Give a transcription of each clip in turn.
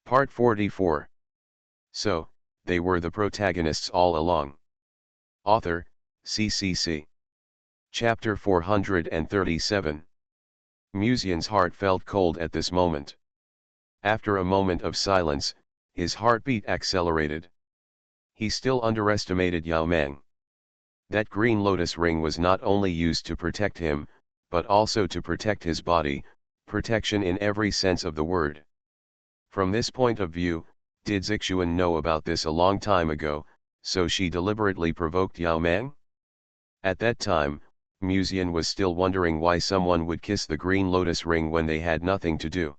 Part 44. So, they were the protagonists all along. Author, CCC. Chapter 437. Musian's heart felt cold at this moment. After a moment of silence, his heartbeat accelerated. He still underestimated Yao Meng. That green lotus ring was not only used to protect him, but also to protect his body, protection in every sense of the word. From this point of view, did Zixuan know about this a long time ago, so she deliberately provoked Yao Meng? At that time, Musian was still wondering why someone would kiss the green lotus ring when they had nothing to do.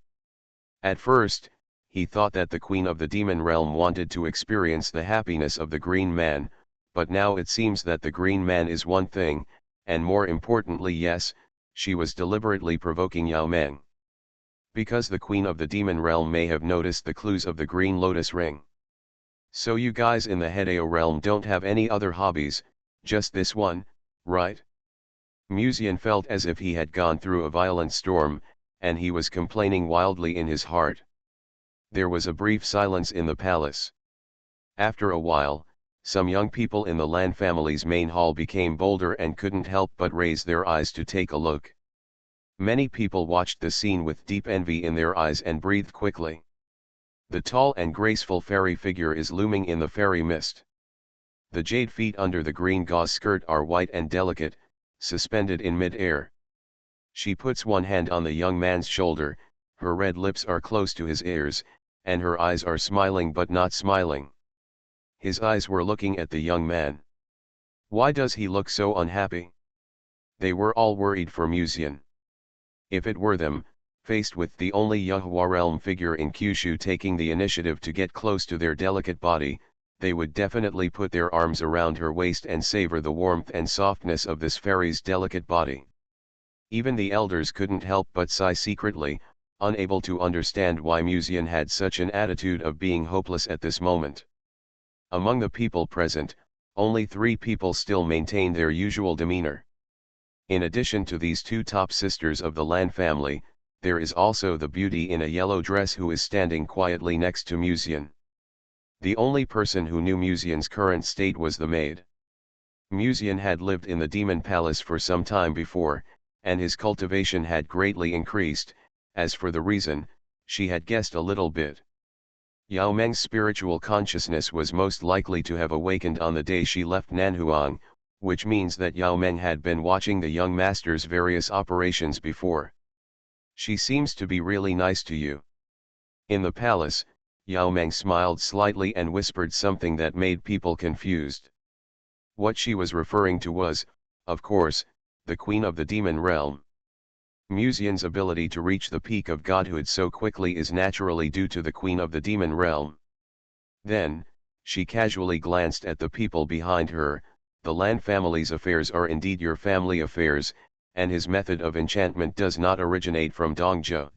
At first, he thought that the queen of the demon realm wanted to experience the happiness of the green man, but now it seems that the green man is one thing, and more importantly, yes, she was deliberately provoking Yao Meng. Because the queen of the demon realm may have noticed the clues of the green lotus ring. So you guys in the Hedeo realm don't have any other hobbies, just this one, right? Musian felt as if he had gone through a violent storm, and he was complaining wildly in his heart. There was a brief silence in the palace. After a while, some young people in the Lan family's main hall became bolder and couldn't help but raise their eyes to take a look. Many people watched the scene with deep envy in their eyes and breathed quickly. The tall and graceful fairy figure is looming in the fairy mist. The jade feet under the green gauze skirt are white and delicate, suspended in mid-air. She puts one hand on the young man's shoulder, her red lips are close to his ears, and her eyes are smiling but not smiling. His eyes were looking at the young man. Why does he look so unhappy? They were all worried for Musian. If it were them, faced with the only Yahua realm figure in Kyushu taking the initiative to get close to their delicate body, they would definitely put their arms around her waist and savor the warmth and softness of this fairy's delicate body. Even the elders couldn't help but sigh secretly, unable to understand why Musian had such an attitude of being hopeless at this moment. Among the people present, only 3 people still maintained their usual demeanor. In addition to these 2 top sisters of the Lan family, there is also the beauty in a yellow dress who is standing quietly next to Musian. The only person who knew Musian's current state was the maid. Musian had lived in the demon palace for some time before, and his cultivation had greatly increased. As for the reason, she had guessed a little bit. Yao Meng's spiritual consciousness was most likely to have awakened on the day she left Nanhuang, which means that Yao Meng had been watching the young master's various operations before. She seems to be really nice to you. In the palace, Yao Meng smiled slightly and whispered something that made people confused. What she was referring to was, of course, the queen of the demon realm. Musian's ability to reach the peak of godhood so quickly is naturally due to the queen of the demon realm. Then, she casually glanced at the people behind her. The Lan family's affairs are indeed your family affairs, and his method of enchantment does not originate from Dongzhou.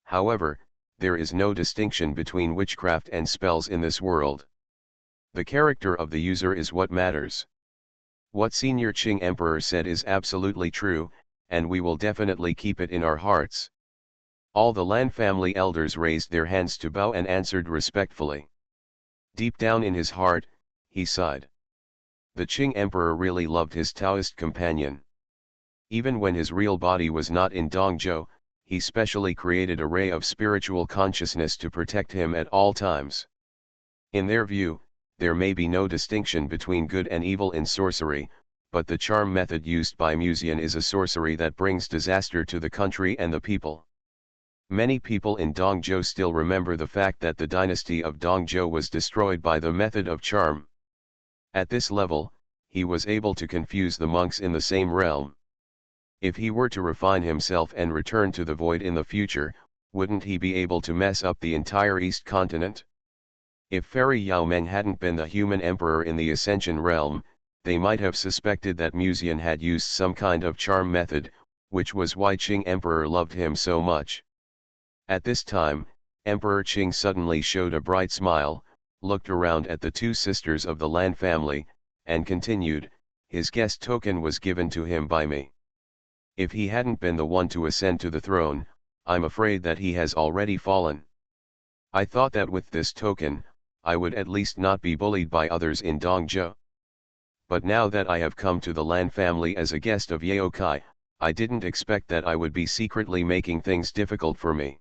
However, there is no distinction between witchcraft and spells in this world. The character of the user is what matters. What Senior Qing Emperor said is absolutely true, and we will definitely keep it in our hearts. All the Lan family elders raised their hands to bow and answered respectfully. Deep down in his heart, he sighed. The Qing Emperor really loved his Taoist companion. Even when his real body was not in Dongzhou, he specially created a ray of spiritual consciousness to protect him at all times. In their view, there may be no distinction between good and evil in sorcery, but the charm method used by Musian is a sorcery that brings disaster to the country and the people. Many people in Dongzhou still remember the fact that the dynasty of Dongzhou was destroyed by the method of charm. At this level, he was able to confuse the monks in the same realm. If he were to refine himself and return to the void in the future, wouldn't he be able to mess up the entire East continent? If Fairy Yao Meng hadn't been the human emperor in the Ascension realm, they might have suspected that Musian had used some kind of charm method, which was why Qing Emperor loved him so much. At this time, Emperor Qing suddenly showed a bright smile, looked around at the 2 sisters of the Lan family, and continued, his guest token was given to him by me. If he hadn't been the one to ascend to the throne, I'm afraid that he has already fallen. I thought that with this token, I would at least not be bullied by others in Dongzhou. But now that I have come to the Lan family as a guest of Yaokai, I didn't expect that I would be secretly making things difficult for me.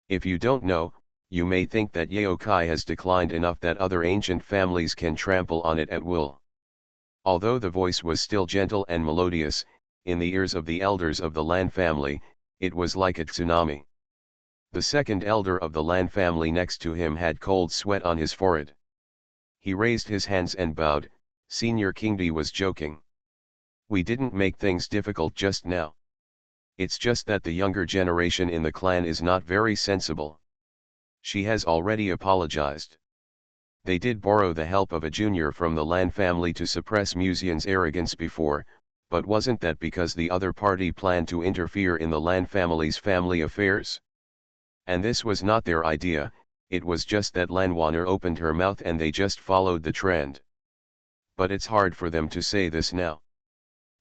If you don't know, you may think that Yaokai has declined enough that other ancient families can trample on it at will. Although the voice was still gentle and melodious, in the ears of the elders of the Lan family, it was like a tsunami. The second elder of the Lan family next to him had cold sweat on his forehead. He raised his hands and bowed. Senior Kingdi was joking. We didn't make things difficult just now. It's just that the younger generation in the clan is not very sensible. She has already apologized. They did borrow the help of a junior from the Lan family to suppress Musian's arrogance before, but wasn't that because the other party planned to interfere in the Lan family's family affairs? And this was not their idea, it was just that Lanwaner opened her mouth and they just followed the trend. But it's hard for them to say this now.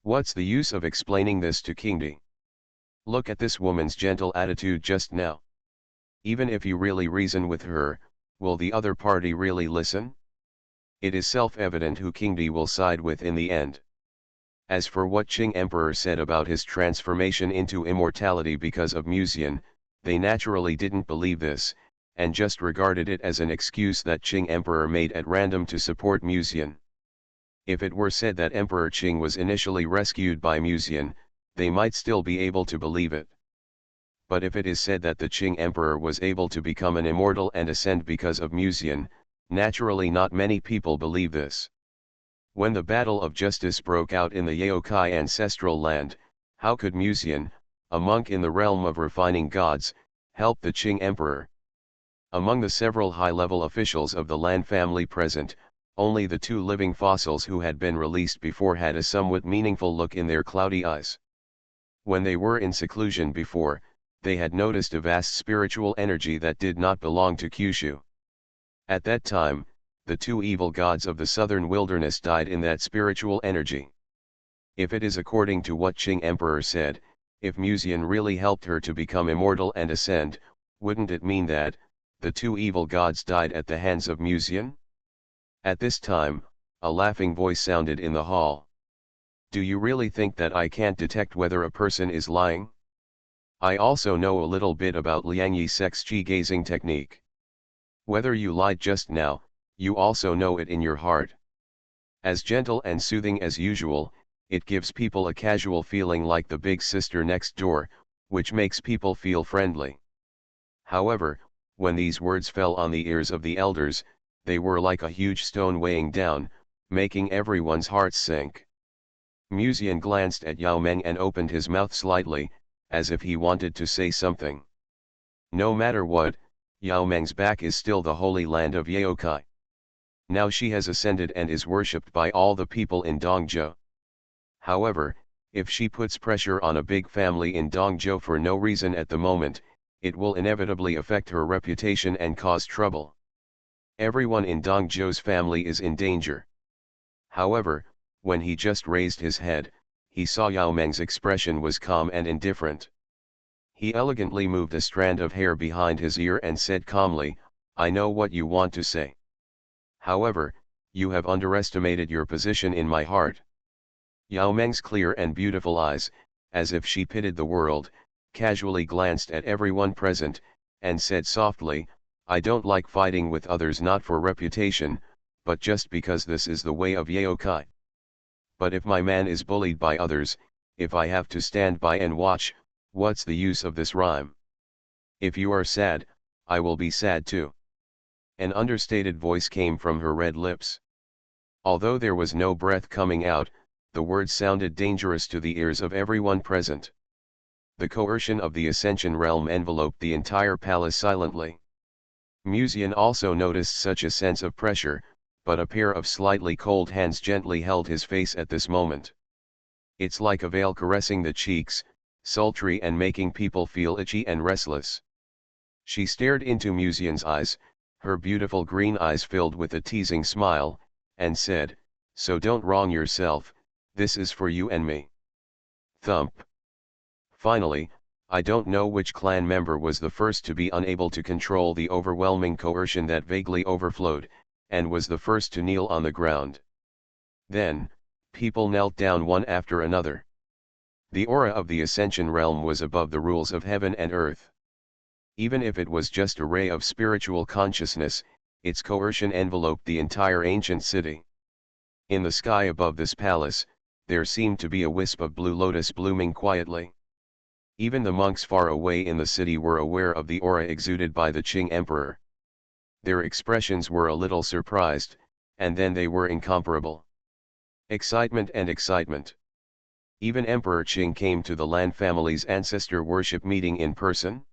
What's the use of explaining this to Kingdi? Look at this woman's gentle attitude just now. Even if you really reason with her, will the other party really listen? It is self-evident who Kingdi will side with in the end. As for what Qing Emperor said about his transformation into immortality because of Musian, they naturally didn't believe this, and just regarded it as an excuse that Qing Emperor made at random to support Musian. If it were said that Emperor Qing was initially rescued by Musian, they might still be able to believe it. But if it is said that the Qing Emperor was able to become an immortal and ascend because of Musian, naturally not many people believe this. When the Battle of Justice broke out in the Yaokai ancestral land, how could Musian, a monk in the realm of refining gods, help the Qing Emperor? Among the several high-level officials of the Lan family present, only the two living fossils who had been released before had a somewhat meaningful look in their cloudy eyes. When they were in seclusion before, they had noticed a vast spiritual energy that did not belong to Kyushu. At that time, the two evil gods of the southern wilderness died in that spiritual energy. If it is according to what Qing Emperor said, if Musian really helped her to become immortal and ascend, wouldn't it mean that, the two evil gods died at the hands of Musian? At this time, a laughing voice sounded in the hall. Do you really think that I can't detect whether a person is lying? I also know a little bit about Liangyi sex chi gazing technique. Whether you lied just now, you also know it in your heart. As gentle and soothing as usual, it gives people a casual feeling like the big sister next door, which makes people feel friendly. However, when these words fell on the ears of the elders, they were like a huge stone weighing down, making everyone's hearts sink. Musian glanced at Yao Meng and opened his mouth slightly, as if he wanted to say something. No matter what, Yao Meng's back is still the holy land of Yaokai. Now she has ascended and is worshipped by all the people in Dongzhou. However, if she puts pressure on a big family in Dongzhou for no reason at the moment, it will inevitably affect her reputation and cause trouble. Everyone in Dongzhou's family is in danger. However, when he just raised his head, he saw Yao Meng's expression was calm and indifferent. He elegantly moved a strand of hair behind his ear and said calmly, I know what you want to say. However, you have underestimated your position in my heart. Yao Meng's clear and beautiful eyes, as if she pitied the world, casually glanced at everyone present, and said softly, I don't like fighting with others not for reputation, but just because this is the way of Yaokai. But if my man is bullied by others, if I have to stand by and watch, what's the use of this rhyme? If you are sad, I will be sad too. An understated voice came from her red lips. Although there was no breath coming out, the words sounded dangerous to the ears of everyone present. The coercion of the Ascension realm enveloped the entire palace silently. Musian also noticed such a sense of pressure, but a pair of slightly cold hands gently held his face at this moment. It's like a veil caressing the cheeks, sultry and making people feel itchy and restless. She stared into Musian's eyes, her beautiful green eyes filled with a teasing smile, and said, so don't wrong yourself, this is for you and me. Thump. Finally, I don't know which clan member was the first to be unable to control the overwhelming coercion that vaguely overflowed, and was the first to kneel on the ground. Then, people knelt down one after another. The aura of the Ascension realm was above the rules of heaven and earth. Even if it was just a ray of spiritual consciousness, its coercion enveloped the entire ancient city. In the sky above this palace, there seemed to be a wisp of blue lotus blooming quietly. Even the monks far away in the city were aware of the aura exuded by the Qing Emperor. Their expressions were a little surprised, and then they were incomparable. Excitement and excitement. Even Emperor Qing came to the Lan family's ancestor worship meeting in person.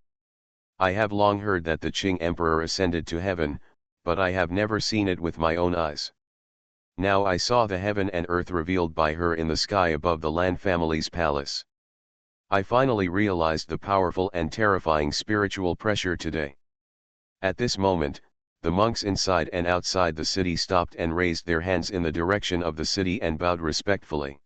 I have long heard that the Qing Emperor ascended to heaven, but I have never seen it with my own eyes. Now I saw the heaven and earth revealed by her in the sky above the Lan family's palace. I finally realized the powerful and terrifying spiritual pressure today. At this moment, the monks inside and outside the city stopped and raised their hands in the direction of the city and bowed respectfully.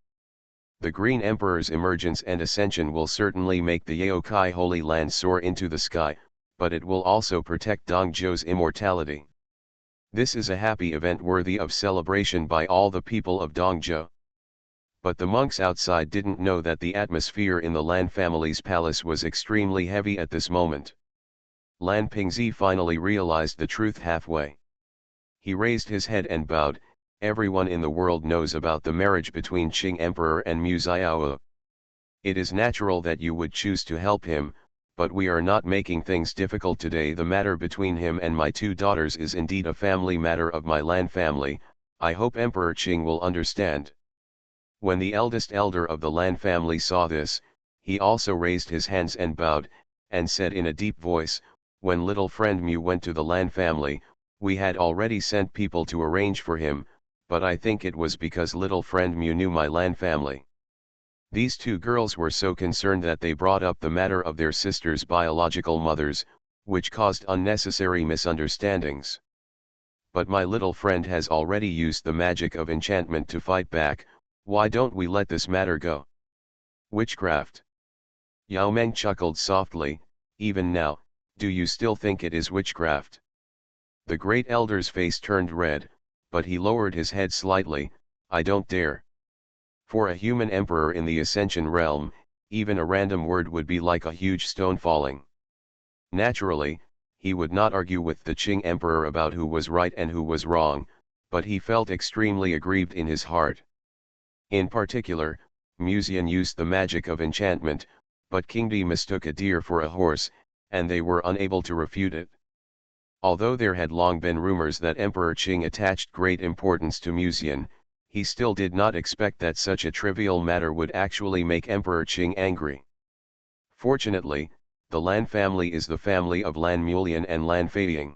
The Green Emperor's emergence and ascension will certainly make the Yaokai Holy Land soar into the sky, but it will also protect Dongzhou's immortality. This is a happy event worthy of celebration by all the people of Dongzhou. But the monks outside didn't know that the atmosphere in the Lan family's palace was extremely heavy at this moment. Lan Pingzi finally realized the truth halfway. He raised his head and bowed. Everyone in the world knows about the marriage between Qing Emperor and Mu Xiaowu. It is natural that you would choose to help him, but we are not making things difficult today. The matter between him and my two daughters is indeed a family matter of my Lan family. I hope Emperor Qing will understand. When the eldest elder of the Lan family saw this, he also raised his hands and bowed, and said in a deep voice, "When little friend Mu went to the Lan family, we had already sent people to arrange for him, but I think it was because little friend Mu knew my Lan family. These two girls were so concerned that they brought up the matter of their sisters' biological mothers, which caused unnecessary misunderstandings. But my little friend has already used the magic of enchantment to fight back. Why don't we let this matter go?" Witchcraft. Yao Meng chuckled softly. "Even now, do you still think it is witchcraft?" The great elder's face turned red, but he lowered his head slightly. "I don't dare. For a human emperor in the Ascension realm, even a random word would be like a huge stone falling." Naturally, he would not argue with the Qing Emperor about who was right and who was wrong, but he felt extremely aggrieved in his heart. In particular, Muzian used the magic of enchantment, but King Di mistook a deer for a horse, and they were unable to refute it. Although there had long been rumors that Emperor Qing attached great importance to Muzian, he still did not expect that such a trivial matter would actually make Emperor Qing angry. Fortunately, the Lan family is the family of Lan Mulian and Lan Feiying.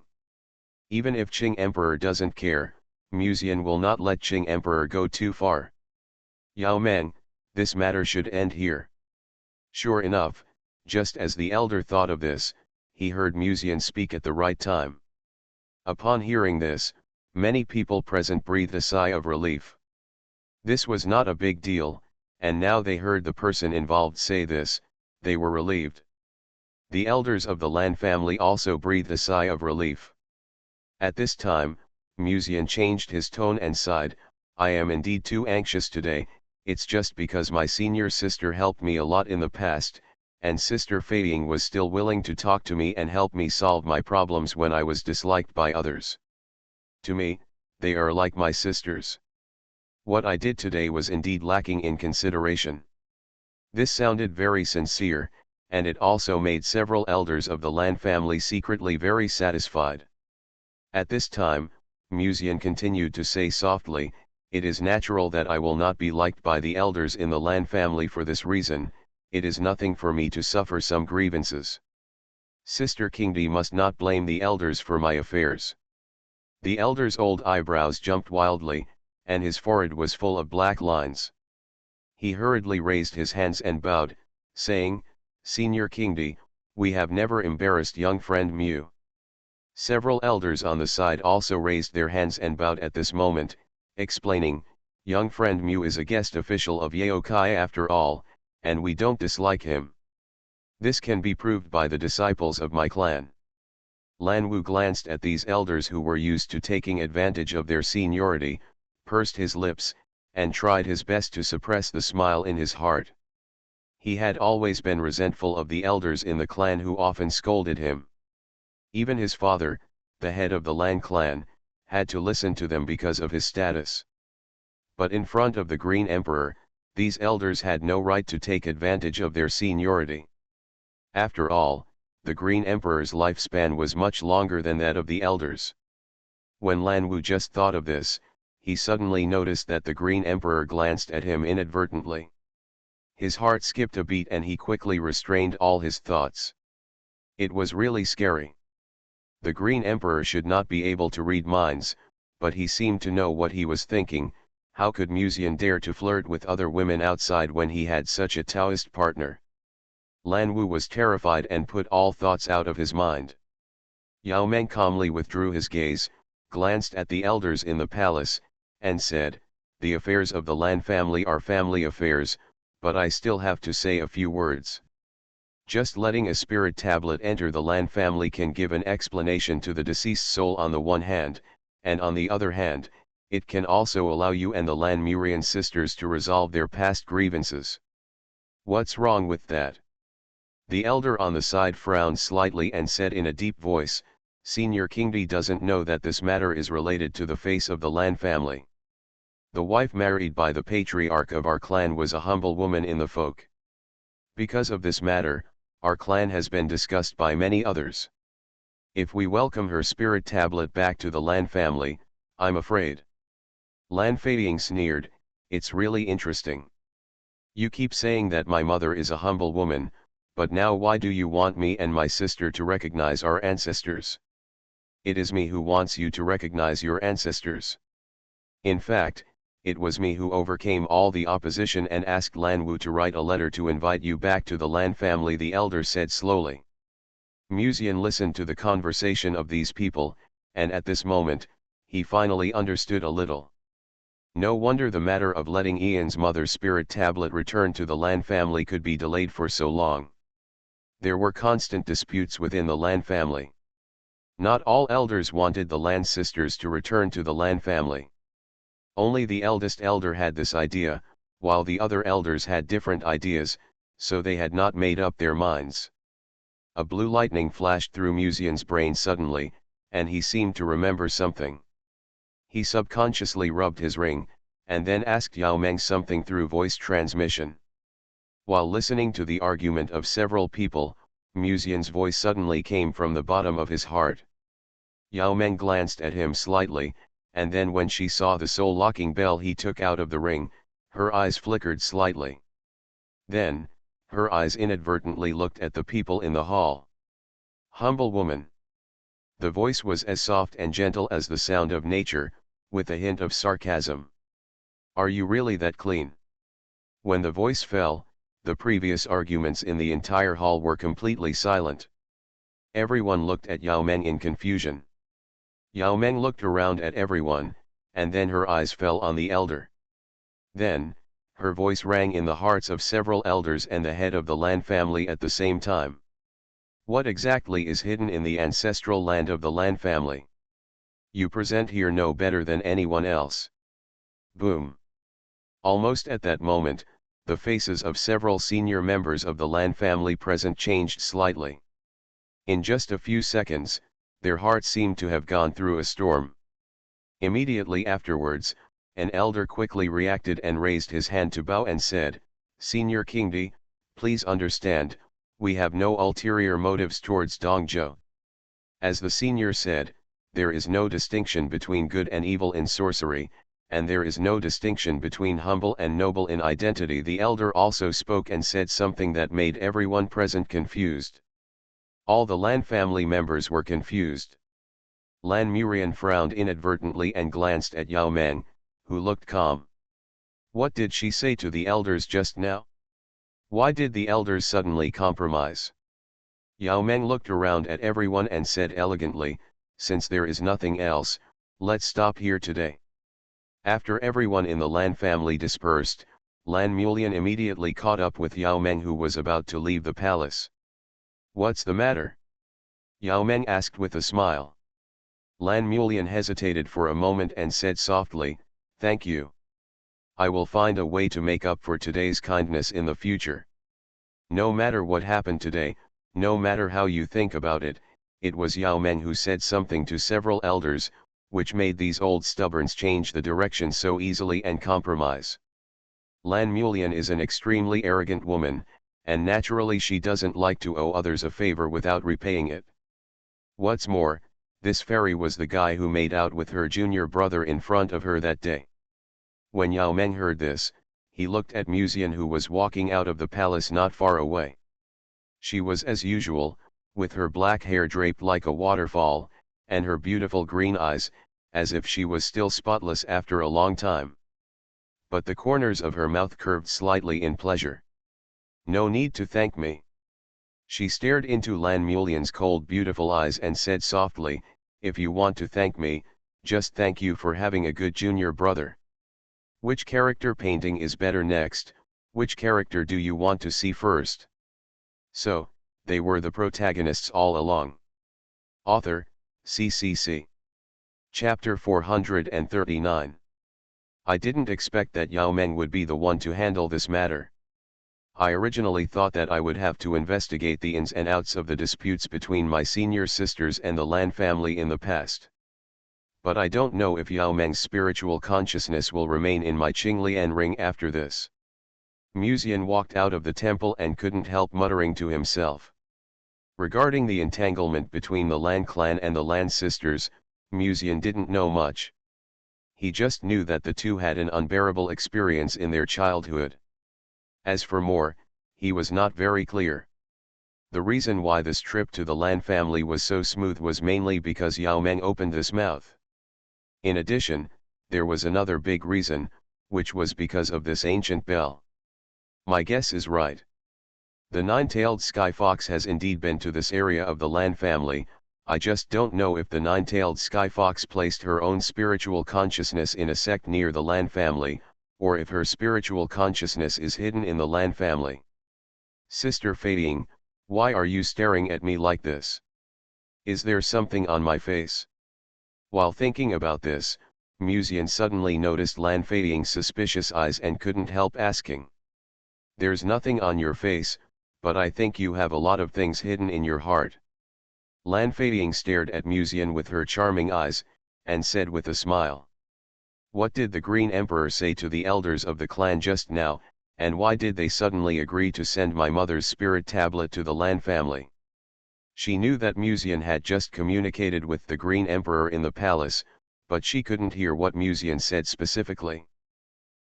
Even if Qing Emperor doesn't care, Muzian will not let Qing Emperor go too far. "Yao Meng, this matter should end here." Sure enough, just as the elder thought of this, he heard Muzian speak at the right time. Upon hearing this, many people present breathed a sigh of relief. This was not a big deal, and now they heard the person involved say this, they were relieved. The elders of the Lan family also breathed a sigh of relief. At this time, Muzian changed his tone and sighed, "I am indeed too anxious today. It's just because my senior sister helped me a lot in the past, and Sister Feiying was still willing to talk to me and help me solve my problems when I was disliked by others. To me, they are like my sisters. What I did today was indeed lacking in consideration." This sounded very sincere, and it also made several elders of the Lan family secretly very satisfied. At this time, Muzian continued to say softly, "It is natural that I will not be liked by the elders in the Lan family. For this reason, it is nothing for me to suffer some grievances. Sister Kingdi must not blame the elders for my affairs." The elder's old eyebrows jumped wildly, and his forehead was full of black lines. He hurriedly raised his hands and bowed, saying, "Senior Kingdi, we have never embarrassed young friend Mu." Several elders on the side also raised their hands and bowed at this moment, explaining, "Young friend Mu is a guest official of Yaokai after all, and we don't dislike him." This can be proved by the disciples of my clan. Lan Wu glanced at these elders who were used to taking advantage of their seniority, pursed his lips, and tried his best to suppress the smile in his heart. He had always been resentful of the elders in the clan who often scolded him. Even his father, the head of the Lan clan, had to listen to them because of his status. But in front of the Green Emperor, these elders had no right to take advantage of their seniority. After all, the Green Emperor's lifespan was much longer than that of the elders. When Lan Wu just thought of this, he suddenly noticed that the Green Emperor glanced at him inadvertently. His heart skipped a beat and he quickly restrained all his thoughts. It was really scary. The Green Emperor should not be able to read minds, but he seemed to know what he was thinking. How could Musian dare to flirt with other women outside when he had such a Taoist partner? Lan Wu was terrified and put all thoughts out of his mind. Yao Meng calmly withdrew his gaze, glanced at the elders in the palace, and said, "The affairs of the Lan family are family affairs, but I still have to say a few words. Just letting a spirit tablet enter the Lan family can give an explanation to the deceased soul on the one hand, and on the other hand, it can also allow you and the Lan Murian sisters to resolve their past grievances. What's wrong with that?" The elder on the side frowned slightly and said in a deep voice, "Senior Kingdi doesn't know that this matter is related to the face of the Lan family. The wife married by the patriarch of our clan was a humble woman in the folk. Because of this matter, our clan has been discussed by many others. If we welcome her spirit tablet back to the Lan family, I'm afraid." Lan Feiying sneered, "It's really interesting. You keep saying that my mother is a humble woman, but now why do you want me and my sister to recognize our ancestors? It is me who wants you to recognize your ancestors. In fact, it was me who overcame all the opposition and asked Lan Wu to write a letter to invite you back to the Lan family," the elder said slowly. Musian listened to the conversation of these people, and at this moment, he finally understood a little. No wonder the matter of letting Ian's mother's spirit tablet return to the Lan family could be delayed for so long. There were constant disputes within the Lan family. Not all elders wanted the Lan sisters to return to the Lan family. Only the eldest elder had this idea, while the other elders had different ideas, so they had not made up their minds. A blue lightning flashed through Musian's brain suddenly, and he seemed to remember something. He subconsciously rubbed his ring, and then asked Yao Meng something through voice transmission. While listening to the argument of several people, Musian's voice suddenly came from the bottom of his heart. Yao Meng glanced at him slightly, and then when she saw the soul-locking bell he took out of the ring, her eyes flickered slightly. Then, her eyes inadvertently looked at the people in the hall. "Humble woman." The voice was as soft and gentle as the sound of nature, with a hint of sarcasm. "Are you really that clean?" When the voice fell, the previous arguments in the entire hall were completely silent. Everyone looked at Yao Meng in confusion. Yao Meng looked around at everyone, and then her eyes fell on the elder. Then, her voice rang in the hearts of several elders and the head of the Lan family at the same time. "What exactly is hidden in the ancestral land of the Lan family? You present here no better than anyone else." Boom. Almost at that moment, the faces of several senior members of the Lan family present changed slightly. In just a few seconds, their hearts seemed to have gone through a storm. Immediately afterwards, an elder quickly reacted and raised his hand to bow and said, "Senior Kingdi, please understand, we have no ulterior motives towards Dongzhou. As the senior said, there is no distinction between good and evil in sorcery, and there is no distinction between humble and noble in identity." The elder also spoke and said something that made everyone present confused. All the Lan family members were confused. Lan Murian frowned inadvertently and glanced at Yao Meng, who looked calm. What did she say to the elders just now? Why did the elders suddenly compromise? Yao Meng looked around at everyone and said elegantly, "Since there is nothing else, let's stop here today." After everyone in the Lan family dispersed, Lan Mulian immediately caught up with Yao Meng, who was about to leave the palace. What's the matter? Yao Meng asked with a smile. Lan Mulian hesitated for a moment and said softly, "Thank you. I will find a way to make up for today's kindness in the future. No matter what happened today, no matter how you think about it," it was Yao Meng who said something to several elders, which made these old stubborns change the direction so easily and compromise. Lan Mulian is an extremely arrogant woman, and naturally she doesn't like to owe others a favor without repaying it. What's more, this fairy was the guy who made out with her junior brother in front of her that day. When Yao Meng heard this, he looked at Musian, who was walking out of the palace not far away. She was as usual, with her black hair draped like a waterfall, and her beautiful green eyes, as if she was still spotless after a long time. But the corners of her mouth curved slightly in pleasure. "No need to thank me." She stared into Lan Mulian's cold beautiful eyes and said softly, "If you want to thank me, just thank you for having a good junior brother. Which character painting is better next? Which character do you want to see first?" So, they were the protagonists all along. Author, CCC. Chapter 439. I didn't expect that Yao Meng would be the one to handle this matter. I originally thought that I would have to investigate the ins and outs of the disputes between my senior sisters and the Lan family in the past. But I don't know if Yao Meng's spiritual consciousness will remain in my Qinglian ring after this. Musian walked out of the temple and couldn't help muttering to himself. Regarding the entanglement between the Lan clan and the Lan sisters, Musian didn't know much. He just knew that the two had an unbearable experience in their childhood. As for more, he was not very clear. The reason why this trip to the Lan family was so smooth was mainly because Yao Meng opened his mouth. In addition, there was another big reason, which was because of this ancient bell. My guess is right. The nine-tailed sky fox has indeed been to this area of the Lan family. I just don't know if the nine-tailed sky fox placed her own spiritual consciousness in a sect near the Lan family, or if her spiritual consciousness is hidden in the Lan family. Sister Fading, why are you staring at me like this? Is there something on my face? While thinking about this, Musian suddenly noticed Lan Fading's suspicious eyes and couldn't help asking. "There's nothing on your face, but I think you have a lot of things hidden in your heart." Lan Fading stared at Musian with her charming eyes, and said with a smile, "What did the Green Emperor say to the elders of the clan just now, and why did they suddenly agree to send my mother's spirit tablet to the Lan family?" She knew that Musian had just communicated with the Green Emperor in the palace, but she couldn't hear what Musian said specifically.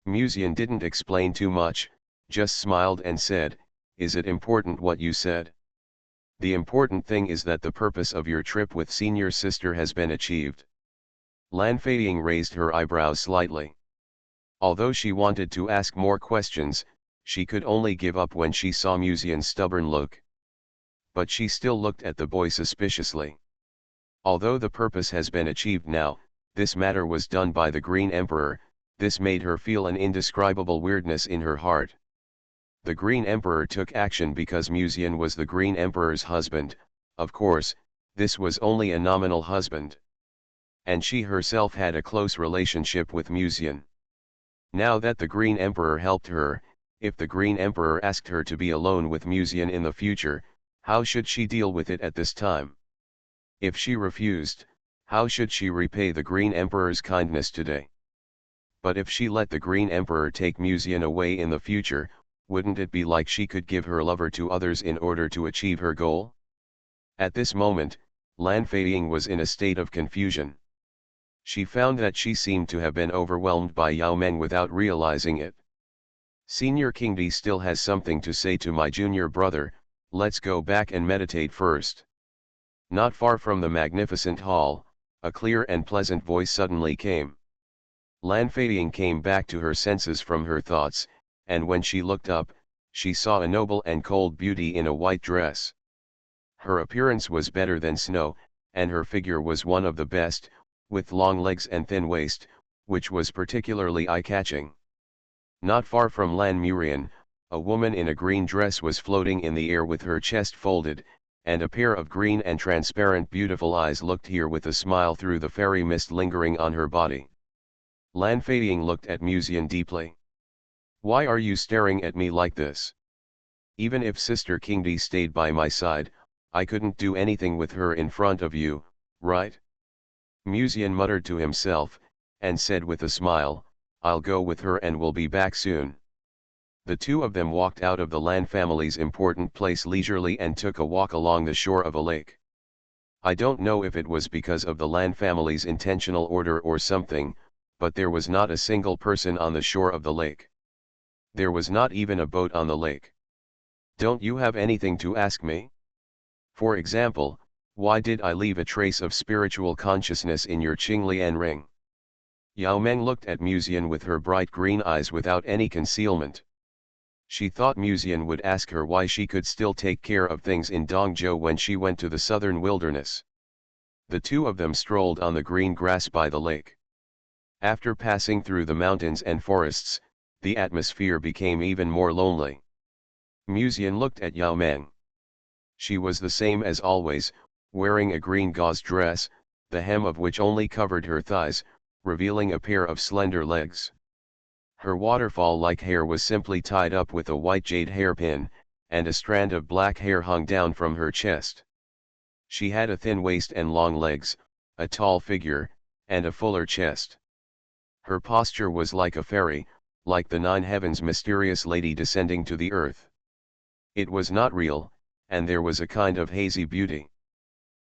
Musian didn't explain too much, just smiled and said, "Is it important what you said? The important thing is that the purpose of your trip with senior sister has been achieved." Lan Fading raised her eyebrows slightly. Although she wanted to ask more questions, she could only give up when she saw Musian's stubborn look. But she still looked at the boy suspiciously. Although the purpose has been achieved now, this matter was done by the Green Emperor. This made her feel an indescribable weirdness in her heart. The Green Emperor took action because Musian was the Green Emperor's husband. Of course, this was only a nominal husband. And she herself had a close relationship with Musian. Now that the Green Emperor helped her, if the Green Emperor asked her to be alone with Musian in the future, how should she deal with it at this time? If she refused, how should she repay the Green Emperor's kindness today? But if she let the Green Emperor take Musian away in the future, wouldn't it be like she could give her lover to others in order to achieve her goal? At this moment, Lan Fading was in a state of confusion. She found that she seemed to have been overwhelmed by Yao Meng without realizing it. "Senior Kingdi still has something to say to my junior brother. Let's go back and meditate first." Not far from the magnificent hall, a clear and pleasant voice suddenly came. Lan Fading came back to her senses from her thoughts, and when she looked up, she saw a noble and cold beauty in a white dress. Her appearance was better than snow, and her figure was one of the best, with long legs and thin waist, which was particularly eye-catching. Not far from Lan Murian, a woman in a green dress was floating in the air with her chest folded, and a pair of green and transparent beautiful eyes looked here with a smile through the fairy mist lingering on her body. Lan Feiying looked at Musian deeply. Why are you staring at me like this? Even if Sister Kingdi stayed by my side, I couldn't do anything with her in front of you, right? Musian muttered to himself, and said with a smile, I'll go with her and will be back soon. The two of them walked out of the Lan family's important place leisurely and took a walk along the shore of a lake. I don't know if it was because of the Lan family's intentional order or something, but there was not a single person on the shore of the lake. There was not even a boat on the lake. Don't you have anything to ask me? For example, why did I leave a trace of spiritual consciousness in your Qinglian ring? Yao Meng looked at Musian with her bright green eyes without any concealment. She thought Musian would ask her why she could still take care of things in Dongzhou when she went to the southern wilderness. The two of them strolled on the green grass by the lake. After passing through the mountains and forests, the atmosphere became even more lonely. Musian looked at Yao Meng. She was the same as always, wearing a green gauze dress, the hem of which only covered her thighs, revealing a pair of slender legs. Her waterfall-like hair was simply tied up with a white jade hairpin, and a strand of black hair hung down from her chest. She had a thin waist and long legs, a tall figure, and a fuller chest. Her posture was like a fairy, like the nine heavens' mysterious lady descending to the earth. It was not real, and there was a kind of hazy beauty.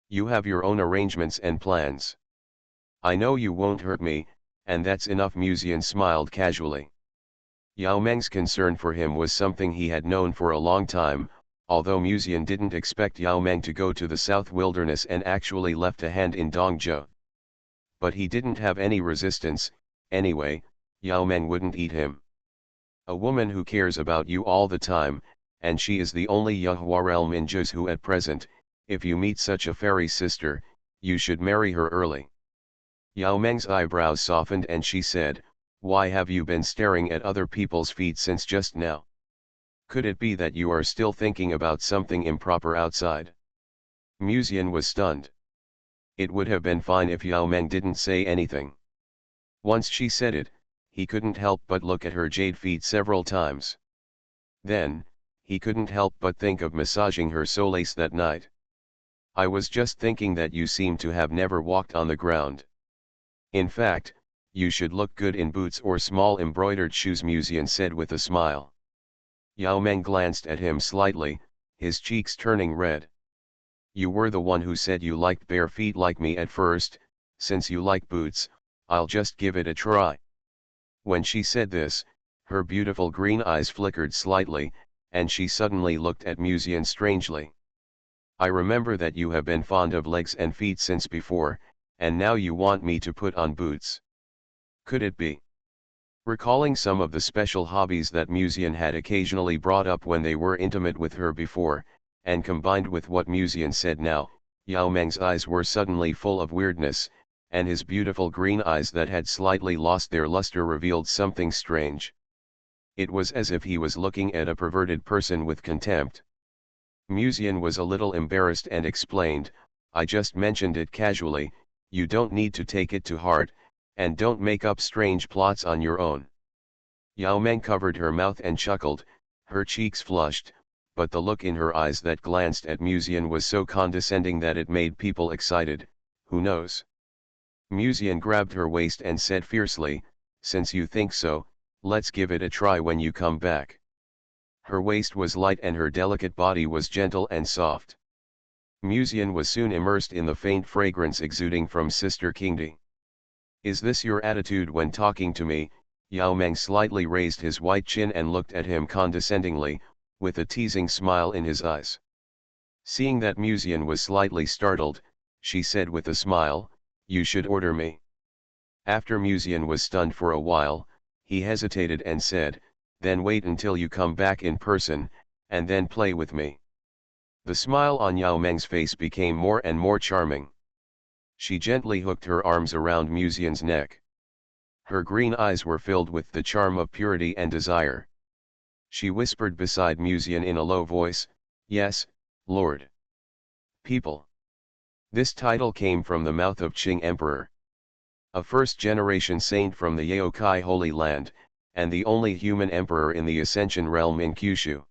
You have your own arrangements and plans. I know you won't hurt me, and that's enough. Musian smiled casually. Yao Meng's concern for him was something he had known for a long time, although Musian didn't expect Yao Meng to go to the South Wilderness and actually left a hand in Dongzhou. But he didn't have any resistance, anyway. Yao Meng wouldn't eat him. A woman who cares about you all the time, and she is the only Yahuarel Minjus who at present, if you meet such a fairy sister, you should marry her early. Yao Meng's eyebrows softened and she said, why have you been staring at other people's feet since just now? Could it be that you are still thinking about something improper outside? Musian was stunned. It would have been fine if Yao Meng didn't say anything. Once she said it, he couldn't help but look at her jade feet several times. Then, he couldn't help but think of massaging her solace that night. I was just thinking that you seem to have never walked on the ground. In fact, you should look good in boots or small embroidered shoes, Musian said with a smile. Yao Meng glanced at him slightly, his cheeks turning red. You were the one who said you liked bare feet like me at first. Since you like boots, I'll just give it a try. When she said this, her beautiful green eyes flickered slightly, and she suddenly looked at Musian strangely. I remember that you have been fond of legs and feet since before, and now you want me to put on boots. Could it be? Recalling some of the special hobbies that Musian had occasionally brought up when they were intimate with her before, and combined with what Musian said now, Yao Meng's eyes were suddenly full of weirdness, and his beautiful green eyes that had slightly lost their luster revealed something strange. It was as if he was looking at a perverted person with contempt. Musian was a little embarrassed and explained, I just mentioned it casually, you don't need to take it to heart, and don't make up strange plots on your own. Yao Meng covered her mouth and chuckled, her cheeks flushed, but the look in her eyes that glanced at Musian was so condescending that it made people excited. Who knows? Musian grabbed her waist and said fiercely, since you think so, let's give it a try when you come back. Her waist was light and her delicate body was gentle and soft. Musian was soon immersed in the faint fragrance exuding from Sister Kingdi. Is this your attitude when talking to me? Yao Meng slightly raised his white chin and looked at him condescendingly, with a teasing smile in his eyes. Seeing that Musian was slightly startled, she said with a smile, you should order me. After Musian was stunned for a while, he hesitated and said, then wait until you come back in person, and then play with me. The smile on Yao Meng's face became more and more charming. She gently hooked her arms around Musian's neck. Her green eyes were filled with the charm of purity and desire. She whispered beside Musian in a low voice, yes, Lord. People. This title came from the mouth of Qing Emperor, a first-generation saint from the Yaokai Holy Land, and the only human emperor in the Ascension realm in Kyushu.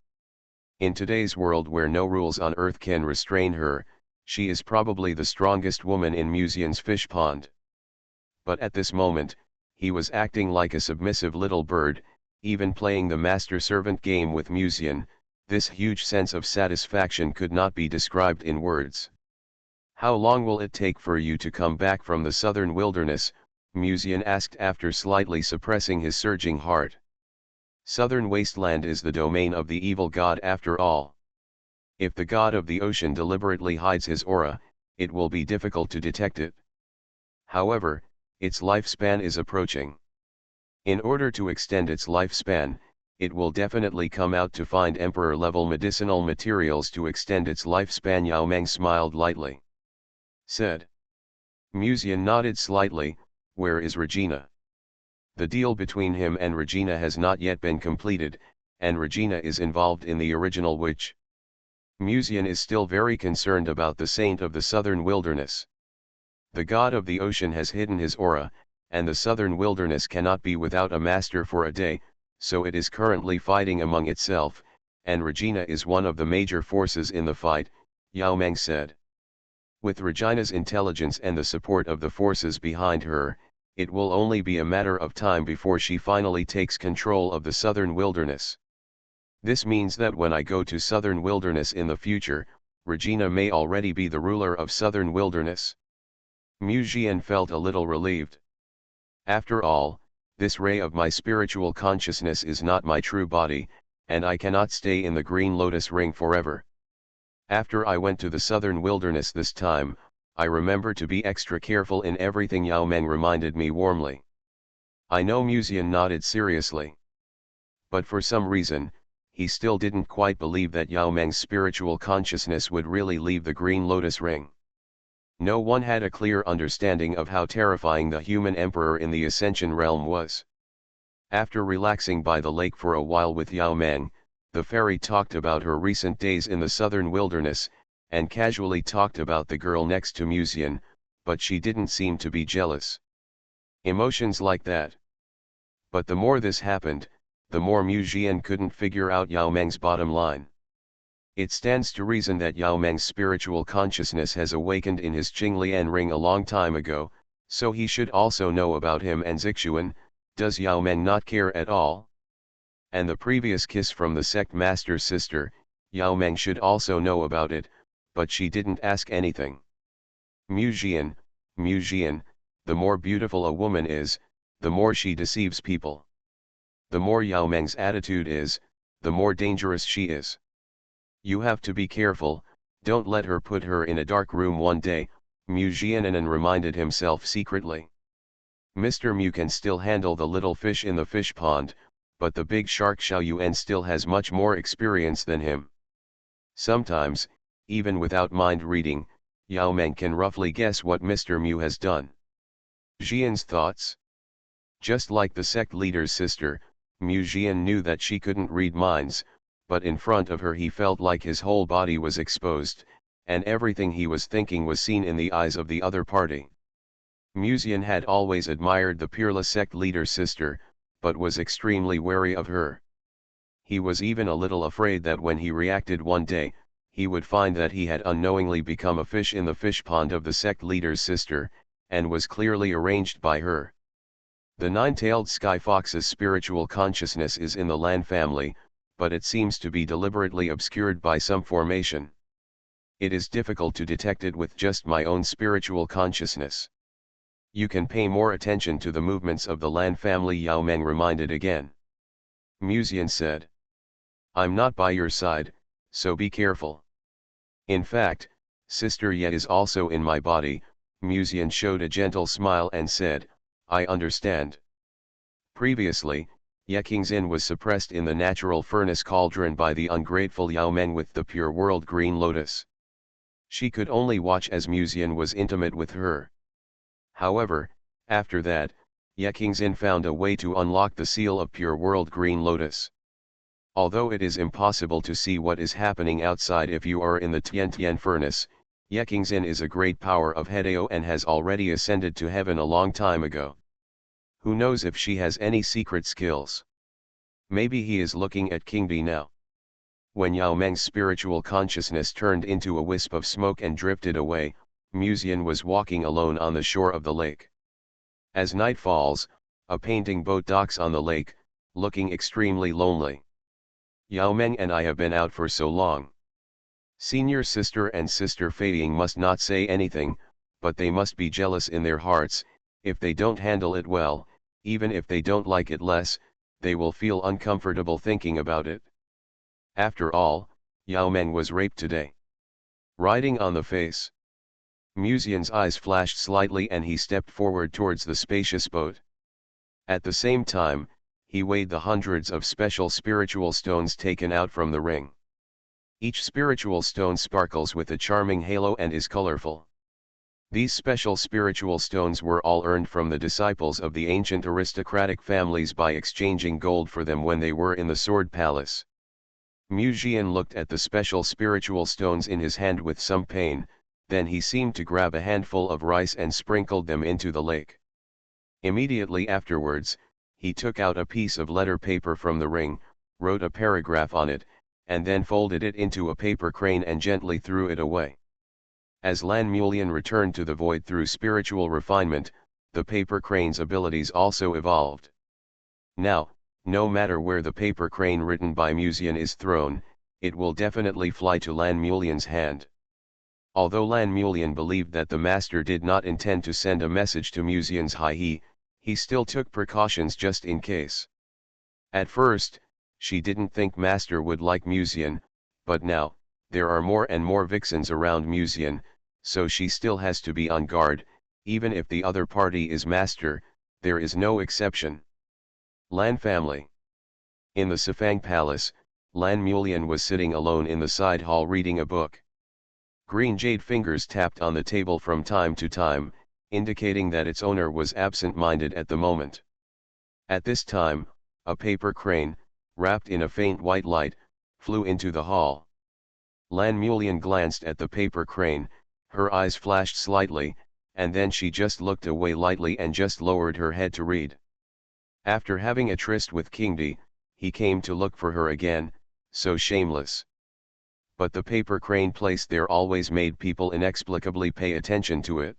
In today's world where no rules on earth can restrain her, she is probably the strongest woman in Musian's fish pond. But at this moment, he was acting like a submissive little bird, even playing the master-servant game with Musian. This huge sense of satisfaction could not be described in words. "How long will it take for you to come back from the southern wilderness?" Musian asked after slightly suppressing his surging heart. Southern wasteland is the domain of the evil god after all. If the god of the ocean deliberately hides his aura, it will be difficult to detect it. However, its lifespan is approaching. In order to extend its lifespan, it will definitely come out to find emperor-level medicinal materials to extend its lifespan. Yao Meng smiled lightly. Said. Musian nodded slightly. Where is Regina? The deal between him and Regina has not yet been completed, and Regina is involved in the original witch. Musian is still very concerned about the saint of the southern wilderness. The god of the ocean has hidden his aura, and the southern wilderness cannot be without a master for a day, so it is currently fighting among itself, and Regina is one of the major forces in the fight, Yao Meng said. With Regina's intelligence and the support of the forces behind her, it will only be a matter of time before she finally takes control of the southern wilderness. This means that when I go to southern wilderness in the future, Regina may already be the ruler of southern wilderness. Mu Jian felt a little relieved. After all, this ray of my spiritual consciousness is not my true body, and I cannot stay in the green lotus ring forever. After I went to the southern wilderness this time, I remember to be extra careful in everything, Yao Meng reminded me warmly. I know. Musian nodded seriously. But for some reason, he still didn't quite believe that Yao Meng's spiritual consciousness would really leave the green lotus ring. No one had a clear understanding of how terrifying the human emperor in the Ascension realm was. After relaxing by the lake for a while with Yao Meng, the fairy talked about her recent days in the southern wilderness, and casually talked about the girl next to Musian, but she didn't seem to be jealous. Emotions like that. But the more this happened, the more Mu Jian couldn't figure out Yao Meng's bottom line. It stands to reason that Yao Meng's spiritual consciousness has awakened in his Qinglian ring a long time ago, so he should also know about him and Zixuan. Does Yao Meng not care at all? And the previous kiss from the sect master's sister, Yao Meng should also know about it, but she didn't ask anything. Mu Jian, the more beautiful a woman is, the more she deceives people. The more Yao Meng's attitude is, the more dangerous she is. You have to be careful, don't let her put her in a dark room one day, Mu Jianan reminded himself secretly. Mr. Mu can still handle the little fish in the fish pond, but the big shark Xiao Yuan still has much more experience than him. Sometimes, even without mind reading, Yao Meng can roughly guess what Mr. Mu has done. Jian's thoughts? Just like the sect leader's sister, Mu Jian knew that she couldn't read minds, but in front of her he felt like his whole body was exposed, and everything he was thinking was seen in the eyes of the other party. Musian had always admired the peerless sect leader's sister, but was extremely wary of her. He was even a little afraid that when he reacted one day, he would find that he had unknowingly become a fish in the fish pond of the sect leader's sister, and was clearly arranged by her. The nine-tailed sky fox's spiritual consciousness is in the Lan family, but it seems to be deliberately obscured by some formation. It is difficult to detect it with just my own spiritual consciousness. You can pay more attention to the movements of the Lan family, Yao Meng reminded again. Musian said. I'm not by your side, so be careful. In fact, Sister Ye is also in my body. Musian showed a gentle smile and said, I understand. Previously, Ye Qingxin was suppressed in the natural furnace cauldron by the ungrateful Yao Meng with the pure world green lotus. She could only watch as Musian was intimate with her. However, after that, Ye Qingxin found a way to unlock the seal of pure world green lotus. Although it is impossible to see what is happening outside if you are in the Tian Tian furnace, Yekingzin is a great power of Hedeo and has already ascended to heaven a long time ago. Who knows if she has any secret skills? Maybe he is looking at Kingdi now. When Yao Meng's spiritual consciousness turned into a wisp of smoke and drifted away, Musian was walking alone on the shore of the lake. As night falls, a painting boat docks on the lake, looking extremely lonely. Yao Meng and I have been out for so long. Senior sister and sister Feiying must not say anything, but they must be jealous in their hearts. If they don't handle it well, even if they don't like it less, they will feel uncomfortable thinking about it. After all, Yao Meng was raped today. Riding on the face. Musian's eyes flashed slightly and he stepped forward towards the spacious boat. At the same time, he weighed the hundreds of special spiritual stones taken out from the ring. Each spiritual stone sparkles with a charming halo and is colorful. These special spiritual stones were all earned from the disciples of the ancient aristocratic families by exchanging gold for them when they were in the Sword Palace. Musian looked at the special spiritual stones in his hand with some pain, then he seemed to grab a handful of rice and sprinkled them into the lake. Immediately afterwards, he took out a piece of letter paper from the ring, wrote a paragraph on it, and then folded it into a paper crane and gently threw it away. As Lan Mulian returned to the void through spiritual refinement, the paper crane's abilities also evolved. Now, no matter where the paper crane written by Musian is thrown, it will definitely fly to Lan Mulian's hand. Although Lan Mulian believed that the master did not intend to send a message to Musian's he still took precautions just in case. At first, she didn't think master would like Musian, but now, there are more and more vixens around Musian, so she still has to be on guard. Even if the other party is master, there is no exception. Lan family. In the Sifang Palace, Lan Mulian was sitting alone in the side hall reading a book. Green jade fingers tapped on the table from time to time, indicating that its owner was absent-minded at the moment. At this time, a paper crane, wrapped in a faint white light, flew into the hall. Lan Mulian glanced at the paper crane, her eyes flashed slightly, and then she just looked away lightly and just lowered her head to read. After having a tryst with Kingdi, he came to look for her again, so shameless. But the paper crane placed there always made people inexplicably pay attention to it.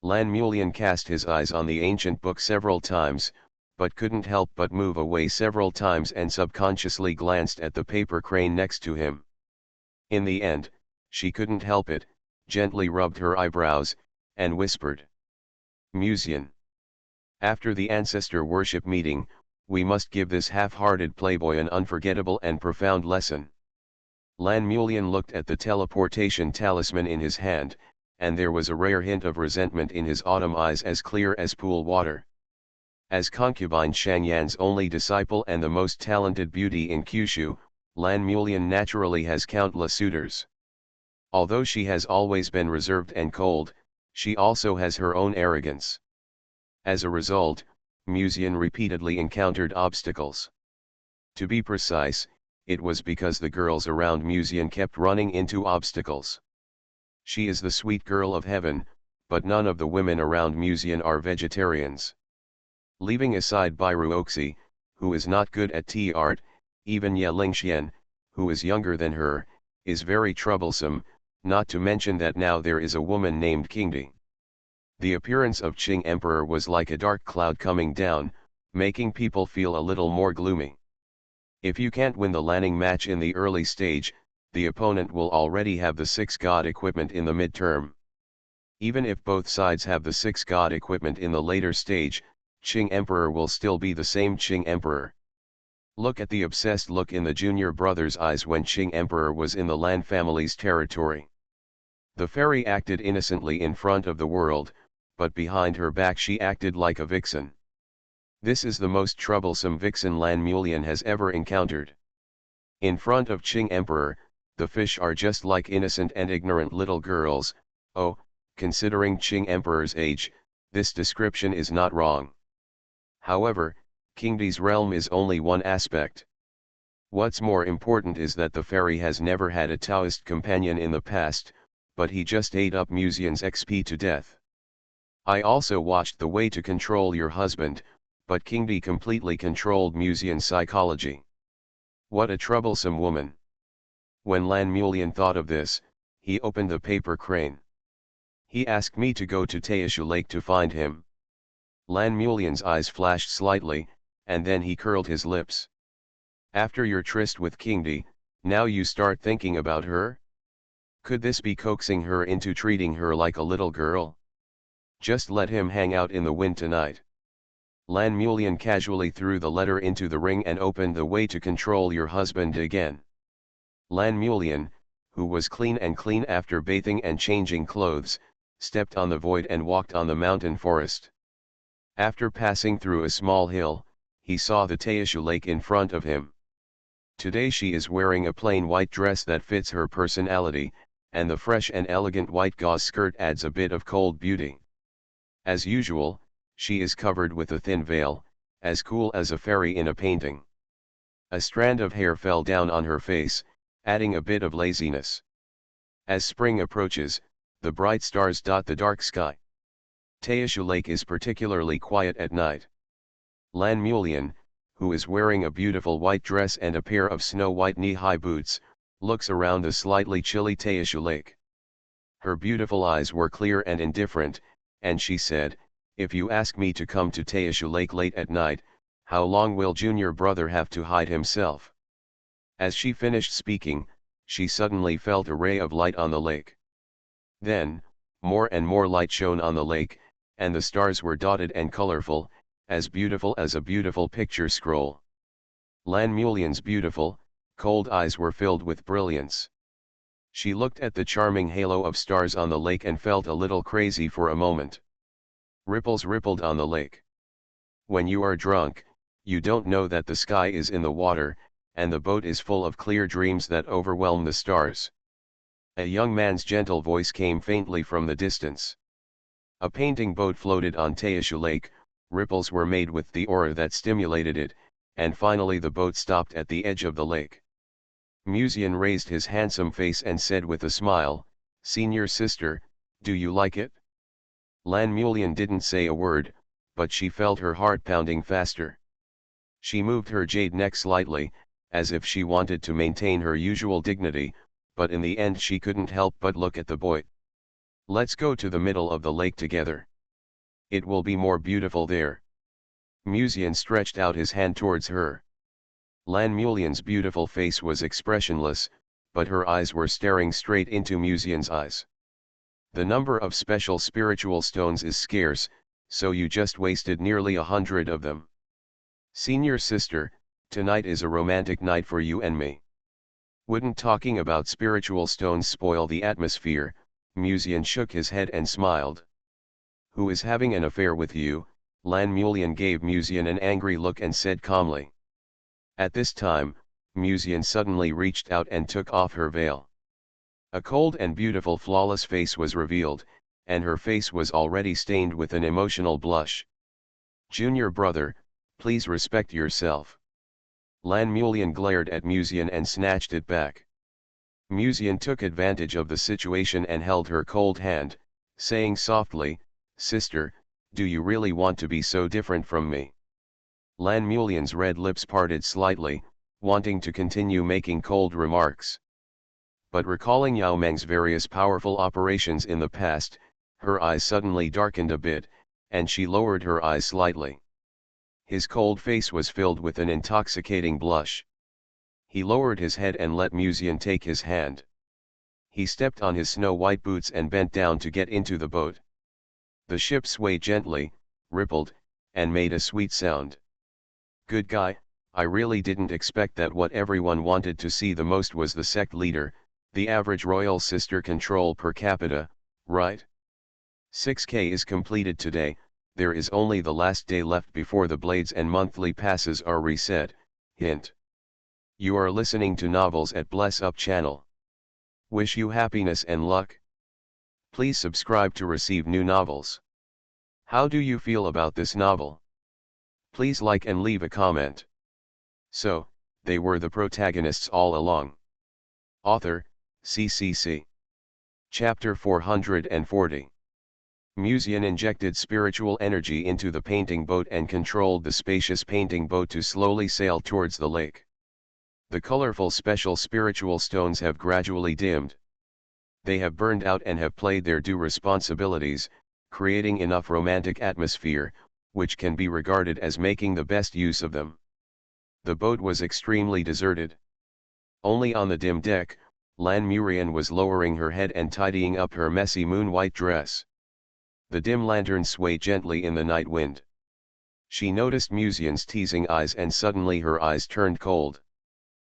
Lan Mulian cast his eyes on the ancient book several times, but couldn't help but move away several times and subconsciously glanced at the paper crane next to him. In the end, she couldn't help it, gently rubbed her eyebrows, and whispered. Musian. After the ancestor worship meeting, we must give this half-hearted playboy an unforgettable and profound lesson. Lan Mulian looked at the teleportation talisman in his hand, and there was a rare hint of resentment in his autumn eyes as clear as pool water. As concubine Shangyan's only disciple and the most talented beauty in Kyushu, Lan Mulian naturally has countless suitors. Although she has always been reserved and cold, she also has her own arrogance. As a result, Musian repeatedly encountered obstacles. To be precise, it was because the girls around Musian kept running into obstacles. She is the sweet girl of heaven, but none of the women around Musian are vegetarians. Leaving aside Bairu Oxi, who is not good at tea art, even Ye Lingxian, who is younger than her, is very troublesome, not to mention that now there is a woman named Kingdi. The appearance of Qing Emperor was like a dark cloud coming down, making people feel a little more gloomy. If you can't win the Lanning match in the early stage, the opponent will already have the 6 god equipment in the midterm. Even if both sides have the 6 god equipment in the later stage, Qing Emperor will still be the same Qing Emperor. Look at the obsessed look in the junior brother's eyes when Qing Emperor was in the Lan family's territory. The fairy acted innocently in front of the world, but behind her back she acted like a vixen. This is the most troublesome vixen Lan Mulian has ever encountered. In front of Qing Emperor, the fish are just like innocent and ignorant little girls. Oh, considering Qing Emperor's age, this description is not wrong. However, Kingdi's realm is only one aspect. What's more important is that the fairy has never had a Taoist companion in the past, but he just ate up Musian's XP to death. I also watched The Way to Control Your Husband, but Kingdi completely controlled Musian's psychology. What a troublesome woman. When Lan Mulian thought of this, he opened the paper crane. He asked me to go to Taishu Lake to find him. Lan Mulian's eyes flashed slightly, and then he curled his lips. After your tryst with Kingdi, now you start thinking about her? Could this be coaxing her into treating her like a little girl? Just let him hang out in the wind tonight. Lan Mulian casually threw the letter into the ring and opened The Way to Control Your Husband again. Lan Mulian, who was clean after bathing and changing clothes, stepped on the void and walked on the mountain forest. After passing through a small hill, he saw the Taishu Lake in front of him. Today she is wearing a plain white dress that fits her personality, and the fresh and elegant white gauze skirt adds a bit of cold beauty. As usual, she is covered with a thin veil, as cool as a fairy in a painting. A strand of hair fell down on her face, adding a bit of laziness. As spring approaches, the bright stars dot the dark sky. Taishu Lake is particularly quiet at night. Lan Mulian, who is wearing a beautiful white dress and a pair of snow-white knee-high boots, looks around the slightly chilly Taishu Lake. Her beautiful eyes were clear and indifferent, and she said, "If you ask me to come to Taishu Lake late at night, how long will junior brother have to hide himself?" As she finished speaking, she suddenly felt a ray of light on the lake. Then, more and more light shone on the lake, and the stars were dotted and colorful, as beautiful as a beautiful picture scroll. Lan Mulian's beautiful, cold eyes were filled with brilliance. She looked at the charming halo of stars on the lake and felt a little crazy for a moment. Ripples rippled on the lake. When you are drunk, you don't know that the sky is in the water, and the boat is full of clear dreams that overwhelm the stars. A young man's gentle voice came faintly from the distance. A painting boat floated on Taishu Lake, ripples were made with the aura that stimulated it, and finally the boat stopped at the edge of the lake. Musian raised his handsome face and said with a smile, "Senior sister, do you like it?" Lan Mulian didn't say a word, but she felt her heart pounding faster. She moved her jade neck slightly, as if she wanted to maintain her usual dignity, but in the end she couldn't help but look at the boy. "Let's go to the middle of the lake together. It will be more beautiful there." Musian stretched out his hand towards her. Lan Mulian's beautiful face was expressionless, but her eyes were staring straight into Musian's eyes. "The number of special spiritual stones is scarce, so you just wasted nearly 100 of them. Senior sister, tonight is a romantic night for you and me. Wouldn't talking about spiritual stones spoil the atmosphere?" Musian shook his head and smiled. "Who is having an affair with you?" Lan Mulian gave Musian an angry look and said calmly. At this time, Musian suddenly reached out and took off her veil. A cold and beautiful flawless face was revealed, and her face was already stained with an emotional blush. "Junior brother, please respect yourself." Lan Mulian glared at Musian and snatched it back. Musian took advantage of the situation and held her cold hand, saying softly, "Sister, do you really want to be so different from me?" Lan Mulian's red lips parted slightly, wanting to continue making cold remarks. But recalling Yao Meng's various powerful operations in the past, her eyes suddenly darkened a bit, and she lowered her eyes slightly. His cold face was filled with an intoxicating blush. He lowered his head and let Musian take his hand. He stepped on his snow-white boots and bent down to get into the boat. The ship swayed gently, rippled, and made a sweet sound. "Good guy, I really didn't expect that what everyone wanted to see the most was the sect leader, the average royal sister control per capita, right? 6K is completed today, there is only the last day left before the blades and monthly passes are reset, hint. You are listening to Novels at Bless Up channel. Wish you happiness and luck. Please subscribe to receive new novels. How do you feel about this novel? Please like and leave a comment." So, they were the protagonists all along. Author, CCC. Chapter 440. Muzian injected spiritual energy into the painting boat and controlled the spacious painting boat to slowly sail towards the lake. The colorful special spiritual stones have gradually dimmed. They have burned out and have played their due responsibilities, creating enough romantic atmosphere, which can be regarded as making the best use of them. The boat was extremely deserted. Only on the dim deck, Lan Murian was lowering her head and tidying up her messy moon-white dress. The dim lantern swayed gently in the night wind. She noticed Muzian's teasing eyes and suddenly her eyes turned cold.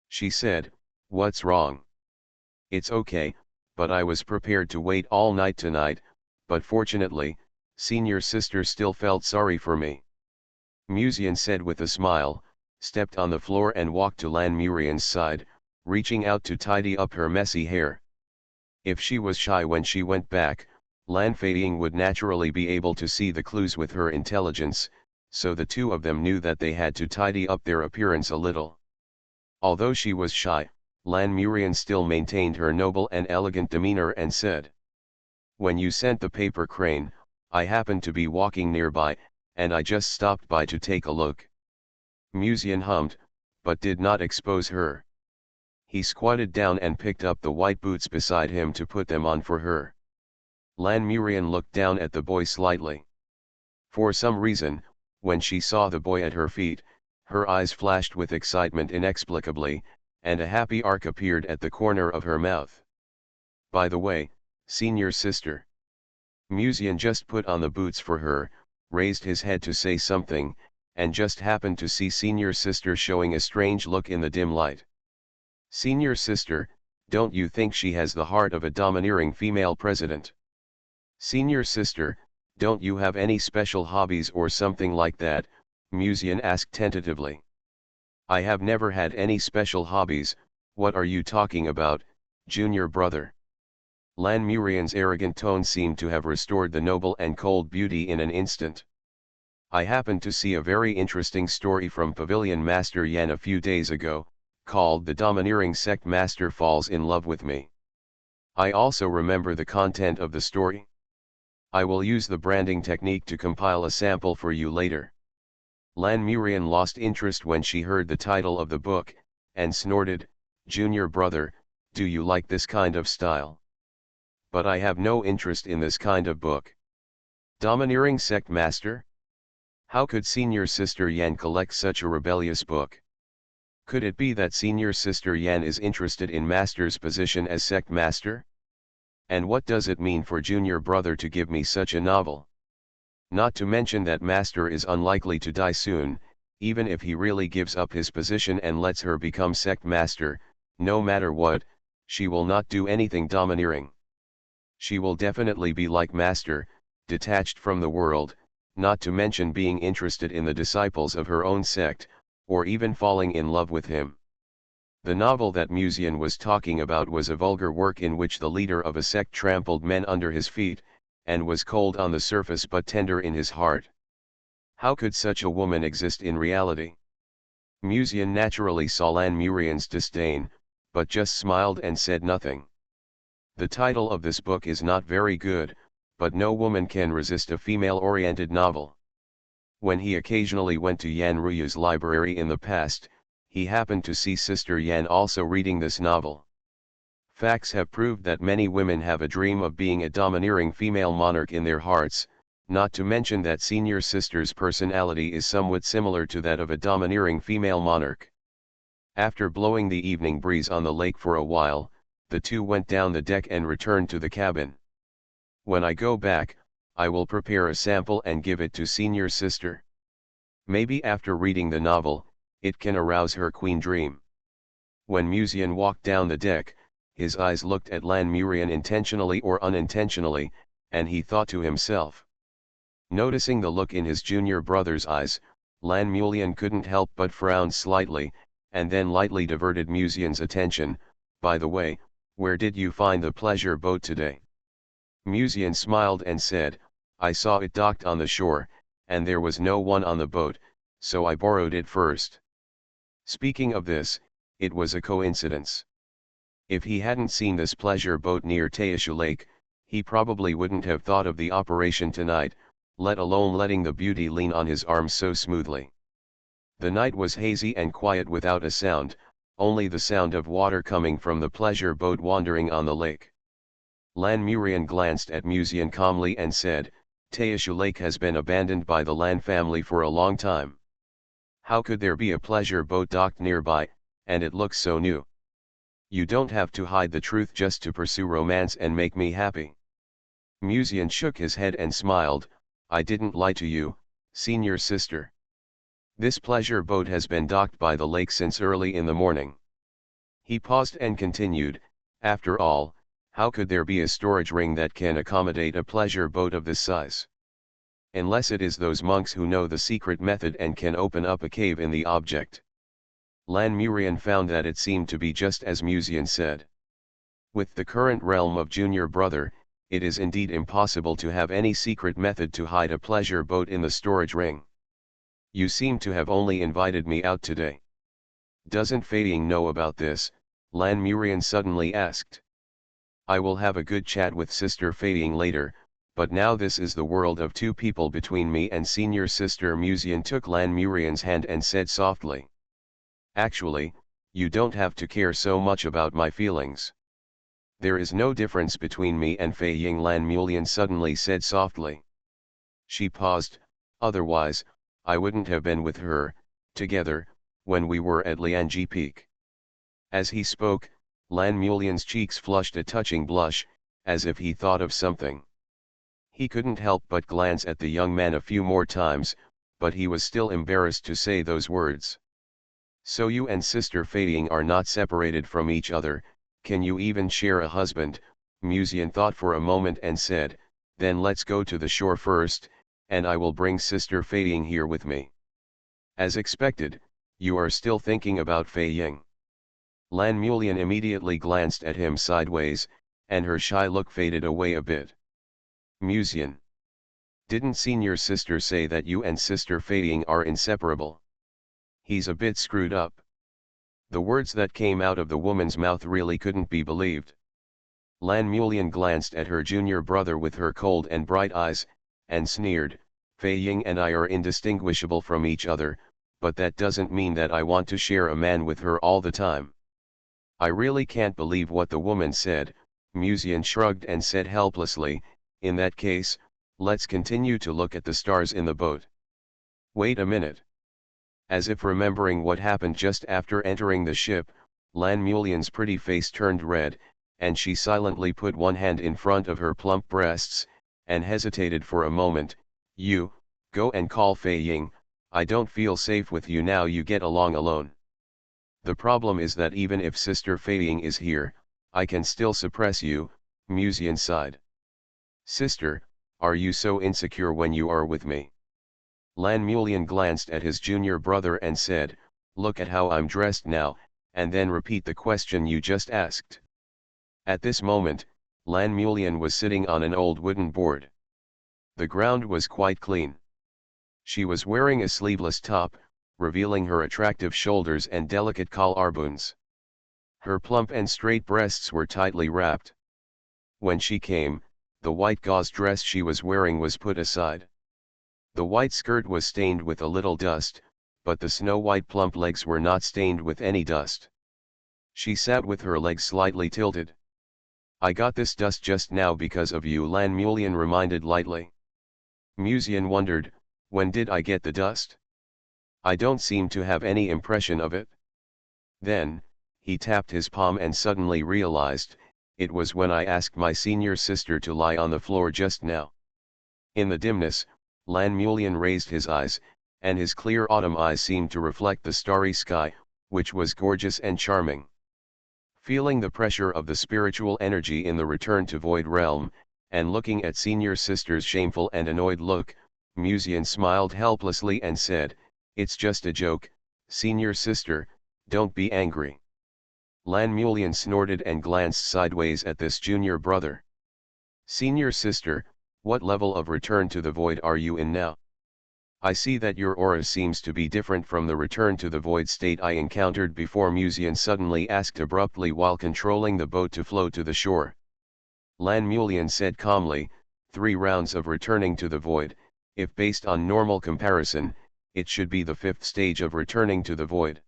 She said, "What's wrong?" "It's okay, but I was prepared to wait all night tonight, but fortunately, senior sister still felt sorry for me." Muzian said with a smile, stepped on the floor and walked to Lan Murian's side, reaching out to tidy up her messy hair. If she was shy when she went back, Lan Feiying would naturally be able to see the clues with her intelligence, so the two of them knew that they had to tidy up their appearance a little. Although she was shy, Lan Murian still maintained her noble and elegant demeanor and said, "When you sent the paper crane, I happened to be walking nearby, and I just stopped by to take a look." Muzian hummed, but did not expose her. He squatted down and picked up the white boots beside him to put them on for her. Lan Murian looked down at the boy slightly. For some reason, when she saw the boy at her feet, her eyes flashed with excitement inexplicably, and a happy arc appeared at the corner of her mouth. "By the way, senior sister." Muzian just put on the boots for her, raised his head to say something, and just happened to see senior sister showing a strange look in the dim light. "Senior sister, don't you think she has the heart of a domineering female president?" "Senior sister, don't you have any special hobbies or something like that?" Muzian asked tentatively. "I have never had any special hobbies. What are you talking about, junior brother?" Lan Murian's arrogant tone seemed to have restored the noble and cold beauty in an instant. "I happened to see a very interesting story from Pavilion Master Yan a few days ago, called "The Domineering Sect Master Falls in Love with Me." I also remember the content of the story. I will use the branding technique to compile a sample for you later." Lan Murian lost interest when she heard the title of the book, and snorted, "Junior brother, do you like this kind of style?" "But I have no interest in this kind of book." "Domineering Sect Master? How could senior sister Yan collect such a rebellious book? Could it be that senior sister Yan is interested in master's position as sect master? And what does it mean for junior brother to give me such a novel? Not to mention that master is unlikely to die soon, even if he really gives up his position and lets her become sect master, no matter what, she will not do anything domineering. She will definitely be like master, detached from the world, not to mention being interested in the disciples of her own sect, or even falling in love with him." The novel that Muzian was talking about was a vulgar work in which the leader of a sect trampled men under his feet, and was cold on the surface but tender in his heart. How could such a woman exist in reality? Muzian naturally saw Lan Murian's disdain, but just smiled and said nothing. "The title of this book is not very good, but no woman can resist a female-oriented novel." When he occasionally went to Yan Ruyu's library in the past, he happened to see Sister Yan also reading this novel. Facts have proved that many women have a dream of being a domineering female monarch in their hearts, not to mention that senior sister's personality is somewhat similar to that of a domineering female monarch. After blowing the evening breeze on the lake for a while, the two went down the deck and returned to the cabin. "When I go back, I will prepare a sample and give it to senior sister. Maybe after reading the novel, it can arouse her queen dream." When Muzian walked down the deck, his eyes looked at Lan Murian intentionally or unintentionally, and he thought to himself. Noticing the look in his junior brother's eyes, Lan Murian couldn't help but frown slightly, and then lightly diverted Muzian's attention. "By the way, where did you find the pleasure boat today?" Muzian smiled and said, "I saw it docked on the shore, and there was no one on the boat, so I borrowed it first." Speaking of this, it was a coincidence. If he hadn't seen this pleasure boat near Taishu Lake, he probably wouldn't have thought of the operation tonight, let alone letting the beauty lean on his arm so smoothly. The night was hazy and quiet without a sound, only the sound of water coming from the pleasure boat wandering on the lake. Lan Murian glanced at Musian calmly and said, Taishu Lake has been abandoned by the Lan family for a long time. How could there be a pleasure boat docked nearby, and it looks so new? You don't have to hide the truth just to pursue romance and make me happy. Musian shook his head and smiled, I didn't lie to you, senior sister. This pleasure boat has been docked by the lake since early in the morning. He paused and continued, after all, how could there be a storage ring that can accommodate a pleasure boat of this size? Unless it is those monks who know the secret method and can open up a cave in the object. Lan Murian found that it seemed to be just as Musian said. With the current realm of Junior Brother, it is indeed impossible to have any secret method to hide a pleasure boat in the storage ring. You seem to have only invited me out today. Doesn't Fei Ying know about this? Lan Murian suddenly asked. I will have a good chat with Sister Fei Ying later, but now this is the world of two people between me and senior sister. Musian took Lan Murian's hand and said softly. Actually, you don't have to care so much about my feelings. There is no difference between me and Fei Ying, Lan Murian suddenly said softly. She paused, otherwise, I wouldn't have been with her, together, when we were at Lianji Peak. As he spoke, Lan Murian's cheeks flushed a touching blush, as if he thought of something. He couldn't help but glance at the young man a few more times, but he was still embarrassed to say those words. So you and Sister Fei Ying are not separated from each other, can you even share a husband? Musian thought for a moment and said, then let's go to the shore first, and I will bring Sister Fei Ying here with me. As expected, you are still thinking about Fei Ying. Lan Murian immediately glanced at him sideways, and her shy look faded away a bit. Musian. Didn't senior sister say that you and Sister Fei Ying are inseparable? He's a bit screwed up. The words that came out of the woman's mouth really couldn't be believed. Lan Murian glanced at her junior brother with her cold and bright eyes, and sneered, Fei Ying and I are indistinguishable from each other, but that doesn't mean that I want to share a man with her all the time. I really can't believe what the woman said. Musian shrugged and said helplessly, in that case, let's continue to look at the stars in the boat. Wait a minute. As if remembering what happened just after entering the ship, Lan Murian's pretty face turned red, and she silently put one hand in front of her plump breasts, and hesitated for a moment. You, go and call Fei Ying, I don't feel safe with you now, you get along alone. The problem is that even if Sister Fei Ying is here, I can still suppress you, Musian sighed. Sister, are you so insecure when you are with me? Lan Murian glanced at his junior brother and said, look at how I'm dressed now, and then repeat the question you just asked. At this moment, Lan Murian was sitting on an old wooden board. The ground was quite clean. She was wearing a sleeveless top, revealing her attractive shoulders and delicate collarbones. Her plump and straight breasts were tightly wrapped. When she came, the white gauze dress she was wearing was put aside. The white skirt was stained with a little dust, but the snow-white plump legs were not stained with any dust. She sat with her legs slightly tilted. I got this dust just now because of you, Lan Murian reminded lightly. Musian wondered, when did I get the dust? I don't seem to have any impression of it. Then, he tapped his palm and suddenly realized, it was when I asked my senior sister to lie on the floor just now. In the dimness, Lan Murian raised his eyes, and his clear autumn eyes seemed to reflect the starry sky, which was gorgeous and charming. Feeling the pressure of the spiritual energy in the return to void realm, and looking at senior sister's shameful and annoyed look, Musian smiled helplessly and said, it's just a joke, senior sister, don't be angry. Lan Murian snorted and glanced sideways at this junior brother. Senior sister, what level of return to the void are you in now? I see that your aura seems to be different from the return to the void state I encountered before, Musian suddenly asked abruptly while controlling the boat to flow to the shore. Lan Mulian said calmly, 3 rounds of returning to the void, if based on normal comparison, it should be the 5th stage of returning to the void.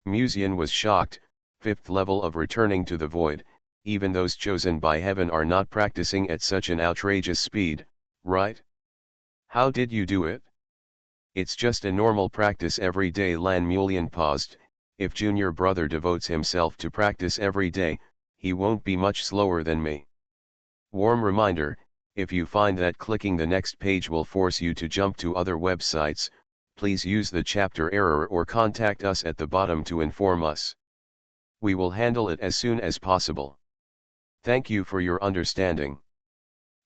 Musian was shocked, 5th level of returning to the void, even those chosen by heaven are not practicing at such an outrageous speed, right? How did you do it? It's just a normal practice every day. Lan Mulian paused. If junior brother devotes himself to practice every day, he won't be much slower than me. Warm reminder, if you find that clicking the next page will force you to jump to other websites, please use the chapter error or contact us at the bottom to inform us. We will handle it as soon as possible. Thank you for your understanding.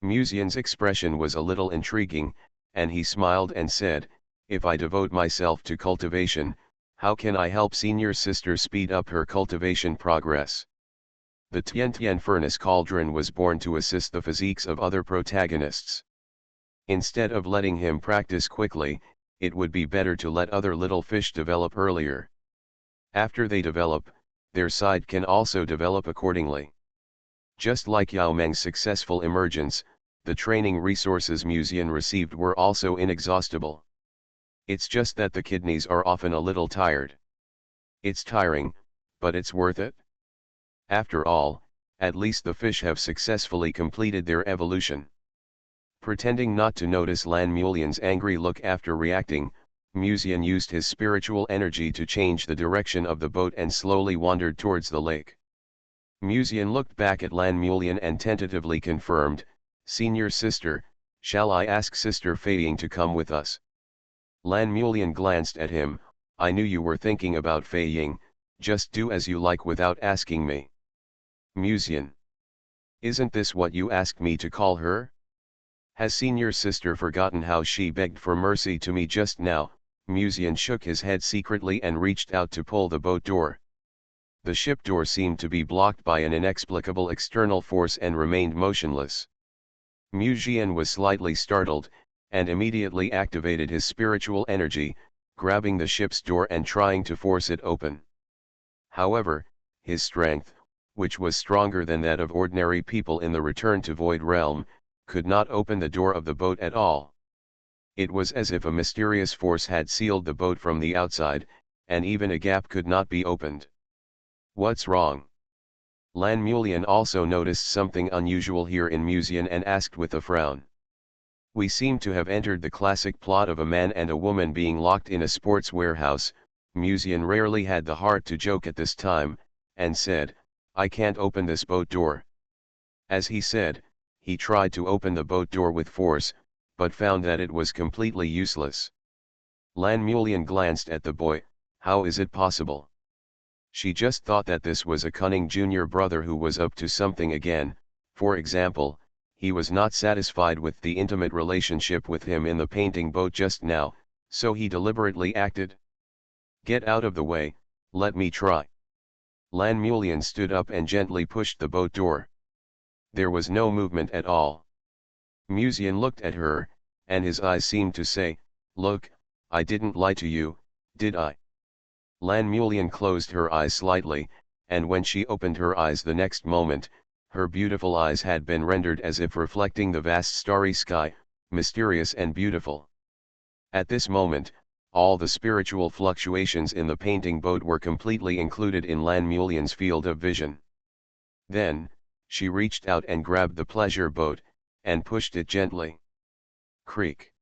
Musian's expression was a little intriguing, and he smiled and said, if I devote myself to cultivation, how can I help senior sister speed up her cultivation progress? The Tian Furnace Cauldron was born to assist the physiques of other protagonists. Instead of letting him practice quickly, it would be better to let other little fish develop earlier. After they develop, their side can also develop accordingly. Just like Yao Meng's successful emergence, the training resources Musian received were also inexhaustible. It's just that the kidneys are often a little tired. It's tiring, but it's worth it. After all, at least the fish have successfully completed their evolution. Pretending not to notice Lan Mulian's angry look after reacting, Musian used his spiritual energy to change the direction of the boat and slowly wandered towards the lake. Musian looked back at Lan Mulian and tentatively confirmed, Senior sister, shall I ask Sister Fei Ying to come with us? Lan Mulian glanced at him, I knew you were thinking about Fei Ying, just do as you like without asking me. Musian. Isn't this what you asked me to call her? Has senior sister forgotten how she begged for mercy to me just now? Musian shook his head secretly and reached out to pull the boat door. The ship door seemed to be blocked by an inexplicable external force and remained motionless. Musian was slightly startled, and immediately activated his spiritual energy, grabbing the ship's door and trying to force it open. However, his strength, which was stronger than that of ordinary people in the Return to Void realm, could not open the door of the boat at all. It was as if a mysterious force had sealed the boat from the outside, and even a gap could not be opened. What's wrong? Lan Mulian also noticed something unusual here in Musian and asked with a frown. We seem to have entered the classic plot of a man and a woman being locked in a sports warehouse. Musian rarely had the heart to joke at this time, and said, I can't open this boat door. As he said, he tried to open the boat door with force, but found that it was completely useless. Lan Mulian glanced at the boy, how is it possible? She just thought that this was a cunning junior brother who was up to something again. For example, he was not satisfied with the intimate relationship with him in the painting boat just now, so he deliberately acted. Get out of the way, let me try. Lan Mulian stood up and gently pushed the boat door. There was no movement at all. Musian looked at her, and his eyes seemed to say, look, I didn't lie to you, did I? Lan Mulian closed her eyes slightly, and when she opened her eyes the next moment, her beautiful eyes had been rendered as if reflecting the vast starry sky, mysterious and beautiful. At this moment, all the spiritual fluctuations in the painting boat were completely included in Lan Mulian's field of vision. Then, she reached out and grabbed the pleasure boat, and pushed it gently. Creak.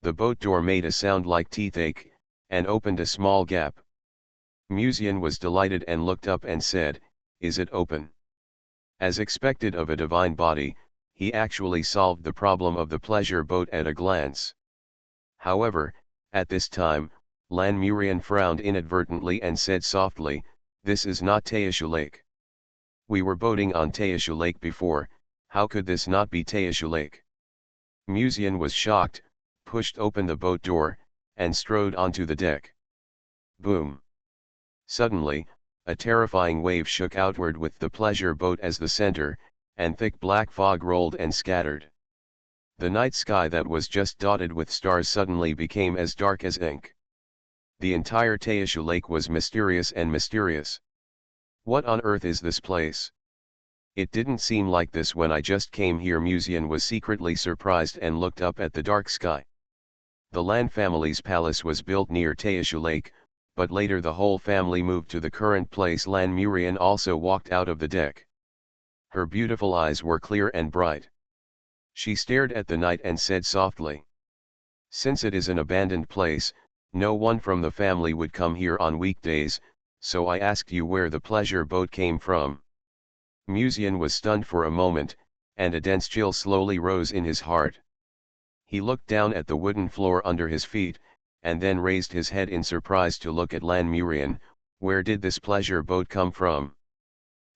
The boat door made a sound like teethache, and opened a small gap. Musian was delighted and looked up and said, is it open? As expected of a divine body, he actually solved the problem of the pleasure boat at a glance. However, at this time, Lan Mulian frowned inadvertently and said softly, this is not Taishu Lake. We were boating on Taishu Lake before, how could this not be Taishu Lake? Musian was shocked, pushed open the boat door, and strode onto the deck. Boom! Suddenly, a terrifying wave shook outward with the pleasure boat as the center, and thick black fog rolled and scattered. The night sky that was just dotted with stars suddenly became as dark as ink. The entire Taishu Lake was mysterious and mysterious. What on earth is this place? It didn't seem like this when I just came here. Muzian was secretly surprised and looked up at the dark sky. The Lan family's palace was built near Taishu Lake, but later the whole family moved to the current place. Lan Murian also walked out of the deck. Her beautiful eyes were clear and bright. She stared at the night and said softly, "Since it is an abandoned place, no one from the family would come here on weekdays, so I asked you where the pleasure boat came from." Muzian was stunned for a moment, and a dense chill slowly rose in his heart. He looked down at the wooden floor under his feet, and then raised his head in surprise to look at Lan Murian. Where did this pleasure boat come from?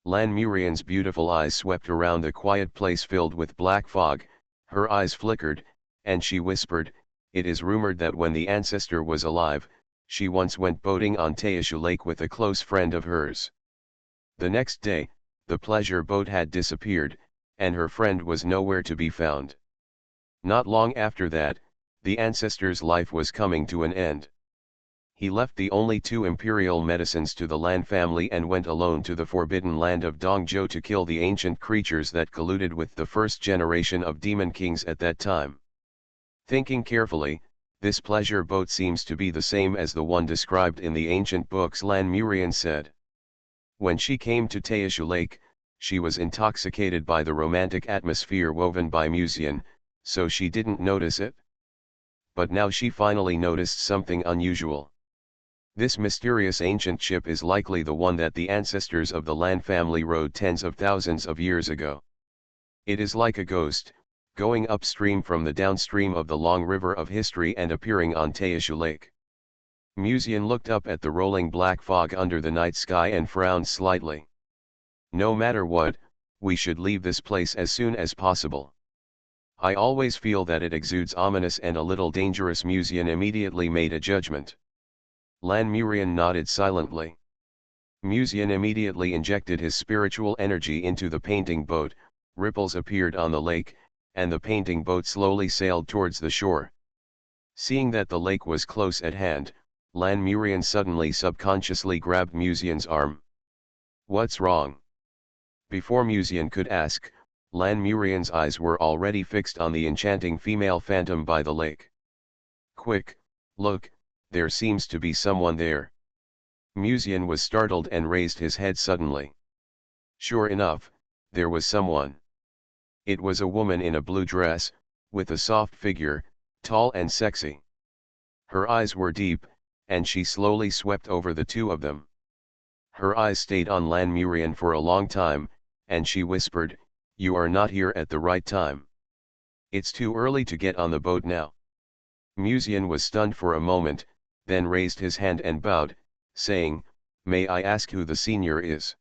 Lan Murian's beautiful eyes swept around the quiet place filled with black fog, her eyes flickered, and she whispered, "It is rumored that when the ancestor was alive, she once went boating on Taishu Lake with a close friend of hers. The next day, the pleasure boat had disappeared, and her friend was nowhere to be found. Not long after that, the ancestor's life was coming to an end. He left the only 2 imperial medicines to the Lan family and went alone to the forbidden land of Dongzhou to kill the ancient creatures that colluded with the first generation of demon kings at that time. Thinking carefully, this pleasure boat seems to be the same as the one described in the ancient books," Lan Murian said. "When she came to Taishu Lake, she was intoxicated by the romantic atmosphere woven by Muzian, so she didn't notice it. But now she finally noticed something unusual. This mysterious ancient ship is likely the one that the ancestors of the Lan family rode tens of thousands of years ago. It is like a ghost, going upstream from the downstream of the long river of history and appearing on Taishu Lake." Muzian looked up at the rolling black fog under the night sky and frowned slightly. "No matter what, we should leave this place as soon as possible. I always feel that it exudes ominous and a little dangerous." Muzian immediately made a judgment. Lan Murian nodded silently. Muzian immediately injected his spiritual energy into the painting boat, ripples appeared on the lake, and the painting boat slowly sailed towards the shore. Seeing that the lake was close at hand, Lan Murian suddenly subconsciously grabbed Muzian's arm. "What's wrong?" Before Muzian could ask, Lan Murian's eyes were already fixed on the enchanting female phantom by the lake. "Quick, look, there seems to be someone there." Muzian was startled and raised his head suddenly. Sure enough, there was someone. It was a woman in a blue dress, with a soft figure, tall and sexy. Her eyes were deep, and she slowly swept over the 2 of them. Her eyes stayed on Lan Murian for a long time, and she whispered, "You are not here at the right time. It's too early to get on the boat now." Muzian was stunned for a moment, then raised his hand and bowed, saying, "May I ask who the senior is?"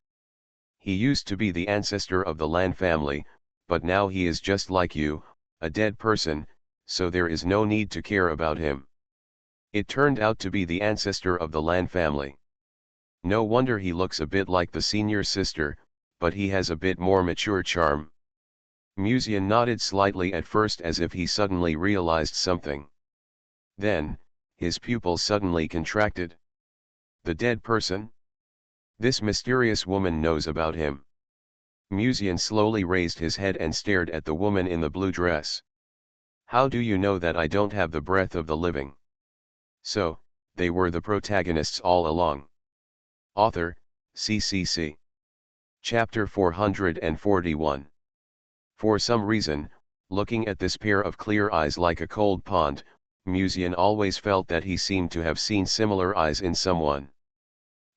"He used to be the ancestor of the Lan family, but now he is just like you, a dead person, so there is no need to care about him." It turned out to be the ancestor of the Lan family. "No wonder he looks a bit like the senior sister, but he has a bit more mature charm." Muzian nodded slightly at first as if he suddenly realized something. Then, his pupils suddenly contracted. The dead person? This mysterious woman knows about him. Muzian slowly raised his head and stared at the woman in the blue dress. "How do you know that I don't have the breath of the living?" So, they were the protagonists all along. Author, CCC. Chapter 441. For some reason, looking at this pair of clear eyes like a cold pond, Muzian always felt that he seemed to have seen similar eyes in someone.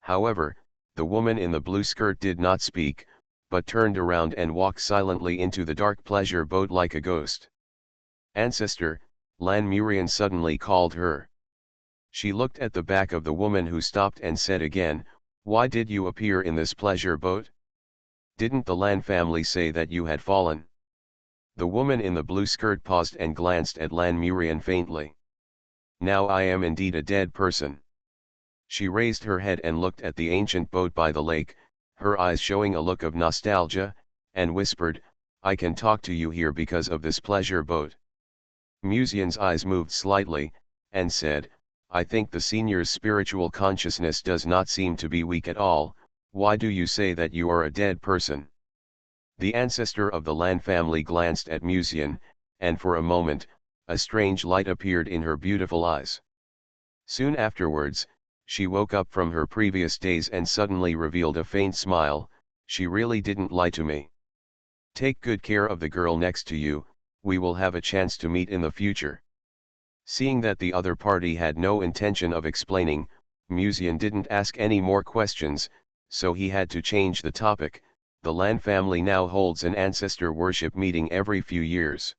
However, the woman in the blue skirt did not speak, but turned around and walked silently into the dark pleasure boat like a ghost. "Ancestor," Lan Murian suddenly called her. She looked at the back of the woman who stopped and said again, "Why did you appear in this pleasure boat? Didn't the Lan family say that you had fallen?" The woman in the blue skirt paused and glanced at Lan Murian faintly. "Now I am indeed a dead person." She raised her head and looked at the ancient boat by the lake, her eyes showing a look of nostalgia, and whispered, "I can talk to you here because of this pleasure boat." Musian's eyes moved slightly, and said, I think the senior's spiritual consciousness does not seem to be weak at all. Why do you say that you are a dead person? The ancestor of the Lan family glanced at Musian, and for a moment, a strange light appeared in her beautiful eyes. Soon afterwards, she woke up from her previous daze and suddenly revealed a faint smile. She really didn't lie to me. Take good care of the girl next to you, we will have a chance to meet in the future. Seeing that the other party had no intention of explaining, Musian didn't ask any more questions, so he had to change the topic. The Lan family now holds an ancestor worship meeting every few years.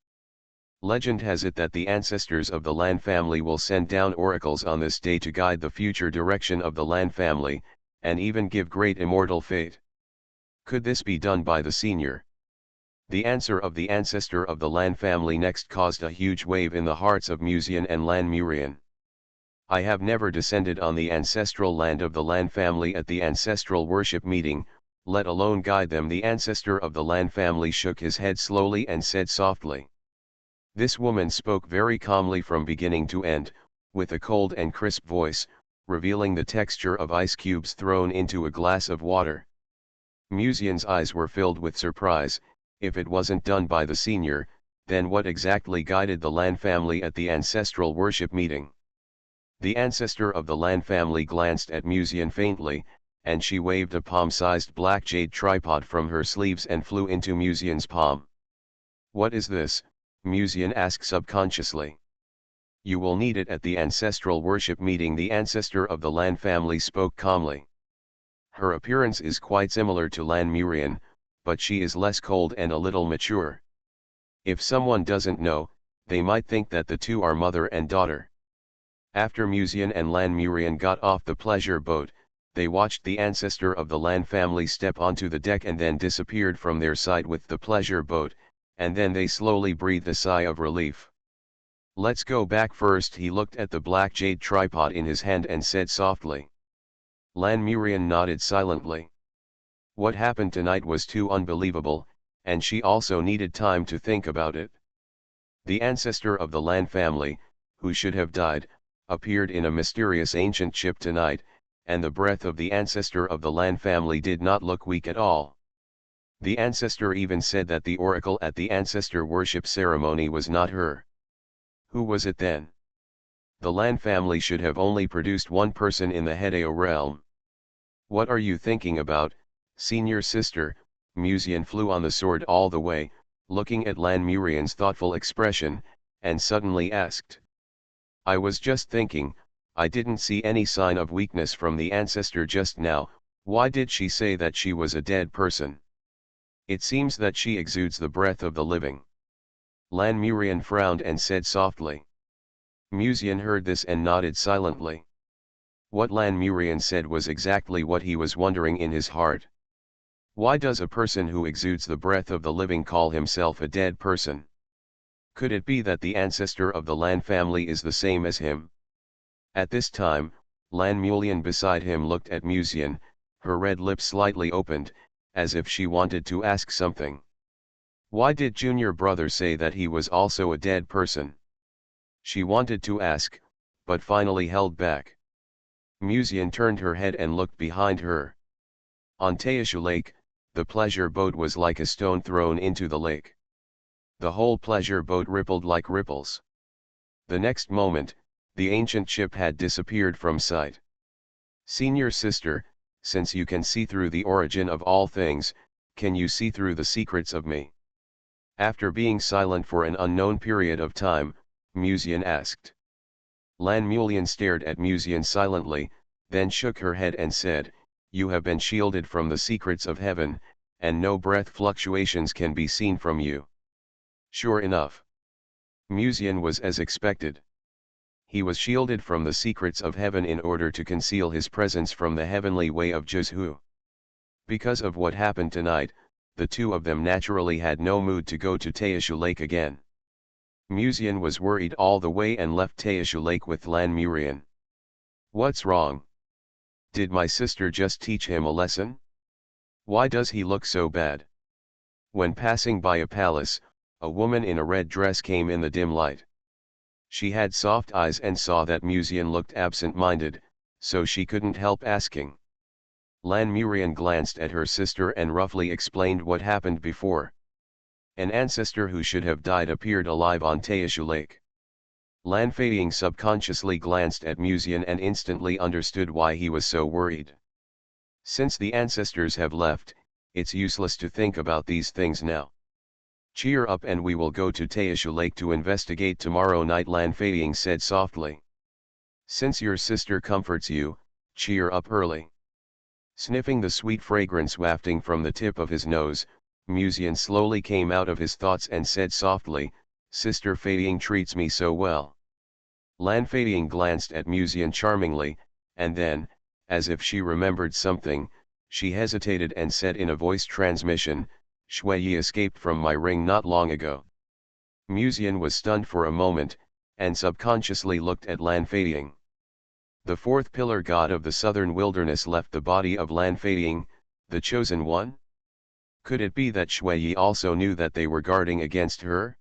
Legend has it that the ancestors of the Lan family will send down oracles on this day to guide the future direction of the Lan family, and even give great immortal fate. Could this be done by the senior? The answer of the ancestor of the Lan family next caused a huge wave in the hearts of Musian and Lan Murian. I have never descended on the ancestral land of the Lan family at the ancestral worship meeting, let alone guide them. The ancestor of the Lan family shook his head slowly and said softly. This woman spoke very calmly from beginning to end, with a cold and crisp voice, revealing the texture of ice cubes thrown into a glass of water. Musian's eyes were filled with surprise. If it wasn't done by the senior, then what exactly guided the Lan family at the ancestral worship meeting? The ancestor of the Lan family glanced at Musian faintly, and she waved a palm-sized black jade tripod from her sleeves and flew into Musian's palm. What is this? Musian asked subconsciously. You will need it at the ancestral worship meeting. The ancestor of the Lan family spoke calmly. Her appearance is quite similar to Lan Murian, but she is less cold and a little mature. If someone doesn't know, they might think that the two are mother and daughter. After Musian and Lan Murian got off the pleasure boat, they watched the ancestor of the Lan family step onto the deck and then disappeared from their sight with the pleasure boat, and then they slowly breathed a sigh of relief. Let's go back first. He looked at the black jade tripod in his hand and said softly. Lan Murian nodded silently. What happened tonight was too unbelievable, and she also needed time to think about it. The ancestor of the Lan family, who should have died, appeared in a mysterious ancient ship tonight, and the breath of the ancestor of the Lan family did not look weak at all. The ancestor even said that the oracle at the ancestor worship ceremony was not her. Who was it then? The Lan family should have only produced one person in the Hedeo realm. What are you thinking about, senior sister? Musian flew on the sword all the way, looking at Lan Murian's thoughtful expression, and suddenly asked. I was just thinking, I didn't see any sign of weakness from the ancestor just now. Why did she say that she was a dead person? It seems that she exudes the breath of the living. Lan Murian frowned and said softly. Musian heard this and nodded silently. What Lan Murian said was exactly what he was wondering in his heart. Why does a person who exudes the breath of the living call himself a dead person? Could it be that the ancestor of the Lan family is the same as him? At this time, Lan Murian beside him looked at Musian, her red lips slightly opened, as if she wanted to ask something. Why did junior brother say that he was also a dead person? She wanted to ask, but finally held back. Musian turned her head and looked behind her. On Teishu Lake, the pleasure boat was like a stone thrown into the lake. The whole pleasure boat rippled like ripples. The next moment, the ancient ship had disappeared from sight. Senior sister, since you can see through the origin of all things, can you see through the secrets of me? After being silent for an unknown period of time, Musian asked. Lan Murian stared at Musian silently, then shook her head and said, You have been shielded from the secrets of heaven, and no breath fluctuations can be seen from you. Sure enough. Musian was as expected. He was shielded from the secrets of heaven in order to conceal his presence from the heavenly way of Juzhu. Because of what happened tonight, the two of them naturally had no mood to go to Teishu Lake again. Musian was worried all the way and left Teishu Lake with Lan Murian. What's wrong? Did my sister just teach him a lesson? Why does he look so bad? When passing by a palace, a woman in a red dress came in the dim light. She had soft eyes and saw that Musian looked absent-minded, so she couldn't help asking. Lan Murian glanced at her sister and roughly explained what happened before. An ancestor who should have died appeared alive on Taishu Lake. Lan Feiying subconsciously glanced at Musian and instantly understood why he was so worried. Since the ancestors have left, it's useless to think about these things now. Cheer up and we will go to Taishu Lake to investigate tomorrow night, Lan Feiying said softly. Since your sister comforts you, cheer up early. Sniffing the sweet fragrance wafting from the tip of his nose, Musian slowly came out of his thoughts and said softly, Sister Feiying treats me so well. Lan Feiying glanced at Musian charmingly, and then, as if she remembered something, she hesitated and said in a voice transmission, Shui Yi escaped from my ring not long ago. Musian was stunned for a moment, and subconsciously looked at Lan Feiying. The fourth pillar god of the southern wilderness left the body of Lan Feiying, the chosen one? Could it be that Shui Yi also knew that they were guarding against her?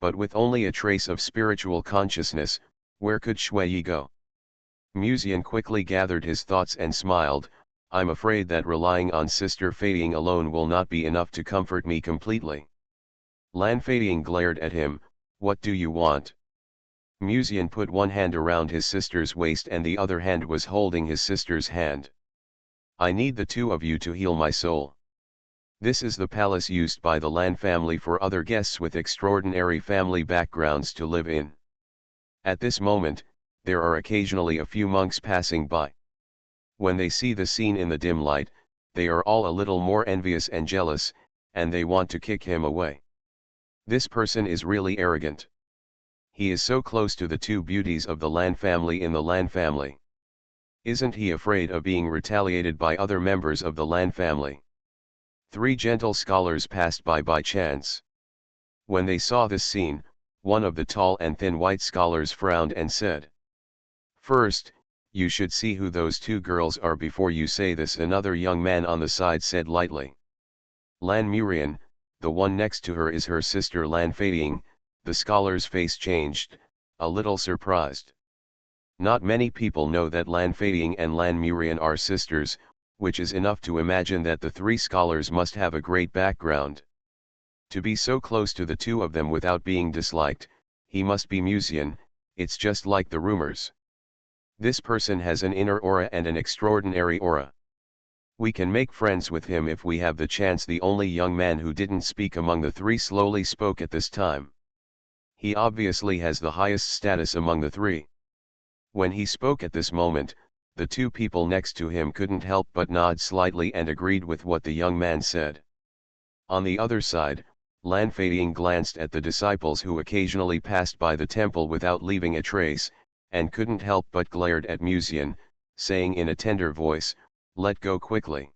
But with only a trace of spiritual consciousness, where could Shui Yi go? Musian quickly gathered his thoughts and smiled, I'm afraid that relying on Sister Feiying alone will not be enough to comfort me completely. Lan Feiying glared at him, what do you want? Musian put one hand around his sister's waist and the other hand was holding his sister's hand. I need the two of you to heal my soul. This is the palace used by the Lan family for other guests with extraordinary family backgrounds to live in. At this moment, there are occasionally a few monks passing by. When they see the scene in the dim light, they are all a little more envious and jealous, and they want to kick him away. This person is really arrogant. He is so close to the two beauties of the Lan family in the Lan family. Isn't he afraid of being retaliated by other members of the Lan family? Three gentle scholars passed by chance. When they saw this scene, one of the tall and thin white scholars frowned and said, First, you should see who those two girls are before you say this, another young man on the side said lightly. Lan Murian, the one next to her is her sister Lan Feiying. The scholar's face changed, a little surprised. Not many people know that Lan Feiying and Lan Murian are sisters, which is enough to imagine that the three scholars must have a great background. To be so close to the two of them without being disliked, he must be Musian, it's just like the rumors. This person has an inner aura and an extraordinary aura. We can make friends with him if we have the chance. The only young man who didn't speak among the three slowly spoke at this time. He obviously has the highest status among the three. When he spoke at this moment, the two people next to him couldn't help but nod slightly and agreed with what the young man said. On the other side, Lan Feiying glanced at the disciples who occasionally passed by the temple without leaving a trace, and couldn't help but glared at Musian, saying in a tender voice, let go quickly.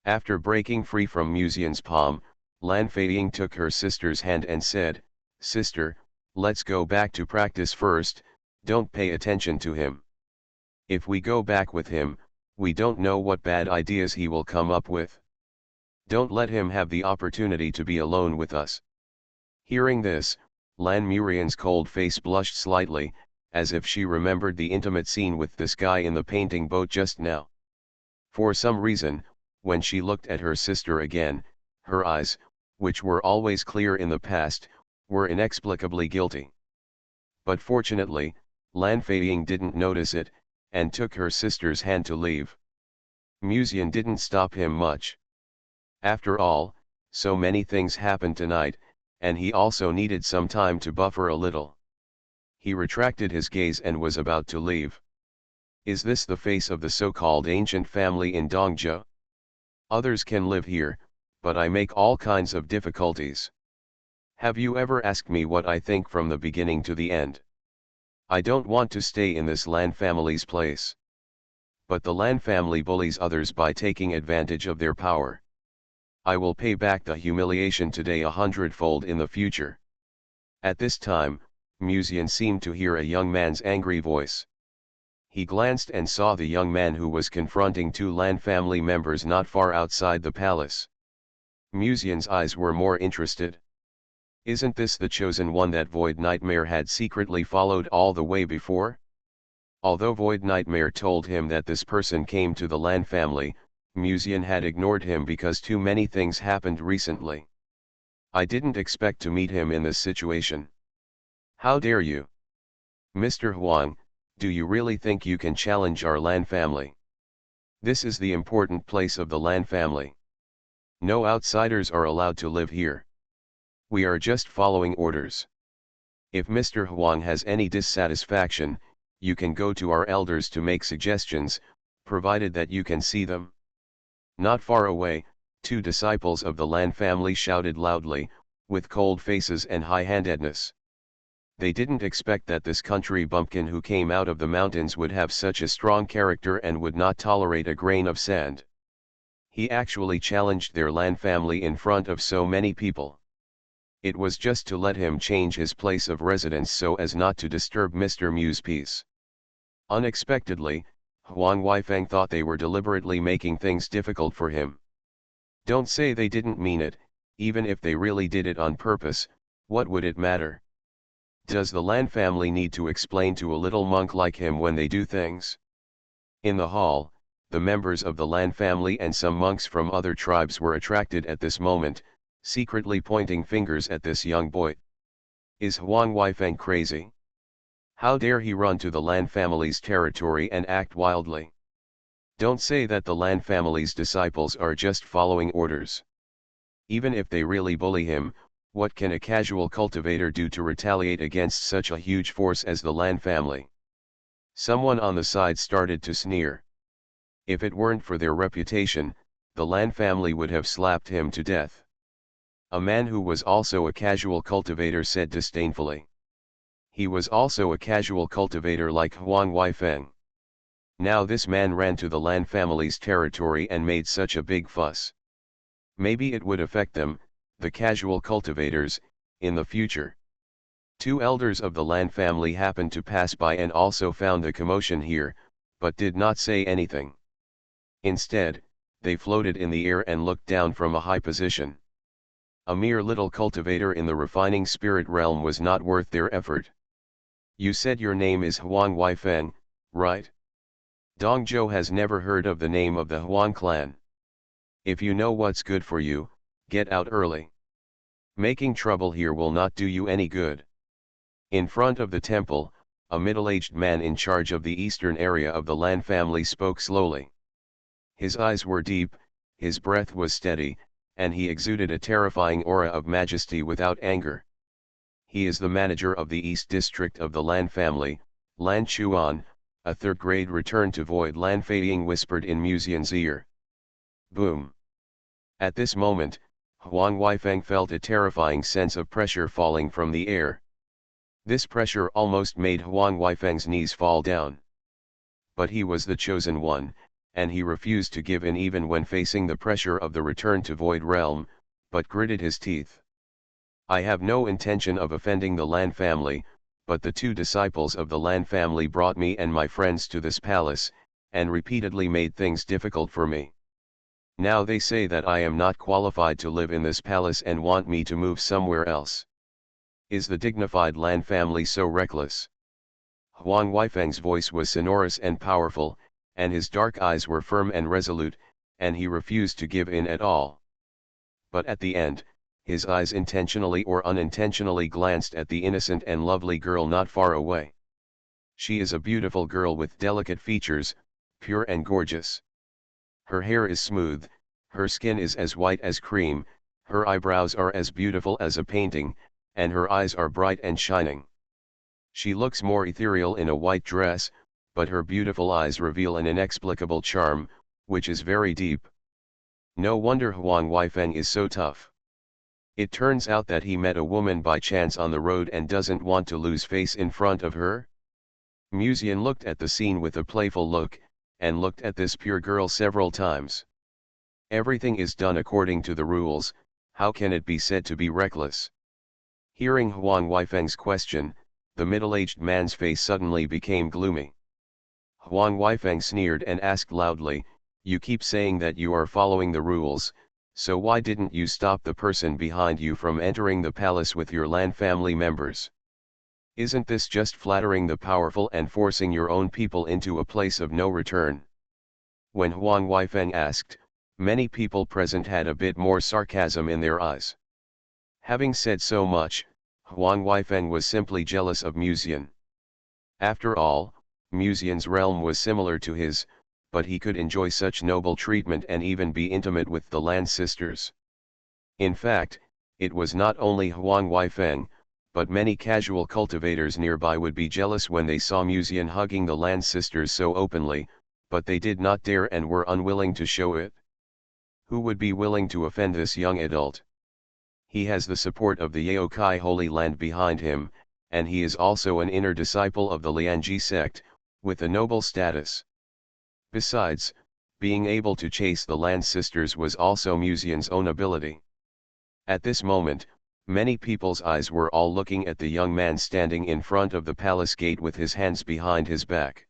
After breaking free from Musian's palm, Lan Feiying took her sister's hand and said, Sister, let's go back to practice first, don't pay attention to him. If we go back with him, we don't know what bad ideas he will come up with. Don't let him have the opportunity to be alone with us. Hearing this, Lan Murian's cold face blushed slightly, as if she remembered the intimate scene with this guy in the painting boat just now. For some reason, when she looked at her sister again, her eyes, which were always clear in the past, were inexplicably guilty. But fortunately, Lan Feiying didn't notice it, and took her sister's hand to leave. Musian didn't stop him much. After all, so many things happened tonight, and he also needed some time to buffer a little. He retracted his gaze and was about to leave. Is this the face of the so-called ancient family in Dongzhou? Others can live here, but I make all kinds of difficulties. Have you ever asked me what I think from the beginning to the end? I don't want to stay in this Lan family's place. But the Lan family bullies others by taking advantage of their power. I will pay back the humiliation today 100-fold in the future. At this time, Musian seemed to hear a young man's angry voice. He glanced and saw the young man who was confronting two Lan family members not far outside the palace. Musian's eyes were more interested. Isn't this the chosen one that Void Nightmare had secretly followed all the way before? Although Void Nightmare told him that this person came to the Lan family, Muzian had ignored him because too many things happened recently. I didn't expect to meet him in this situation. How dare you? Mr. Huang, do you really think you can challenge our Lan family? This is the important place of the Lan family. No outsiders are allowed to live here. We are just following orders. If Mr. Huang has any dissatisfaction, you can go to our elders to make suggestions, provided that you can see them. Not far away, two disciples of the Lan family shouted loudly, with cold faces and high-handedness. They didn't expect that this country bumpkin who came out of the mountains would have such a strong character and would not tolerate a grain of sand. He actually challenged their Lan family in front of so many people. It was just to let him change his place of residence so as not to disturb Mr. Mu's peace. Unexpectedly, Huang Weifeng thought they were deliberately making things difficult for him. Don't say they didn't mean it, even if they really did it on purpose, what would it matter? Does the Lan family need to explain to a little monk like him when they do things? In the hall, the members of the Lan family and some monks from other tribes were attracted at this moment, secretly pointing fingers at this young boy. Is Huang Weifeng crazy? How dare he run to the Lan family's territory and act wildly? Don't say that the Lan family's disciples are just following orders. Even if they really bully him, what can a casual cultivator do to retaliate against such a huge force as the Lan family? Someone on the side started to sneer. If it weren't for their reputation, the Lan family would have slapped him to death. A man who was also a casual cultivator said disdainfully. He was also a casual cultivator like Huang Weifeng. Now this man ran to the Lan family's territory and made such a big fuss. Maybe it would affect them, the casual cultivators, in the future. Two elders of the Lan family happened to pass by and also found the commotion here, but did not say anything. Instead, they floated in the air and looked down from a high position. A mere little cultivator in the refining spirit realm was not worth their effort. You said your name is Huang Weifeng, right? Dongzhou has never heard of the name of the Huang clan. If you know what's good for you, get out early. Making trouble here will not do you any good. In front of the temple, a middle-aged man in charge of the eastern area of the Lan family spoke slowly. His eyes were deep, his breath was steady, and he exuded a terrifying aura of majesty without anger. He is the manager of the East District of the Lan family, Lan Chuan, a third-grade return to Void Lan Feiying whispered in Muzian's ear. Boom. At this moment, Huang Weifeng felt a terrifying sense of pressure falling from the air. This pressure almost made Huang Weifeng's knees fall down. But he was the chosen one, and he refused to give in even when facing the pressure of the return to Void Realm, but gritted his teeth. I have no intention of offending the Lan family, but the two disciples of the Lan family brought me and my friends to this palace, and repeatedly made things difficult for me. Now they say that I am not qualified to live in this palace and want me to move somewhere else. Is the dignified Lan family so reckless? Huang Weifeng's voice was sonorous and powerful, and his dark eyes were firm and resolute, and he refused to give in at all. But at the end, his eyes intentionally or unintentionally glanced at the innocent and lovely girl not far away. She is a beautiful girl with delicate features, pure and gorgeous. Her hair is smooth, her skin is as white as cream, her eyebrows are as beautiful as a painting, and her eyes are bright and shining. She looks more ethereal in a white dress, but her beautiful eyes reveal an inexplicable charm, which is very deep. No wonder Huang Weifeng is so tough. It turns out that he met a woman by chance on the road and doesn't want to lose face in front of her. Muzian looked at the scene with a playful look, and looked at this pure girl several times. Everything is done according to the rules, how can it be said to be reckless? Hearing Huang Weifeng's question, the middle-aged man's face suddenly became gloomy. Huang Weifeng sneered and asked loudly, "You keep saying that you are following the rules, So why didn't you stop the person behind you from entering the palace with your Lan family members? Isn't this just flattering the powerful and forcing your own people into a place of no return? When Huang Weifeng asked, many people present had a bit more sarcasm in their eyes. Having said so much, Huang Weifeng was simply jealous of Musian. After all, Musian's realm was similar to his, but he could enjoy such noble treatment and even be intimate with the Lan sisters. In fact, it was not only Huang Weifeng, but many casual cultivators nearby would be jealous when they saw Musian hugging the Lan sisters so openly, but they did not dare and were unwilling to show it. Who would be willing to offend this young adult? He has the support of the Yaokai Holy Land behind him, and he is also an inner disciple of the Lianji sect, with a noble status. Besides, being able to chase the Lan sisters was also Musian's own ability. At this moment, many people's eyes were all looking at the young man standing in front of the palace gate with his hands behind his back.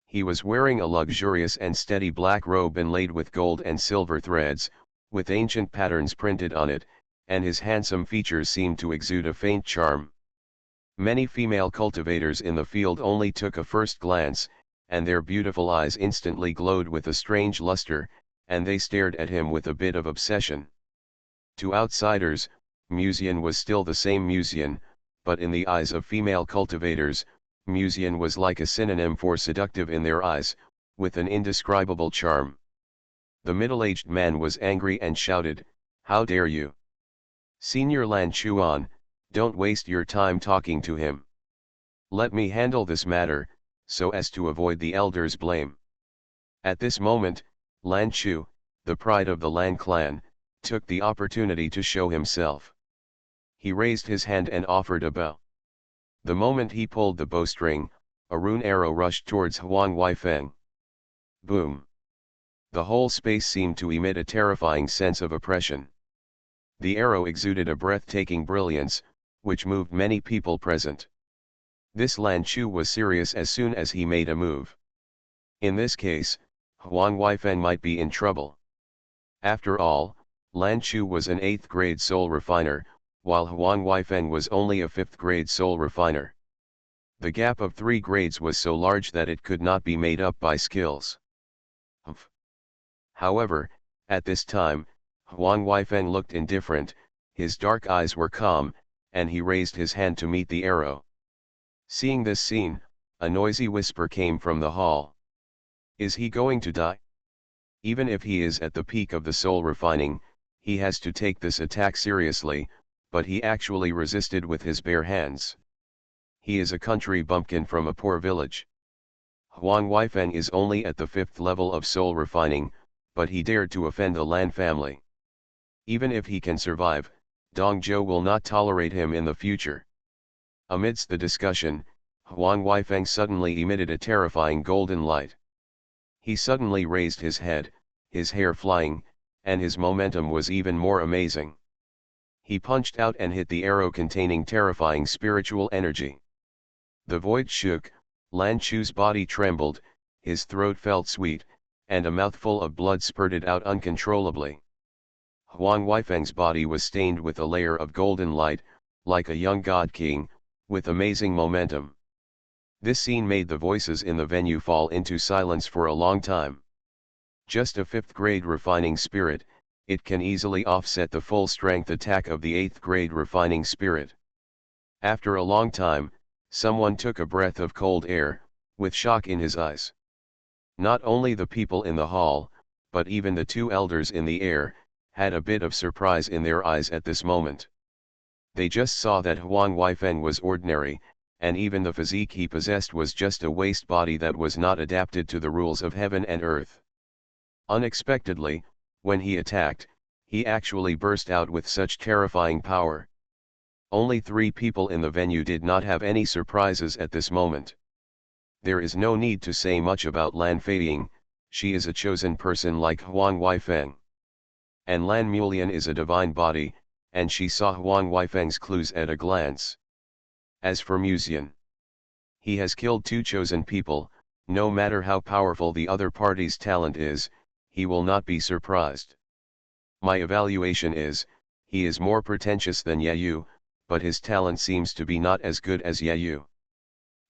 He was wearing a luxurious and steady black robe inlaid with gold and silver threads, with ancient patterns printed on it, and his handsome features seemed to exude a faint charm. Many female cultivators in the field only took a first glance, and their beautiful eyes instantly glowed with a strange luster, and they stared at him with a bit of obsession. To outsiders, Musian was still the same Musian, but in the eyes of female cultivators, Musian was like a synonym for seductive in their eyes, with an indescribable charm. The middle-aged man was angry and shouted, "How dare you? Senior Lan Chuan, don't waste your time talking to him. Let me handle this matter, so as to avoid the elders' blame." At this moment, Lan Chu, the pride of the Lan clan, took the opportunity to show himself. He raised his hand and offered a bow. The moment he pulled the bowstring, a rune arrow rushed towards Huang Weifeng. Boom! The whole space seemed to emit a terrifying sense of oppression. The arrow exuded a breathtaking brilliance, which moved many people present. This Lan Chu was serious as soon as he made a move. In this case, Huang Weifeng might be in trouble. After all, Lan Chu was an 8th grade soul refiner, while Huang Weifeng was only a 5th grade soul refiner. The gap of 3 grades was so large that it could not be made up by skills. However, at this time, Huang Weifeng looked indifferent, his dark eyes were calm, and he raised his hand to meet the arrow. Seeing this scene, a noisy whisper came from the hall. Is he going to die? Even if he is at the peak of the soul refining, he has to take this attack seriously, but he actually resisted with his bare hands. He is a country bumpkin from a poor village. Huang Weifeng is only at the 5th level of soul refining, but he dared to offend the Lan family. Even if he can survive, Dong Zhou will not tolerate him in the future. Amidst the discussion, Huang Weifeng suddenly emitted a terrifying golden light. He suddenly raised his head, his hair flying, and his momentum was even more amazing. He punched out and hit the arrow containing terrifying spiritual energy. The void shook, Lan Chu's body trembled, his throat felt sweet, and a mouthful of blood spurted out uncontrollably. Huang Weifeng's body was stained with a layer of golden light, like a young god king, with amazing momentum. This scene made the voices in the venue fall into silence for a long time. Just a 5th grade refining spirit, it can easily offset the full strength attack of the 8th grade refining spirit. After a long time, someone took a breath of cold air, with shock in his eyes. Not only the people in the hall, but even the 2 elders in the air, had a bit of surprise in their eyes at this moment. They just saw that Huang Weifeng was ordinary, and even the physique he possessed was just a waste body that was not adapted to the rules of heaven and earth. Unexpectedly, when he attacked, he actually burst out with such terrifying power. Only 3 people in the venue did not have any surprises at this moment. There is no need to say much about Lan Feiying, she is a chosen person like Huang Weifeng. And Lan Mulian is a divine body, and she saw Huang Weifeng's clues at a glance. As for Musian, he has killed 2 chosen people, no matter how powerful the other party's talent is, he will not be surprised. My evaluation is, he is more pretentious than Yayu, but his talent seems to be not as good as Yayu.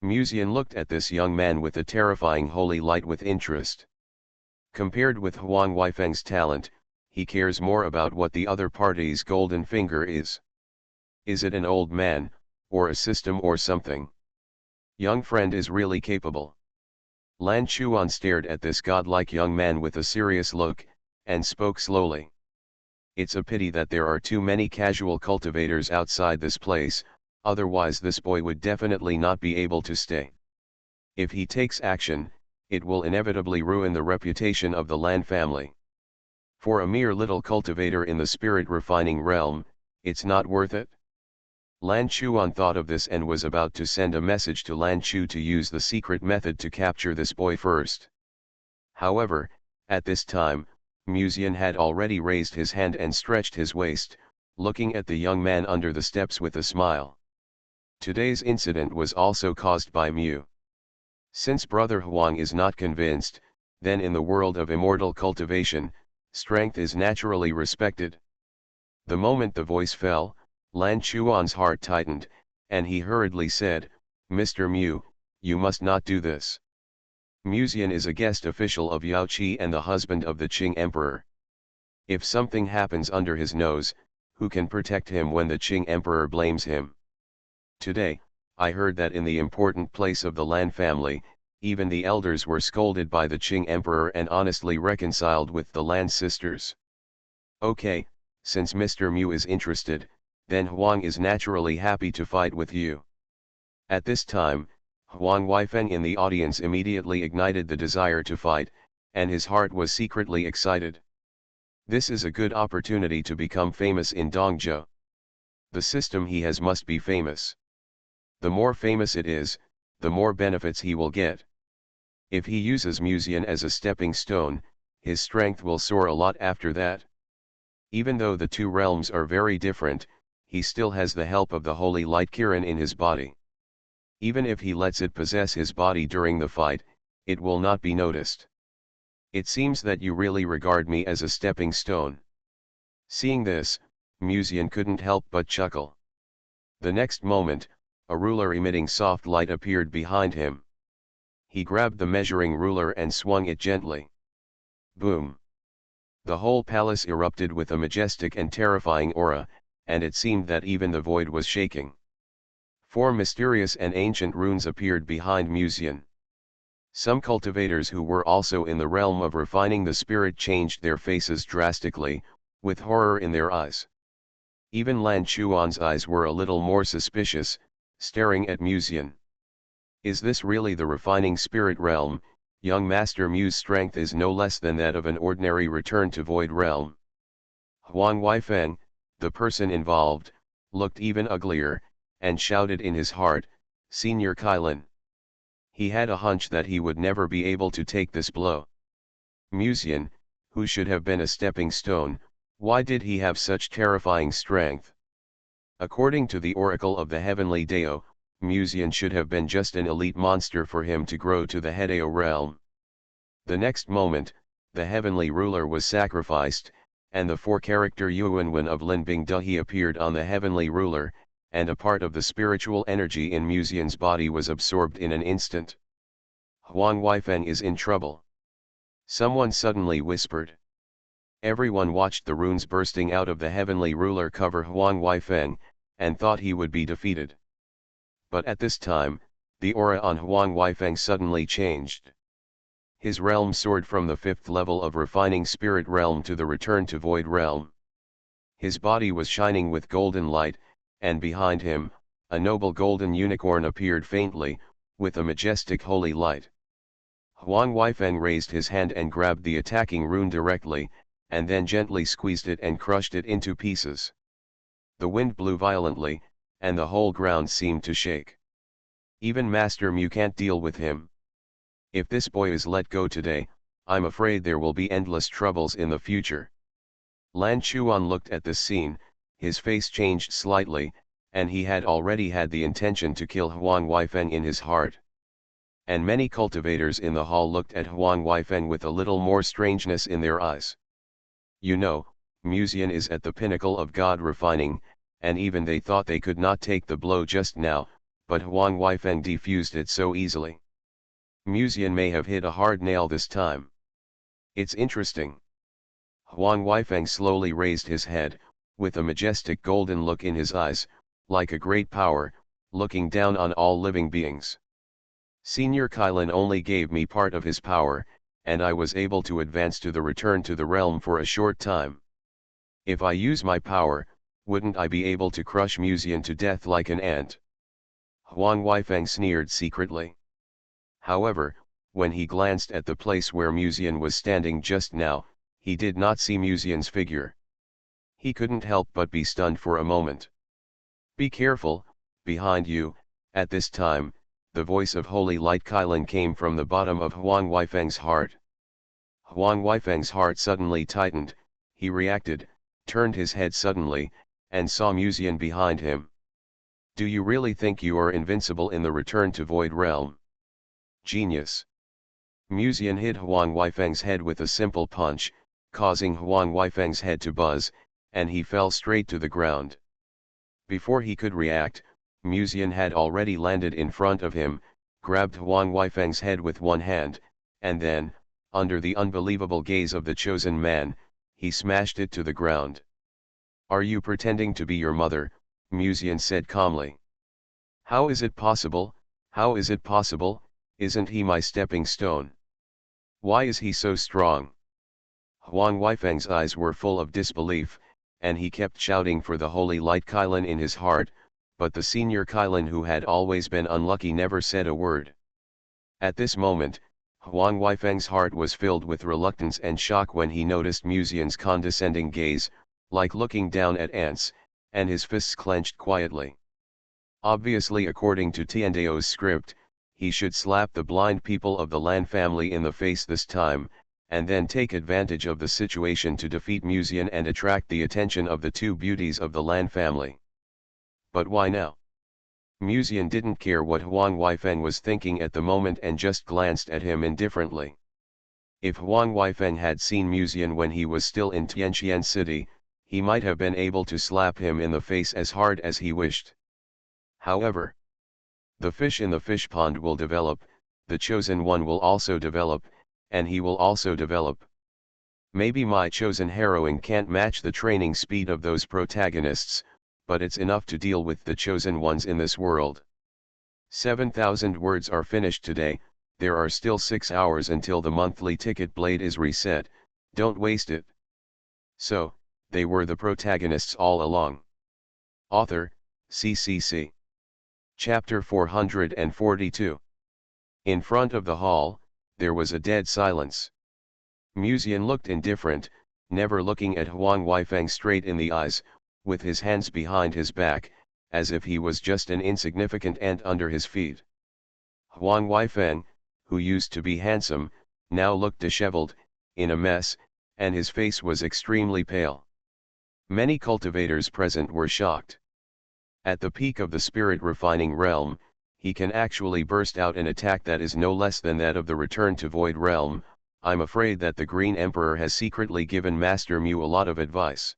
Musian looked at this young man with a terrifying holy light with interest. Compared with Huang Weifeng's talent, he cares more about what the other party's golden finger is. Is it an old man, or a system or something? Young friend is really capable. Lan Chuan stared at this godlike young man with a serious look, and spoke slowly. It's a pity that there are too many casual cultivators outside this place, otherwise this boy would definitely not be able to stay. If he takes action, it will inevitably ruin the reputation of the Lan family. For a mere little cultivator in the spirit refining realm, it's not worth it. Lan Chuan thought of this and was about to send a message to Lan Chu to use the secret method to capture this boy first. However, at this time, Musian had already raised his hand and stretched his waist, looking at the young man under the steps with a smile. Today's incident was also caused by Mu. Since Brother Huang is not convinced, then in the world of immortal cultivation, strength is naturally respected. The moment the voice fell, Lan Chuan's heart tightened, and he hurriedly said, "Mr. Mu, you must not do this. Musian is a guest official of Yao Qi and the husband of the Qing Emperor. If something happens under his nose, who can protect him when the Qing Emperor blames him? Today, I heard that in the important place of the Lan family, even the elders were scolded by the Qing Emperor and honestly reconciled with the Lan sisters. Okay, since Mr. Mu is interested, then Huang is naturally happy to fight with you." At this time, Huang Weifeng in the audience immediately ignited the desire to fight, and his heart was secretly excited. This is a good opportunity to become famous in Dongzhou. The system he has must be famous. The more famous it is, the more benefits he will get. If he uses Musian as a stepping stone, his strength will soar a lot after that. Even though the two realms are very different, he still has the help of the holy light Kiran in his body. Even if he lets it possess his body during the fight, it will not be noticed. It seems that you really regard me as a stepping stone. Seeing this, Musian couldn't help but chuckle. The next moment, a ruler emitting soft light appeared behind him. He grabbed the measuring ruler and swung it gently. Boom! The whole palace erupted with a majestic and terrifying aura, and it seemed that even the void was shaking. 4 mysterious and ancient runes appeared behind Musian. Some cultivators who were also in the realm of refining the spirit changed their faces drastically, with horror in their eyes. Even Lan Chuan's eyes were a little more suspicious, staring at Musian. Is this really the refining spirit realm? Young Master Mu's strength is no less than that of an ordinary return to void realm. Huang Weifeng, the person involved, looked even uglier, and shouted in his heart, "Senior Kailan." He had a hunch that he would never be able to take this blow. Musian, who should have been a stepping stone, why did he have such terrifying strength? According to the oracle of the heavenly Dao, Musian should have been just an elite monster for him to grow to the Hedao realm. The next moment, the heavenly ruler was sacrificed, and the 4-character Yuanwen of Linbing Dehe appeared on the heavenly ruler, and a part of the spiritual energy in Musian's body was absorbed in an instant. Huang Weifeng is in trouble. Someone suddenly whispered. Everyone watched the runes bursting out of the heavenly ruler cover Huang Weifeng, and thought he would be defeated. But at this time, the aura on Huang Weifeng suddenly changed. His realm soared from the 5th level of refining spirit realm to the return to void realm. His body was shining with golden light, and behind him, a noble golden unicorn appeared faintly, with a majestic holy light. Huang Weifeng raised his hand and grabbed the attacking rune directly, and then gently squeezed it and crushed it into pieces. The wind blew violently, and the whole ground seemed to shake. Even Master Mu can't deal with him. If this boy is let go today, I'm afraid there will be endless troubles in the future. Lan Chuan looked at this scene, his face changed slightly, and he had already had the intention to kill Huang Weifeng in his heart. And many cultivators in the hall looked at Huang Weifeng with a little more strangeness in their eyes. You know, Musian is at the pinnacle of God refining, and even they thought they could not take the blow just now, but Huang Weifeng defused it so easily. Musian may have hit a hard nail this time. It's interesting. Huang Weifeng slowly raised his head, with a majestic golden look in his eyes, like a great power, looking down on all living beings. Senior Kylin only gave me part of his power, and I was able to advance to the return to the realm for a short time. If I use my power, wouldn't I be able to crush Musian to death like an ant? Huang Weifeng sneered secretly. However, when he glanced at the place where Musian was standing just now, he did not see Musian's figure. He couldn't help but be stunned for a moment. Be careful, behind you. At this time, the voice of Holy Light Kylin came from the bottom of Huang Weifeng's heart. Huang Weifeng's heart suddenly tightened, he reacted, turned his head suddenly, and saw Musian behind him. Do you really think you are invincible in the return to Void Realm? Genius. Musian hit Huang Weifeng's head with a simple punch, causing Huang Weifeng's head to buzz, and he fell straight to the ground. Before he could react, Musian had already landed in front of him, grabbed Huang Weifeng's head with one hand, and then, under the unbelievable gaze of the chosen man, he smashed it to the ground. Are you pretending to be your mother? Musian said calmly. How is it possible? How is it possible? Isn't he my stepping stone? Why is he so strong? Huang Weifeng's eyes were full of disbelief, and he kept shouting for the Holy Light Kylin in his heart, but the senior Kylin who had always been unlucky never said a word. At this moment, Huang Weifeng's heart was filled with reluctance and shock when he noticed Musian's condescending gaze, like looking down at ants, and his fists clenched quietly. Obviously, according to Tiandao's script, he should slap the blind people of the Lan family in the face this time, and then take advantage of the situation to defeat Musian and attract the attention of the two beauties of the Lan family. But why now? Musian didn't care what Huang Weifeng was thinking at the moment and just glanced at him indifferently. If Huang Weifeng had seen Musian when he was still in Tianqian City, he might have been able to slap him in the face as hard as he wished. However, the fish in the fish pond will develop, the chosen one will also develop, and he will also develop. Maybe my chosen heroine can't match the training speed of those protagonists, but it's enough to deal with the chosen ones in this world. 7,000 words are finished today. There are still 6 hours until the monthly ticket blade is reset, don't waste it. So, they were the protagonists all along. Author, CCC. Chapter 442. In front of the hall, there was a dead silence. Musian looked indifferent, never looking at Huang Weifeng straight in the eyes, with his hands behind his back, as if he was just an insignificant ant under his feet. Huang Weifeng, who used to be handsome, now looked disheveled, in a mess, and his face was extremely pale. Many cultivators present were shocked. At the peak of the spirit refining realm, he can actually burst out an attack that is no less than that of the return to Void Realm. I'm afraid that the Green Emperor has secretly given Master Mu a lot of advice.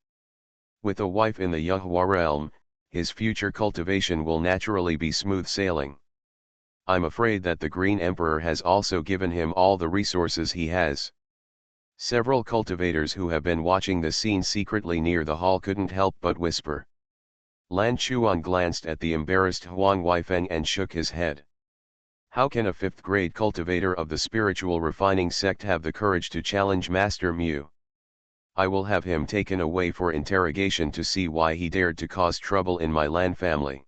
With a wife in the Yahua realm, his future cultivation will naturally be smooth sailing. I'm afraid that the Green Emperor has also given him all the resources he has. Several cultivators who have been watching the scene secretly near the hall couldn't help but whisper. Lan Chuan glanced at the embarrassed Huang Weifeng and shook his head. How can a 5th-grade cultivator of the spiritual refining sect have the courage to challenge Master Mu? I will have him taken away for interrogation to see why he dared to cause trouble in my Lan family.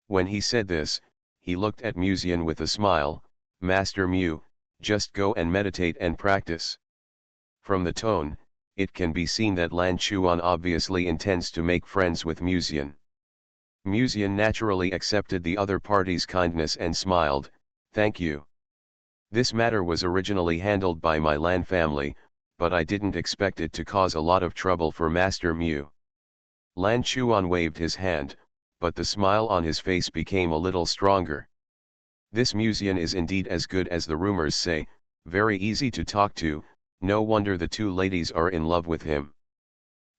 When he said this, he looked at Musian with a smile. Master Mu, just go and meditate and practice. From the tone, it can be seen that Lan Chuan obviously intends to make friends with Musian. Musian naturally accepted the other party's kindness and smiled, thank you. This matter was originally handled by my Lan family, but I didn't expect it to cause a lot of trouble for Master Mu. Lan Chuan waved his hand, but the smile on his face became a little stronger. This Musian is indeed as good as the rumors say, very easy to talk to, no wonder the two ladies are in love with him.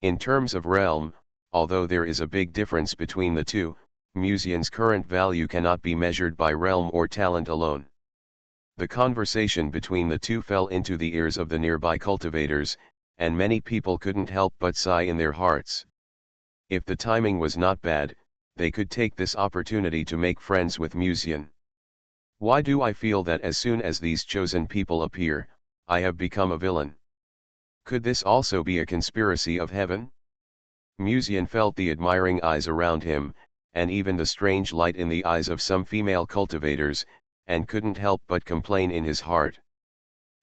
In terms of realm, although there is a big difference between the two, Musian's current value cannot be measured by realm or talent alone. The conversation between the two fell into the ears of the nearby cultivators, and many people couldn't help but sigh in their hearts. If the timing was not bad, they could take this opportunity to make friends with Musian. Why do I feel that as soon as these chosen people appear, I have become a villain? Could this also be a conspiracy of heaven? Musian felt the admiring eyes around him, and even the strange light in the eyes of some female cultivators, and couldn't help but complain in his heart.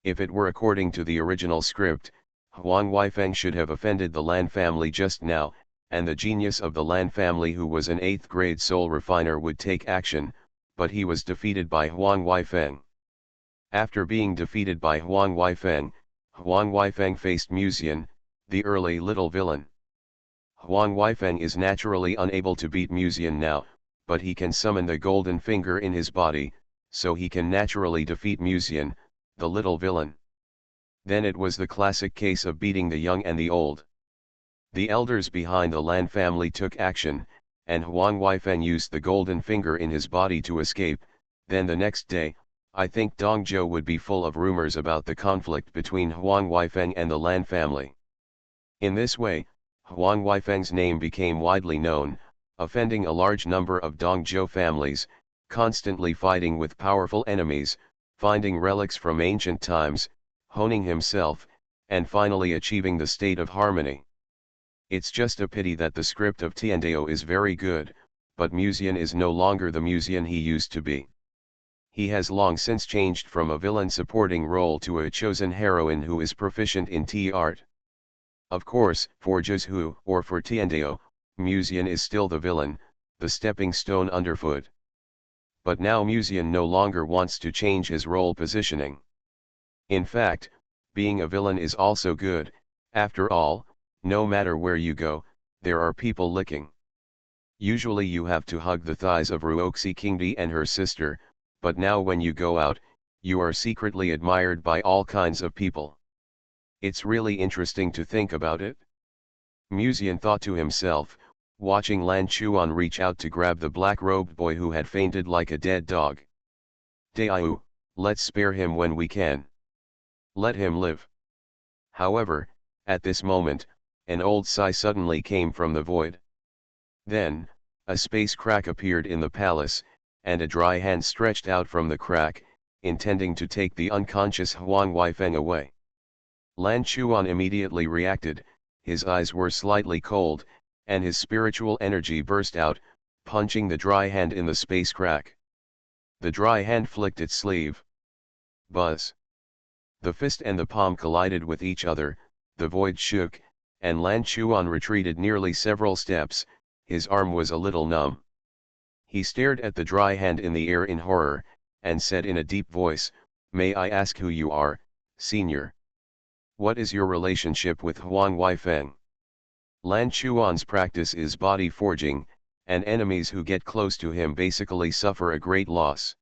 If it were according to the original script, Huang Weifeng should have offended the Lan family just now, and the genius of the Lan family, who was an 8th grade soul refiner, would take action, but he was defeated by Huang Weifeng. After being defeated by Huang Weifeng faced Musian, the early little villain. Huang Weifeng is naturally unable to beat Musian now, but he can summon the golden finger in his body, so he can naturally defeat Musian, the little villain. Then it was the classic case of beating the young and the old. The elders behind the Lan family took action, and Huang Weifeng used the golden finger in his body to escape. Then the next day, I think Dongzhou would be full of rumors about the conflict between Huang Weifeng and the Lan family. In this way, Huang Weifeng's name became widely known, offending a large number of Dongzhou families, constantly fighting with powerful enemies, finding relics from ancient times, honing himself, and finally achieving the state of harmony. It's just a pity that the script of Tiandao is very good, but Musian is no longer the Musian he used to be. He has long since changed from a villain supporting role to a chosen heroine who is proficient in tea art. Of course, for Zhu or for Tiandao, Musian is still the villain, the stepping stone underfoot. But now Musian no longer wants to change his role positioning. In fact, being a villain is also good. After all, no matter where you go, there are people licking. Usually you have to hug the thighs of Ruoxi Kingdi and her sister, but now when you go out, you are secretly admired by all kinds of people. It's really interesting to think about it. Musian thought to himself, watching Lan Chuan reach out to grab the black-robed boy who had fainted like a dead dog. Daiu, let's spare him when we can. Let him live. However, at this moment, an old sigh suddenly came from the void. Then, a space crack appeared in the palace, and a dry hand stretched out from the crack, intending to take the unconscious Huang Weifeng away. Lan Chuan immediately reacted, his eyes were slightly cold, and his spiritual energy burst out, punching the dry hand in the space crack. The dry hand flicked its sleeve. Buzz. The fist and the palm collided with each other, the void shook, and Lan Chuan retreated nearly several steps. His arm was a little numb. He stared at the dry hand in the air in horror, and said in a deep voice, "May I ask who you are, senior? What is your relationship with Huang Weifeng?" Lan Chuan's practice is body forging, and enemies who get close to him basically suffer a great loss.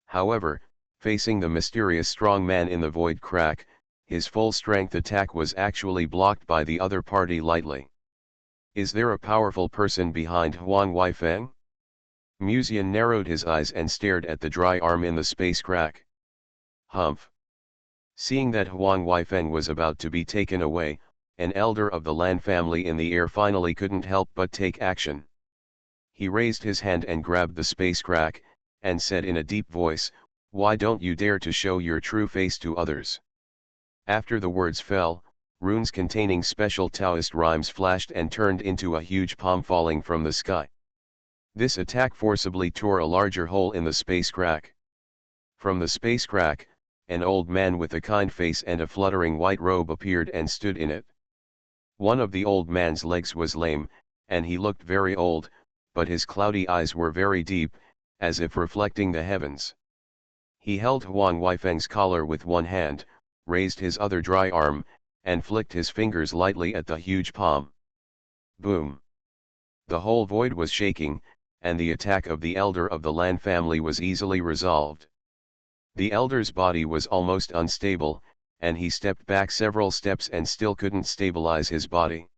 However, facing the mysterious strong man in the void crack, his full-strength attack was actually blocked by the other party lightly. Is there a powerful person behind Huang Weifeng? Musian narrowed his eyes and stared at the dry arm in the space crack. Humph. Seeing that Huang Weifeng was about to be taken away, an elder of the Lan family in the air finally couldn't help but take action. He raised his hand and grabbed the space crack, and said in a deep voice, "Why don't you dare to show your true face to others?" After the words fell, runes containing special Taoist rhymes flashed and turned into a huge palm falling from the sky. This attack forcibly tore a larger hole in the space crack. From the space crack, an old man with a kind face and a fluttering white robe appeared and stood in it. One of the old man's legs was lame, and he looked very old, but his cloudy eyes were very deep, as if reflecting the heavens. He held Huang Weifeng's collar with one hand, raised his other dry arm, and flicked his fingers lightly at the huge palm. Boom! The whole void was shaking, and the attack of the elder of the Lan family was easily resolved. The elder's body was almost unstable, and he stepped back several steps and still couldn't stabilize his body.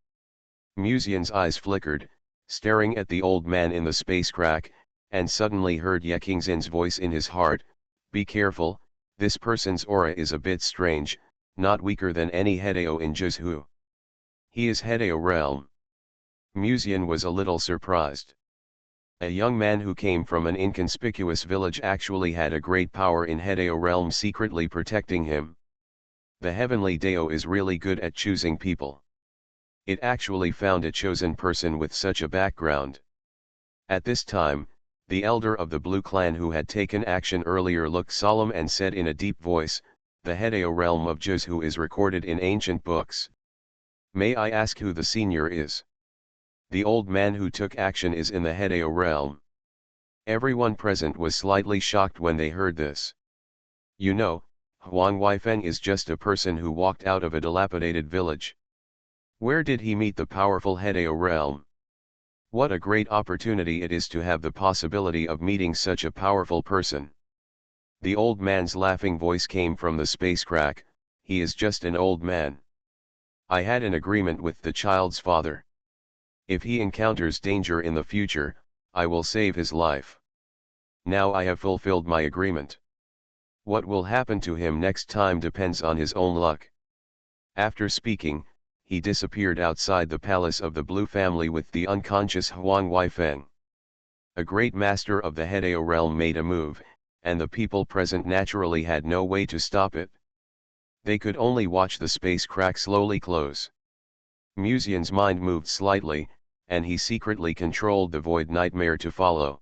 Musian's eyes flickered, staring at the old man in the space crack, and suddenly heard Yekingzin's voice in his heart, "Be careful, this person's aura is a bit strange, not weaker than any Hedeo in Juzhu. He is Hedeo realm." Musian was a little surprised. A young man who came from an inconspicuous village actually had a great power in Hedeo realm secretly protecting him. The heavenly Deo is really good at choosing people. It actually found a chosen person with such a background. At this time, the elder of the Blue Clan who had taken action earlier looked solemn and said in a deep voice, "The Hedeo realm of Juzhu is recorded in ancient books. May I ask who the senior is?" "The old man who took action is in the Hedeo realm." Everyone present was slightly shocked when they heard this. "You know, Huang Weifeng is just a person who walked out of a dilapidated village. Where did he meet the powerful Hedeo realm? What a great opportunity it is to have the possibility of meeting such a powerful person." The old man's laughing voice came from the space crack, "He is just an old man. I had an agreement with the child's father. If he encounters danger in the future, I will save his life. Now I have fulfilled my agreement. What will happen to him next time depends on his own luck." After speaking, he disappeared outside the palace of the Blue family with the unconscious Huang Weifeng. A great master of the Hedeo realm made a move, and the people present naturally had no way to stop it. They could only watch the space crack slowly close. Musian's mind moved slightly, and he secretly controlled the void nightmare to follow.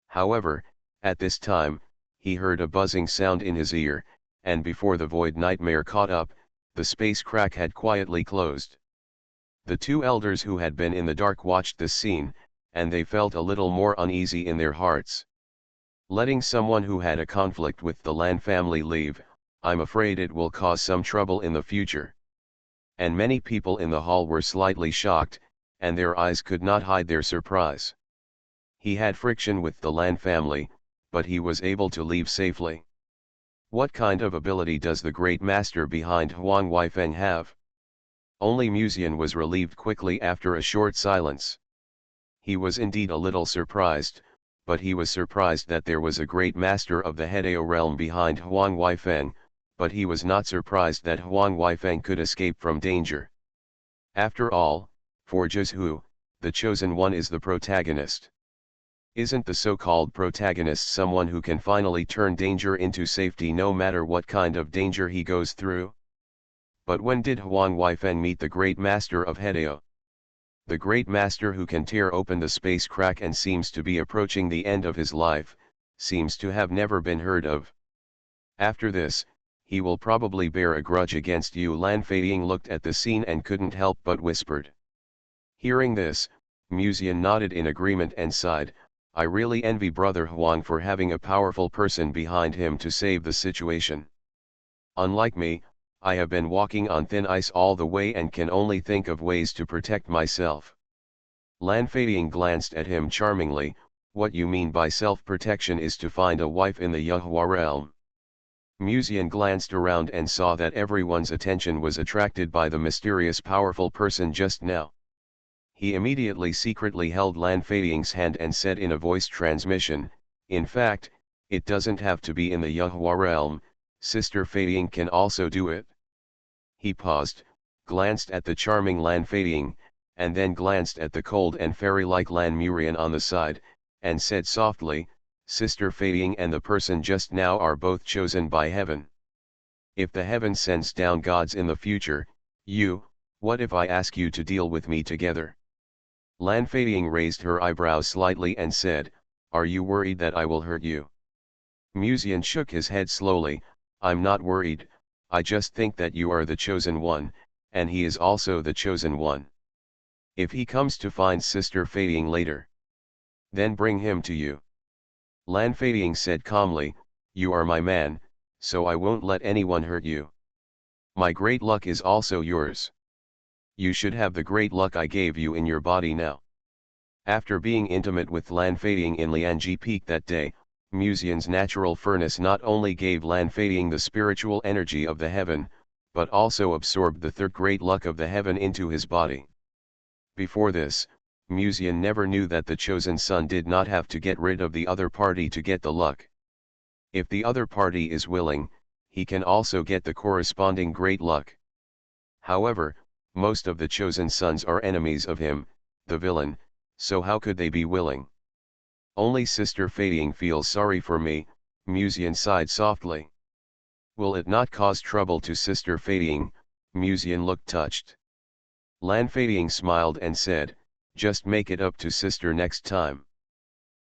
However, at this time, he heard a buzzing sound in his ear, and before the void nightmare caught up, the space crack had quietly closed. The two elders who had been in the dark watched this scene, and they felt a little more uneasy in their hearts. Letting someone who had a conflict with the Lan family leave, I'm afraid it will cause some trouble in the future. And many people in the hall were slightly shocked, and their eyes could not hide their surprise. He had friction with the Lan family, but he was able to leave safely. What kind of ability does the great master behind Huang Weifeng have? Only Musian was relieved quickly after a short silence. He was indeed a little surprised, but he was surprised that there was a great master of the Hedeo realm behind Huang Weifeng, but he was not surprised that Huang Weifeng could escape from danger. After all, for Juzhu, the chosen one is the protagonist. Isn't the so-called protagonist someone who can finally turn danger into safety no matter what kind of danger he goes through? But when did Huang Weifeng meet the great master of Hedeo? The great master who can tear open the space crack and seems to be approaching the end of his life, seems to have never been heard of. After this, he will probably bear a grudge against you. Lan Feiying looked at the scene and couldn't help but whispered. Hearing this, Musian nodded in agreement and sighed, "I really envy Brother Huang for having a powerful person behind him to save the situation. Unlike me, I have been walking on thin ice all the way and can only think of ways to protect myself." Lan Feiying glanced at him charmingly, "What you mean by self-protection is to find a wife in the Yahua realm." Musian glanced around and saw that everyone's attention was attracted by the mysterious powerful person just now. He immediately secretly held Lan Feiying's hand and said in a voice transmission, "In fact, it doesn't have to be in the Yahua realm, Sister Feiying can also do it." He paused, glanced at the charming Lan Feiying, and then glanced at the cold and fairy-like Lan Murian on the side, and said softly, "Sister Feiying and the person just now are both chosen by heaven. If the heaven sends down gods in the future, what if I ask you to deal with me together?" Lan Feiying raised her eyebrows slightly and said, "Are you worried that I will hurt you?" Musian shook his head slowly, "I'm not worried, I just think that you are the chosen one, and he is also the chosen one. If he comes to find Sister Feiying later, then bring him to you." Lan Feiying said calmly, "You are my man, so I won't let anyone hurt you. My great luck is also yours. You should have the great luck I gave you in your body now." After being intimate with Lan Feiying in Lianji Peak that day, Musian's natural furnace not only gave Lan Feiying the spiritual energy of the heaven, but also absorbed the third great luck of the heaven into his body. Before this, Musian never knew that the chosen son did not have to get rid of the other party to get the luck. If the other party is willing, he can also get the corresponding great luck. However, most of the chosen sons are enemies of him, the villain, so how could they be willing? Only Sister Fading feels sorry for me, Musian sighed softly. Will it not cause trouble to Sister Fading? Musian looked touched. Lan Fading smiled and said, just make it up to Sister next time.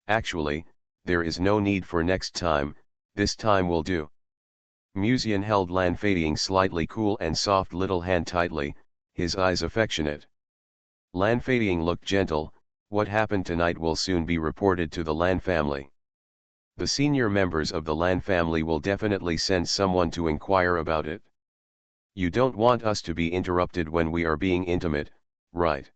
Actually, there is no need for next time, this time will do. Musian held Lan Fading's slightly cool and soft little hand tightly, his eyes affectionate. Lan Fading looked gentle. What happened tonight will soon be reported to the Lan family. The senior members of the Lan family will definitely send someone to inquire about it. You don't want us to be interrupted when we are being intimate, right?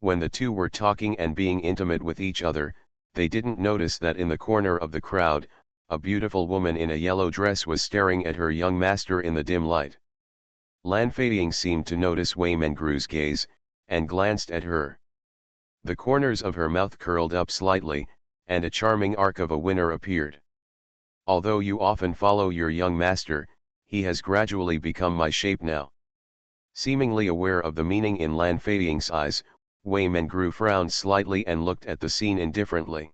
When the two were talking and being intimate with each other, they didn't notice that in the corner of the crowd, a beautiful woman in a yellow dress was staring at her young master in the dim light. Lan Fading seemed to notice Wei Mengru's gaze, and glanced at her. The corners of her mouth curled up slightly, and a charming arc of a winner appeared. Although you often follow your young master, he has gradually become my shape now. Seemingly aware of the meaning in Lan Fading's eyes, Wei Mengru frowned slightly and looked at the scene indifferently.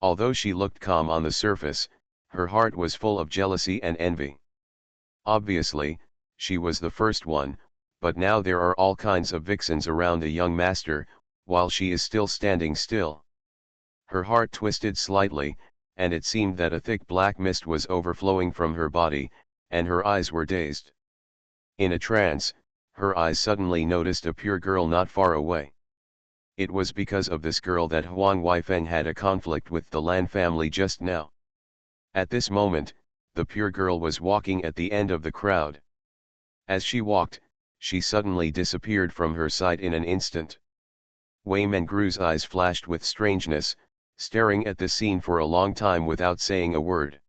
Although she looked calm on the surface, her heart was full of jealousy and envy. Obviously, she was the first one, but now there are all kinds of vixens around the young master, while she is still standing still. Her heart twisted slightly, and it seemed that a thick black mist was overflowing from her body, and her eyes were dazed. In a trance, her eyes suddenly noticed a pure girl not far away. It was because of this girl that Huang Weifeng had a conflict with the Lan family just now. At this moment, the pure girl was walking at the end of the crowd. As she walked, she suddenly disappeared from her sight in an instant. Wei Mengru's eyes flashed with strangeness, staring at the scene for a long time without saying a word.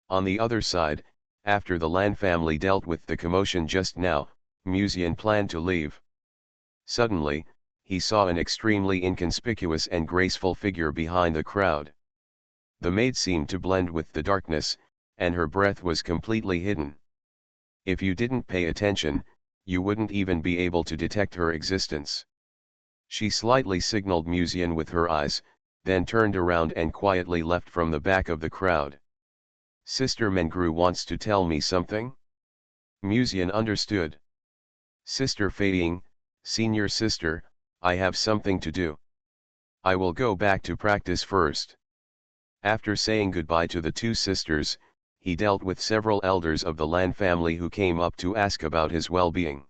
On the other side, after the Lan family dealt with the commotion just now, Musian planned to leave. Suddenly, he saw an extremely inconspicuous and graceful figure behind the crowd. The maid seemed to blend with the darkness, and her breath was completely hidden. If you didn't pay attention, you wouldn't even be able to detect her existence. She slightly signaled Musian with her eyes, then turned around and quietly left from the back of the crowd. Sister Mengru wants to tell me something? Musian understood. Sister Fading, senior sister, I have something to do. I will go back to practice first. After saying goodbye to the two sisters, he dealt with several elders of the Lan family who came up to ask about his well-being.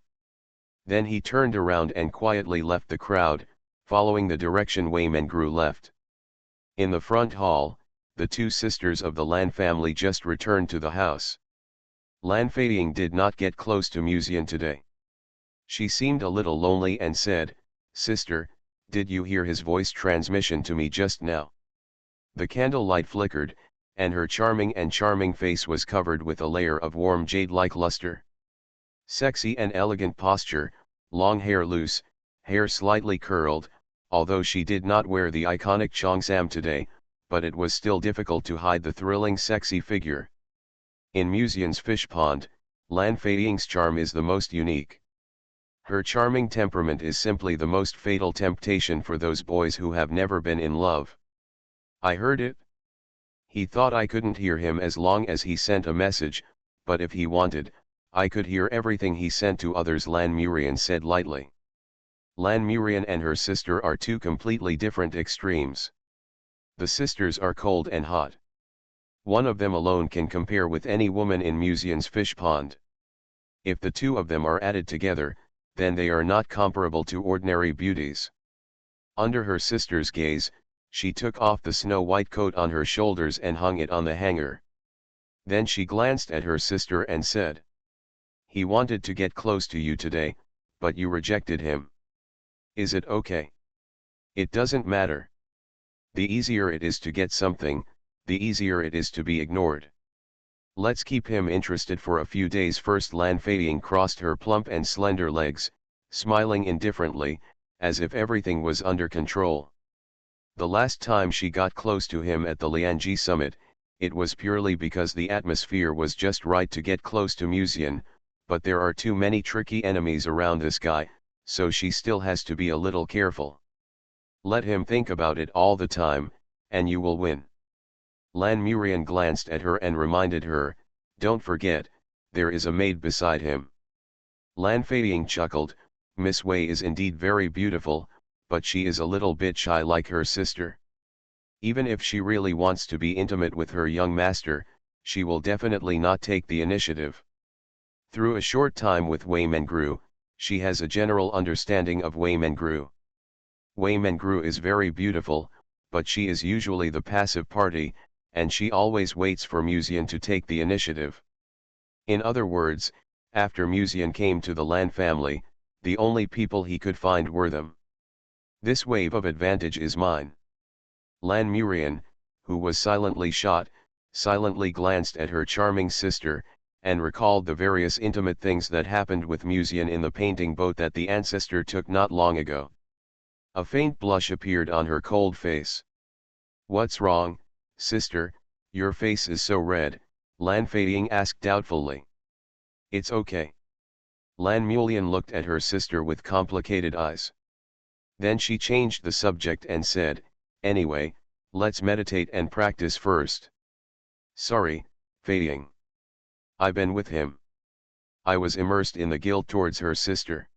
Then he turned around and quietly left the crowd, following the direction Wei Mengru left. In the front hall, the two sisters of the Lan family just returned to the house. Lan Fading did not get close to Musian today. She seemed a little lonely and said, "Sister, did you hear his voice transmission to me just now?" The candlelight flickered, and her charming face was covered with a layer of warm jade-like luster. Sexy and elegant posture, long hair loose, hair slightly curled, although she did not wear the iconic cheongsam today, but it was still difficult to hide the thrilling sexy figure. In Musian's fish pond, Lan Fading's charm is the most unique. Her charming temperament is simply the most fatal temptation for those boys who have never been in love. I heard it. He thought I couldn't hear him as long as he sent a message, but if he wanted, I could hear everything he sent to others, Lan Murian said lightly. Lan Murian and her sister are two completely different extremes. The sisters are cold and hot. One of them alone can compare with any woman in Musian's fish pond. If the two of them are added together, then they are not comparable to ordinary beauties. Under her sister's gaze, she took off the snow-white coat on her shoulders and hung it on the hanger. Then she glanced at her sister and said, "He wanted to get close to you today, but you rejected him. Is it okay? It doesn't matter. The easier it is to get something, the easier it is to be ignored. Let's keep him interested for a few days first." Lan Fading crossed her plump and slender legs, smiling indifferently, as if everything was under control. The last time she got close to him at the Lianji summit, it was purely because the atmosphere was just right to get close to Musian, but there are too many tricky enemies around this guy, so she still has to be a little careful. Let him think about it all the time, and you will win. Lan Murian glanced at her and reminded her, don't forget, there is a maid beside him. Lan Feiying chuckled, Miss Wei is indeed very beautiful, but she is a little bit shy like her sister. Even if she really wants to be intimate with her young master, she will definitely not take the initiative. Through a short time with Wei Mengru, she has a general understanding of Wei Mengru. Wei Mengru is very beautiful, but she is usually the passive party, and she always waits for Musian to take the initiative. In other words, after Musian came to the Lan family, the only people he could find were them. This wave of advantage is mine. Lan Murian, who was silently glanced at her charming sister, and recalled the various intimate things that happened with Musian in the painting boat that the ancestor took not long ago. A faint blush appeared on her cold face. What's wrong, sister, your face is so red, Lan Feiying asked doubtfully. It's okay. Lan Murian looked at her sister with complicated eyes. Then she changed the subject and said, anyway, let's meditate and practice first. Sorry, Feiying. I've been with him. I was immersed in the guilt towards her sister.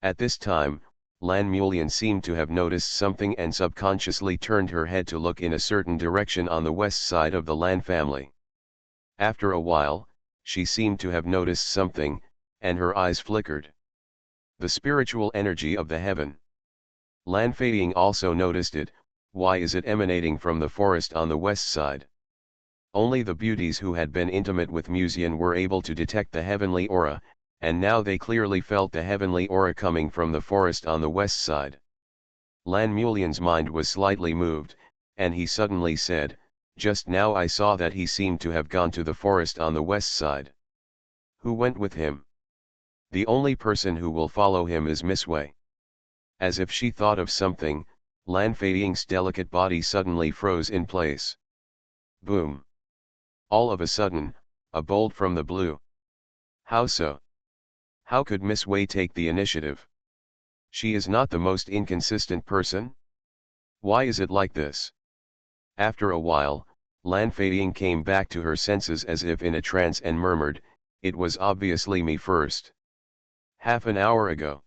At this time, Lan Murian seemed to have noticed something and subconsciously turned her head to look in a certain direction on the west side of the Lan family. After a while, she seemed to have noticed something, and her eyes flickered. The spiritual energy of the heaven. Lan Feiying also noticed it. Why is it emanating from the forest on the west side? Only the beauties who had been intimate with Musian were able to detect the heavenly aura, and now they clearly felt the heavenly aura coming from the forest on the west side. Lan Murian's mind was slightly moved, and he suddenly said, just now I saw that he seemed to have gone to the forest on the west side. Who went with him? The only person who will follow him is Miss Wei. As if she thought of something, Lan Feiying's delicate body suddenly froze in place. Boom! All of a sudden, a bolt from the blue. How so? How could Miss Wei take the initiative? She is not the most inconsistent person? Why is it like this? After a while, Lan Feiying came back to her senses as if in a trance and murmured, it was obviously me first. Half an hour ago.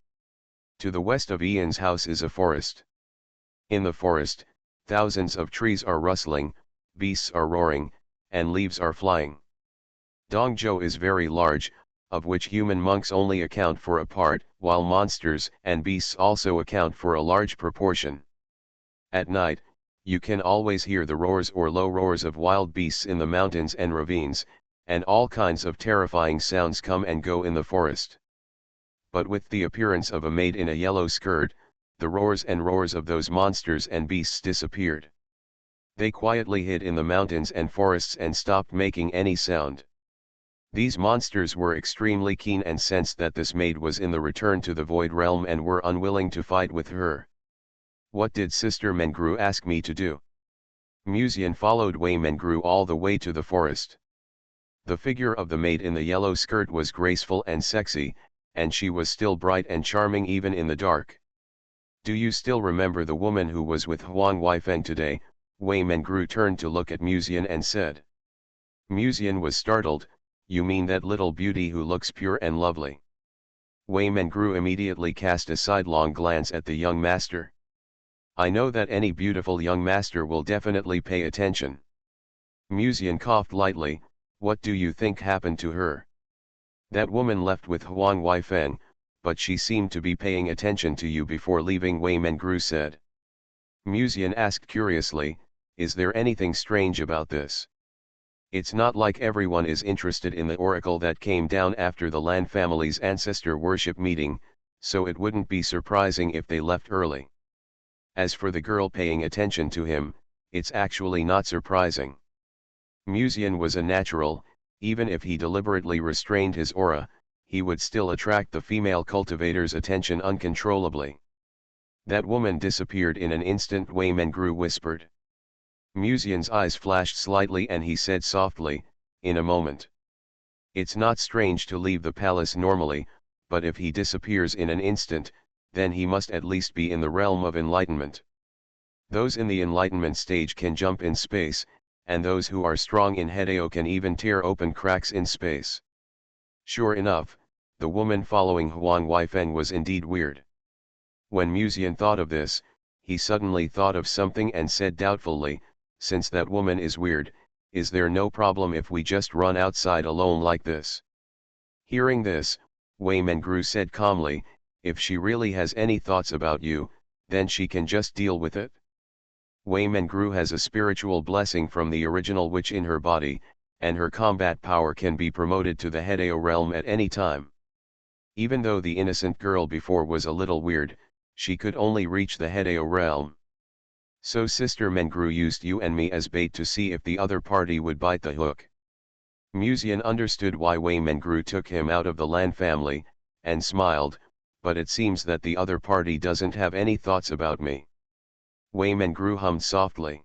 To the west of Ian's house is a forest. In the forest, thousands of trees are rustling, beasts are roaring, and leaves are flying. Dongzhou is very large, of which human monks only account for a part, while monsters and beasts also account for a large proportion. At night, you can always hear the roars or low roars of wild beasts in the mountains and ravines, and all kinds of terrifying sounds come and go in the forest. But with the appearance of a maid in a yellow skirt, the roars and roars of those monsters and beasts disappeared. They quietly hid in the mountains and forests and stopped making any sound. These monsters were extremely keen and sensed that this maid was in the return to the void realm and were unwilling to fight with her. What did Sister Mengru ask me to do? Musian followed Wei Mengru all the way to the forest. The figure of the maid in the yellow skirt was graceful and sexy, and she was still bright and charming even in the dark. Do you still remember the woman who was with Huang Weifeng today? Wei Mengru turned to look at Musian and said. Musian was startled. You mean that little beauty who looks pure and lovely? Wei Mengru immediately cast a sidelong glance at the young master. I know that any beautiful young master will definitely pay attention. Musian coughed lightly. What do you think happened to her? That woman left with Huang Weifeng, but she seemed to be paying attention to you before leaving, Wei Mengru said. Musian asked curiously, is there anything strange about this? It's not like everyone is interested in the oracle that came down after the Lan family's ancestor worship meeting, so it wouldn't be surprising if they left early. As for the girl paying attention to him, it's actually not surprising. Musian was a natural. Even if he deliberately restrained his aura, he would still attract the female cultivator's attention uncontrollably. That woman disappeared in an instant, Wei Mengru whispered. Musian's eyes flashed slightly and he said softly, in a moment. It's not strange to leave the palace normally, but if he disappears in an instant, then he must at least be in the realm of enlightenment. Those in the enlightenment stage can jump in space, and those who are strong in Hedeo can even tear open cracks in space. Sure enough, the woman following Huang Weifeng was indeed weird. When Musian thought of this, he suddenly thought of something and said doubtfully, since that woman is weird, is there no problem if we just run outside alone like this? Hearing this, Wei Mengru said calmly, if she really has any thoughts about you, then she can just deal with it. Wei Mengru has a spiritual blessing from the original witch in her body, and her combat power can be promoted to the Hedeo realm at any time. Even though the innocent girl before was a little weird, she could only reach the Hedeo realm. So Sister Mengru used you and me as bait to see if the other party would bite the hook. Musian understood why Wei Mengru took him out of the Lan family, and smiled, but it seems that the other party doesn't have any thoughts about me. Wei Mengru hummed softly.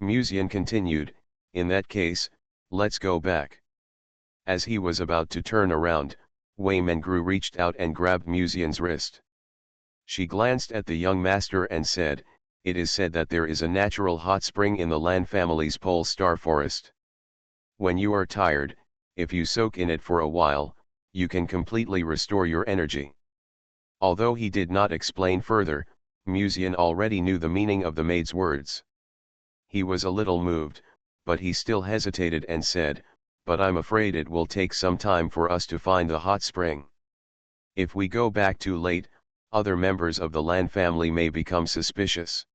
Musian continued, in that case, let's go back. As he was about to turn around, Wei Mengru reached out and grabbed Musian's wrist. She glanced at the young master and said, it is said that there is a natural hot spring in the Lan family's pole star forest. When you are tired, if you soak in it for a while, you can completely restore your energy. Although he did not explain further, Musian already knew the meaning of the maid's words. He was a little moved, but he still hesitated and said, but I'm afraid it will take some time for us to find the hot spring. If we go back too late, other members of the Lan family may become suspicious.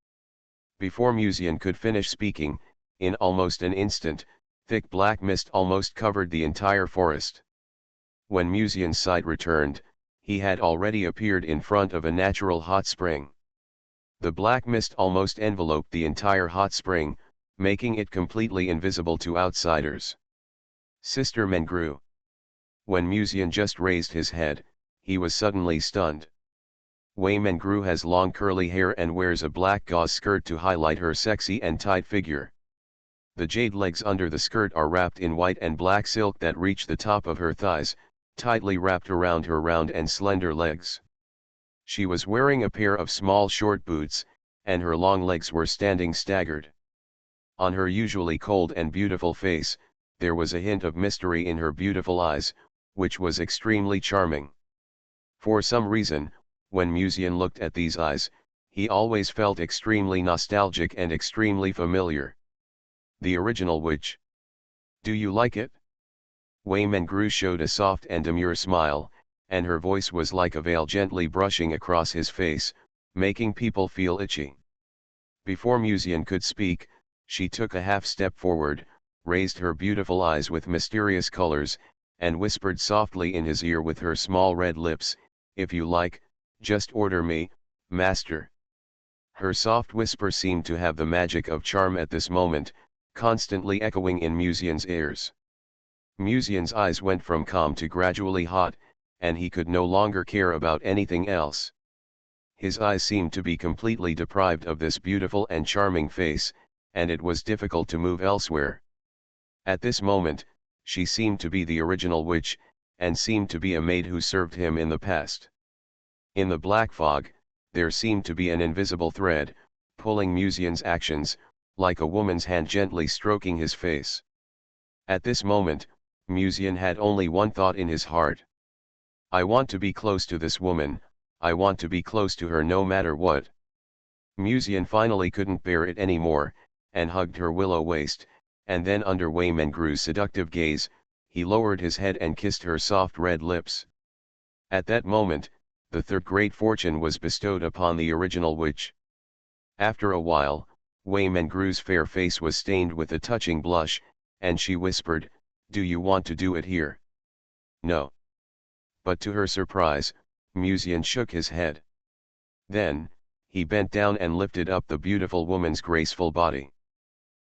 Before Musian could finish speaking, in almost an instant, thick black mist almost covered the entire forest. When Musian's sight returned, he had already appeared in front of a natural hot spring. The black mist almost enveloped the entire hot spring, making it completely invisible to outsiders. Sister Mengru. When Musian just raised his head, he was suddenly stunned. Wei Mengru has long curly hair and wears a black gauze skirt to highlight her sexy and tight figure. The jade legs under the skirt are wrapped in white and black silk that reach the top of her thighs, tightly wrapped around her round and slender legs. She was wearing a pair of small short boots, and her long legs were standing staggered. On her usually cold and beautiful face, there was a hint of mystery in her beautiful eyes, which was extremely charming. For some reason, when Musian looked at these eyes, he always felt extremely nostalgic and extremely familiar. The original witch. Do you like it? Wei Mengru showed a soft and demure smile, and her voice was like a veil gently brushing across his face, making people feel itchy. Before Musian could speak, she took a half step forward, raised her beautiful eyes with mysterious colors, and whispered softly in his ear with her small red lips, if you like, just order me, master. Her soft whisper seemed to have the magic of charm at this moment, constantly echoing in Musian's ears. Musian's eyes went from calm to gradually hot, and he could no longer care about anything else. His eyes seemed to be completely deprived of this beautiful and charming face, and it was difficult to move elsewhere. At this moment, she seemed to be the original witch, and seemed to be a maid who served him in the past. In the black fog, there seemed to be an invisible thread, pulling Musian's actions, like a woman's hand gently stroking his face. At this moment, Musian had only one thought in his heart. I want to be close to this woman, I want to be close to her no matter what. Musian finally couldn't bear it anymore, and hugged her willow waist, and then under Wei Mengru's seductive gaze, he lowered his head and kissed her soft red lips. At that moment, the third great fortune was bestowed upon the original witch. After a while, Wei Mengru's fair face was stained with a touching blush, and she whispered, do you want to do it here? No. But to her surprise, Musian shook his head. Then, he bent down and lifted up the beautiful woman's graceful body.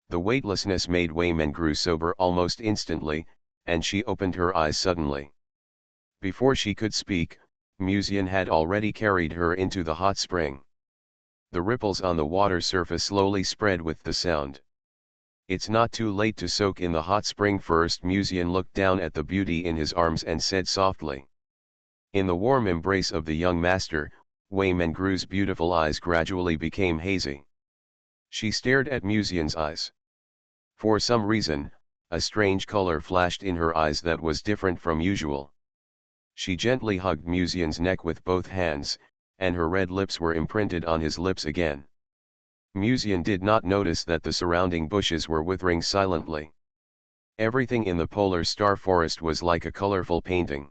The weightlessness made Wei Mengru sober almost instantly, and she opened her eyes suddenly. Before she could speak, Musian had already carried her into the hot spring. The ripples on the water surface slowly spread with the sound. It's not too late to soak in the hot spring first. Muzian looked down at the beauty in his arms and said softly. In the warm embrace of the young master, Wei Mengru's beautiful eyes gradually became hazy. She stared at Muzian's eyes. For some reason, a strange color flashed in her eyes that was different from usual. She gently hugged Muzian's neck with both hands, and her red lips were imprinted on his lips again. Muzian did not notice that the surrounding bushes were withering silently. Everything in the polar star forest was like a colorful painting.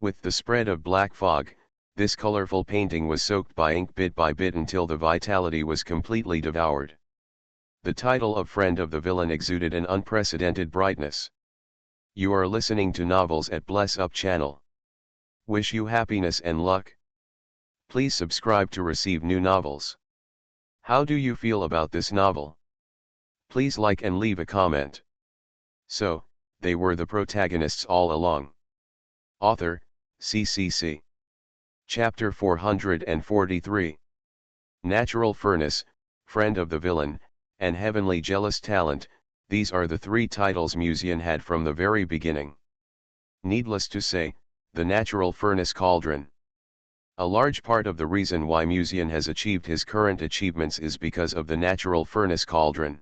With the spread of black fog, this colorful painting was soaked by ink bit by bit until the vitality was completely devoured. The title of Friend of the Villain exuded an unprecedented brightness. You are listening to Novels at Bless Up channel. Wish you happiness and luck. Please subscribe to receive new novels. How do you feel about this novel? Please like and leave a comment. So, they were the protagonists all along. Author, CCC. Chapter 443. Natural Furnace, Friend of the Villain, and Heavenly Jealous Talent, these are the three titles Muzian had from the very beginning. Needless to say, the Natural Furnace Cauldron. A large part of the reason why Muzian has achieved his current achievements is because of the Natural Furnace Cauldron.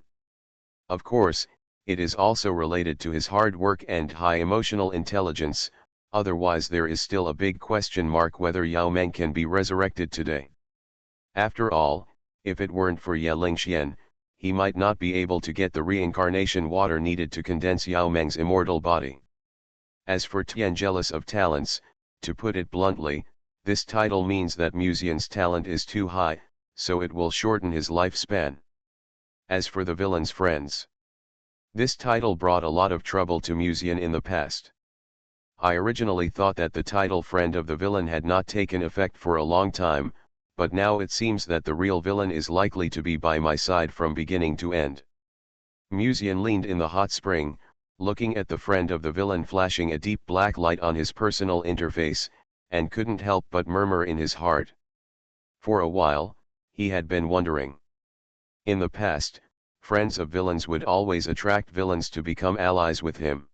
Of course, it is also related to his hard work and high emotional intelligence, otherwise there is still a big question mark whether Yao Meng can be resurrected today. After all, if it weren't for Ye Lingxian, he might not be able to get the reincarnation water needed to condense Yao Meng's immortal body. As for Tian jealous of talents, to put it bluntly, this title means that Muzian's talent is too high, so it will shorten his lifespan. As for the villain's friends, this title brought a lot of trouble to Muzian in the past. I originally thought that the title Friend of the Villain had not taken effect for a long time, but now it seems that the real villain is likely to be by my side from beginning to end. Muzian leaned in the hot spring, looking at the Friend of the Villain flashing a deep black light on his personal interface, and couldn't help but murmur in his heart. For a while, he had been wondering. In the past, friends of villains would always attract villains to become allies with him.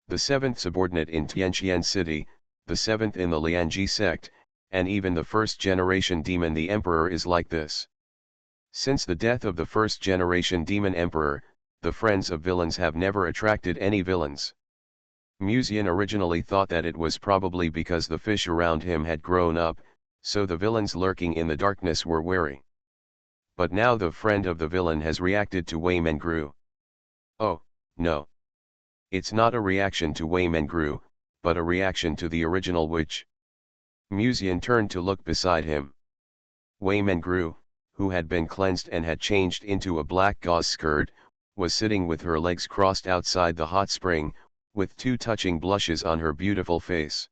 The seventh subordinate in Tianqian City, the seventh in the Lianji sect, and even the first-generation demon the Emperor is like this. Since the death of the first-generation demon Emperor, the friends of villains have never attracted any villains. Muzian originally thought that it was probably because the fish around him had grown up, so the villains lurking in the darkness were wary. But now the Friend of the Villain has reacted to Wei Mengru. Oh, no. It's not a reaction to Wei Mengru, but a reaction to the original witch. Muzian turned to look beside him. Wei Mengru, who had been cleansed and had changed into a black gauze skirt, was sitting with her legs crossed outside the hot spring, with two touching blushes on her beautiful face.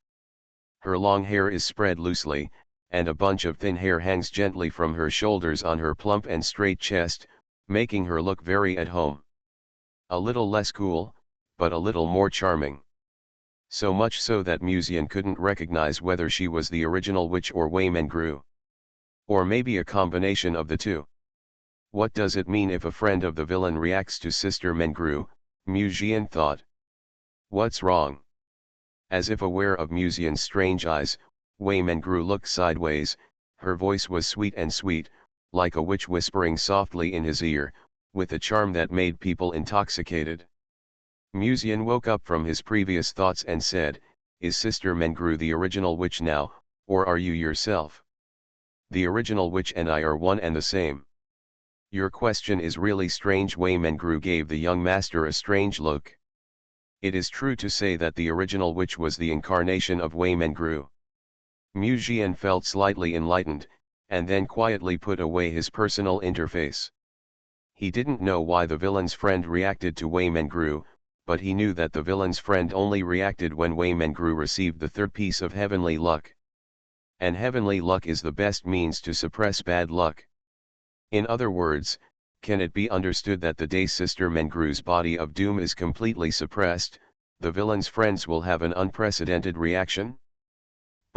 Her long hair is spread loosely, and a bunch of thin hair hangs gently from her shoulders on her plump and straight chest, making her look very at home. A little less cool, but a little more charming. So much so that Muzian couldn't recognize whether she was the original witch or Wei Mengru. Or maybe a combination of the two. What does it mean if a friend of the villain reacts to Sister Mengru, Muzian thought. What's wrong? As if aware of Muzian's strange eyes, Wei Mengru looked sideways, her voice was sweet and sweet, like a witch whispering softly in his ear, with a charm that made people intoxicated. Muzian woke up from his previous thoughts and said, "Is Sister Mengru the original witch now, or are you yourself? The original witch and I are one and the same." Your question is really strange. Wei Mengru gave the young master a strange look. It is true to say that the original witch was the incarnation of Wei Mengru. Muzian felt slightly enlightened, and then quietly put away his personal interface. He didn't know why the villain's friend reacted to Wei Mengru, but he knew that the villain's friend only reacted when Wei Mengru received the third piece of heavenly luck. And heavenly luck is the best means to suppress bad luck. In other words, can it be understood that the day Sister Mengru's body of doom is completely suppressed, the villain's friends will have an unprecedented reaction?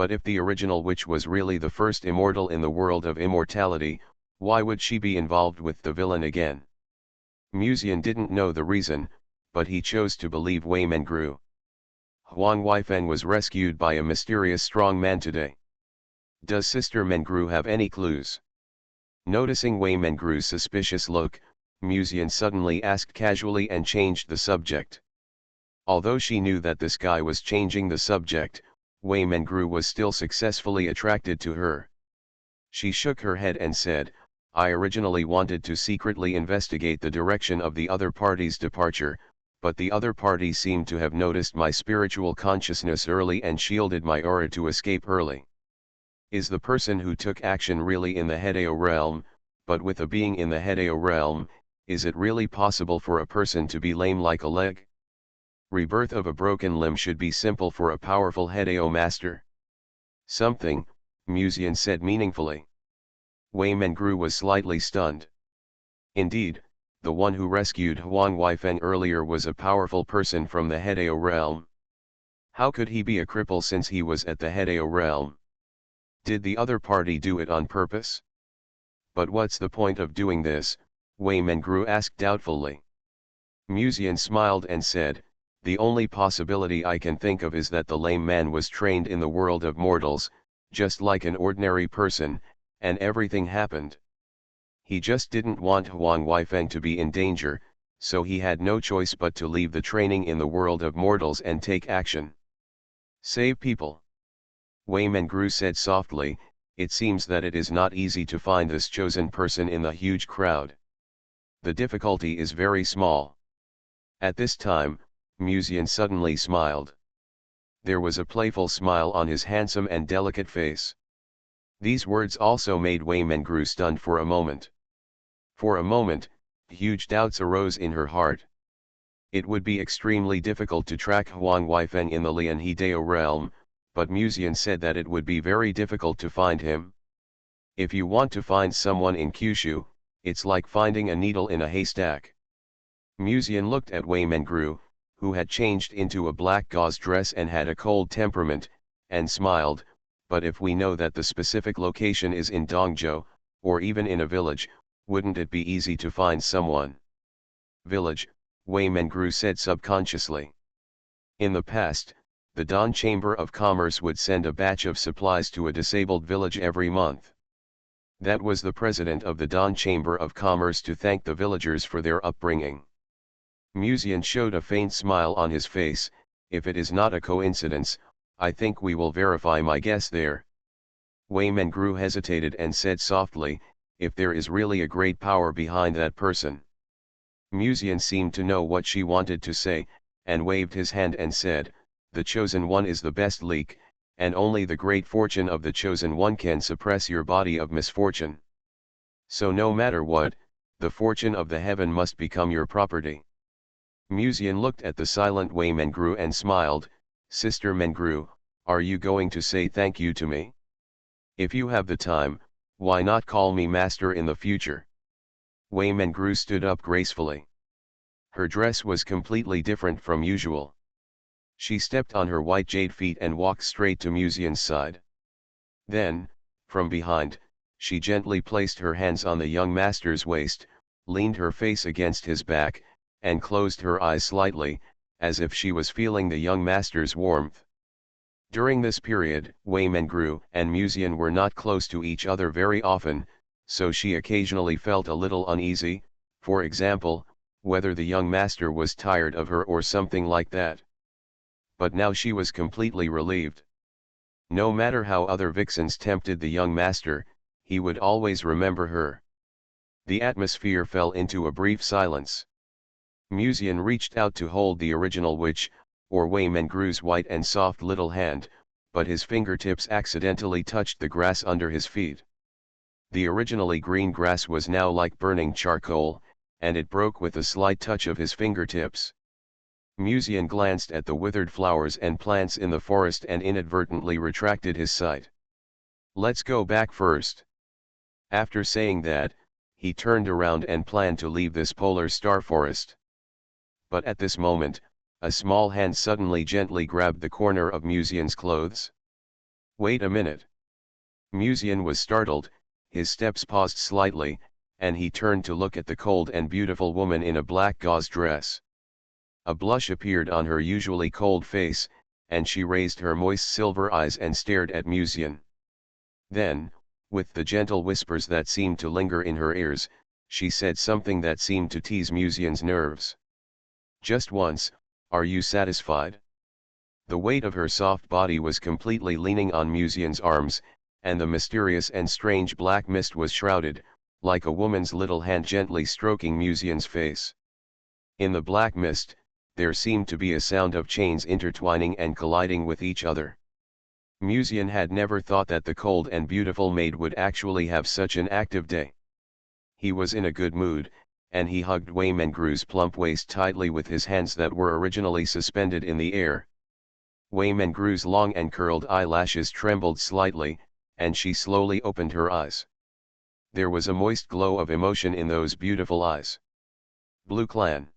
But if the original witch was really the first immortal in the world of immortality, why would she be involved with the villain again? Musian didn't know the reason, but he chose to believe Wei Mengru. Huang Weifeng was rescued by a mysterious strong man today. Does Sister Mengru have any clues? Noticing Wei Mengru's suspicious look, Musian suddenly asked casually and changed the subject. Although she knew that this guy was changing the subject, Wei Mengru was still successfully attracted to her. She shook her head and said, I originally wanted to secretly investigate the direction of the other party's departure, but the other party seemed to have noticed my spiritual consciousness early and shielded my aura to escape early. Is the person who took action really in the Hedeo realm? But with a being in the Hedeo realm, is it really possible for a person to be lame like a leg? Rebirth of a broken limb should be simple for a powerful Hedeo master. Something, Musian said meaningfully. Wei Mengru was slightly stunned. Indeed, the one who rescued Huang Weifeng earlier was a powerful person from the Hedeo realm. How could he be a cripple since he was at the Hedeo realm? Did the other party do it on purpose? But what's the point of doing this? Wei Mengru asked doubtfully. Musian smiled and said, the only possibility I can think of is that the lame man was trained in the world of mortals, just like an ordinary person, and everything happened. He just didn't want Huang Weifeng to be in danger, so he had no choice but to leave the training in the world of mortals and take action. Save people. Wei Mengru said softly, it seems that it is not easy to find this chosen person in the huge crowd. The difficulty is very small. At this time, Musian suddenly smiled. There was a playful smile on his handsome and delicate face. These words also made Wei Mengru stunned for a moment. For a moment, huge doubts arose in her heart. It would be extremely difficult to track Huang Weifeng in the Lian Hideo realm, but Musian said that it would be very difficult to find him. If you want to find someone in Kyushu, it's like finding a needle in a haystack. Musian looked at Wei Mengru, who had changed into a black gauze dress and had a cold temperament, and smiled, but if we know that the specific location is in Dongzhou, or even in a village, wouldn't it be easy to find someone? Village, Wei Mengru said subconsciously. In the past, the Dan Chamber of Commerce would send a batch of supplies to a disabled village every month. That was the president of the Dan Chamber of Commerce to thank the villagers for their upbringing. Musian showed a faint smile on his face. If it is not a coincidence, I think we will verify my guess there. Wei Mengru hesitated and said softly, if there is really a great power behind that person. Musian seemed to know what she wanted to say, and waved his hand and said, the chosen one is the best leak, and only the great fortune of the chosen one can suppress your body of misfortune. So no matter what, the fortune of the heaven must become your property. Musian looked at the silent Wei Mengru and smiled, Sister Mengru, are you going to say thank you to me? If you have the time, why not call me master in the future? Wei Mengru stood up gracefully. Her dress was completely different from usual. She stepped on her white jade feet and walked straight to Musian's side. Then, from behind, she gently placed her hands on the young master's waist, leaned her face against his back, and closed her eyes slightly, as if she was feeling the young master's warmth. During this period, Wei Mengru and Musian were not close to each other very often, so she occasionally felt a little uneasy, for example, whether the young master was tired of her or something like that. But now she was completely relieved. No matter how other vixens tempted the young master, he would always remember her. The atmosphere fell into a brief silence. Musian reached out to hold the original witch, or Wei Mengru's white and soft little hand, but his fingertips accidentally touched the grass under his feet. The originally green grass was now like burning charcoal, and it broke with a slight touch of his fingertips. Musian glanced at the withered flowers and plants in the forest and inadvertently retracted his sight. Let's go back first. After saying that, he turned around and planned to leave this polar star forest. But at this moment, a small hand suddenly gently grabbed the corner of Musian's clothes. Wait a minute. Musian was startled, his steps paused slightly, and he turned to look at the cold and beautiful woman in a black gauze dress. A blush appeared on her usually cold face, and she raised her moist silver eyes and stared at Musian. Then, with the gentle whispers that seemed to linger in her ears, she said something that seemed to tease Musian's nerves. Just once, are you satisfied? The weight of her soft body was completely leaning on Musian's arms, and the mysterious and strange black mist was shrouded, like a woman's little hand gently stroking Musian's face. In the black mist, there seemed to be a sound of chains intertwining and colliding with each other. Musian had never thought that the cold and beautiful maid would actually have such an active day. He was in a good mood, and he hugged Waymengru's plump waist tightly with his hands that were originally suspended in the air. Waymengru's long and curled eyelashes trembled slightly, and she slowly opened her eyes. There was a moist glow of emotion in those beautiful eyes. Blue Clan.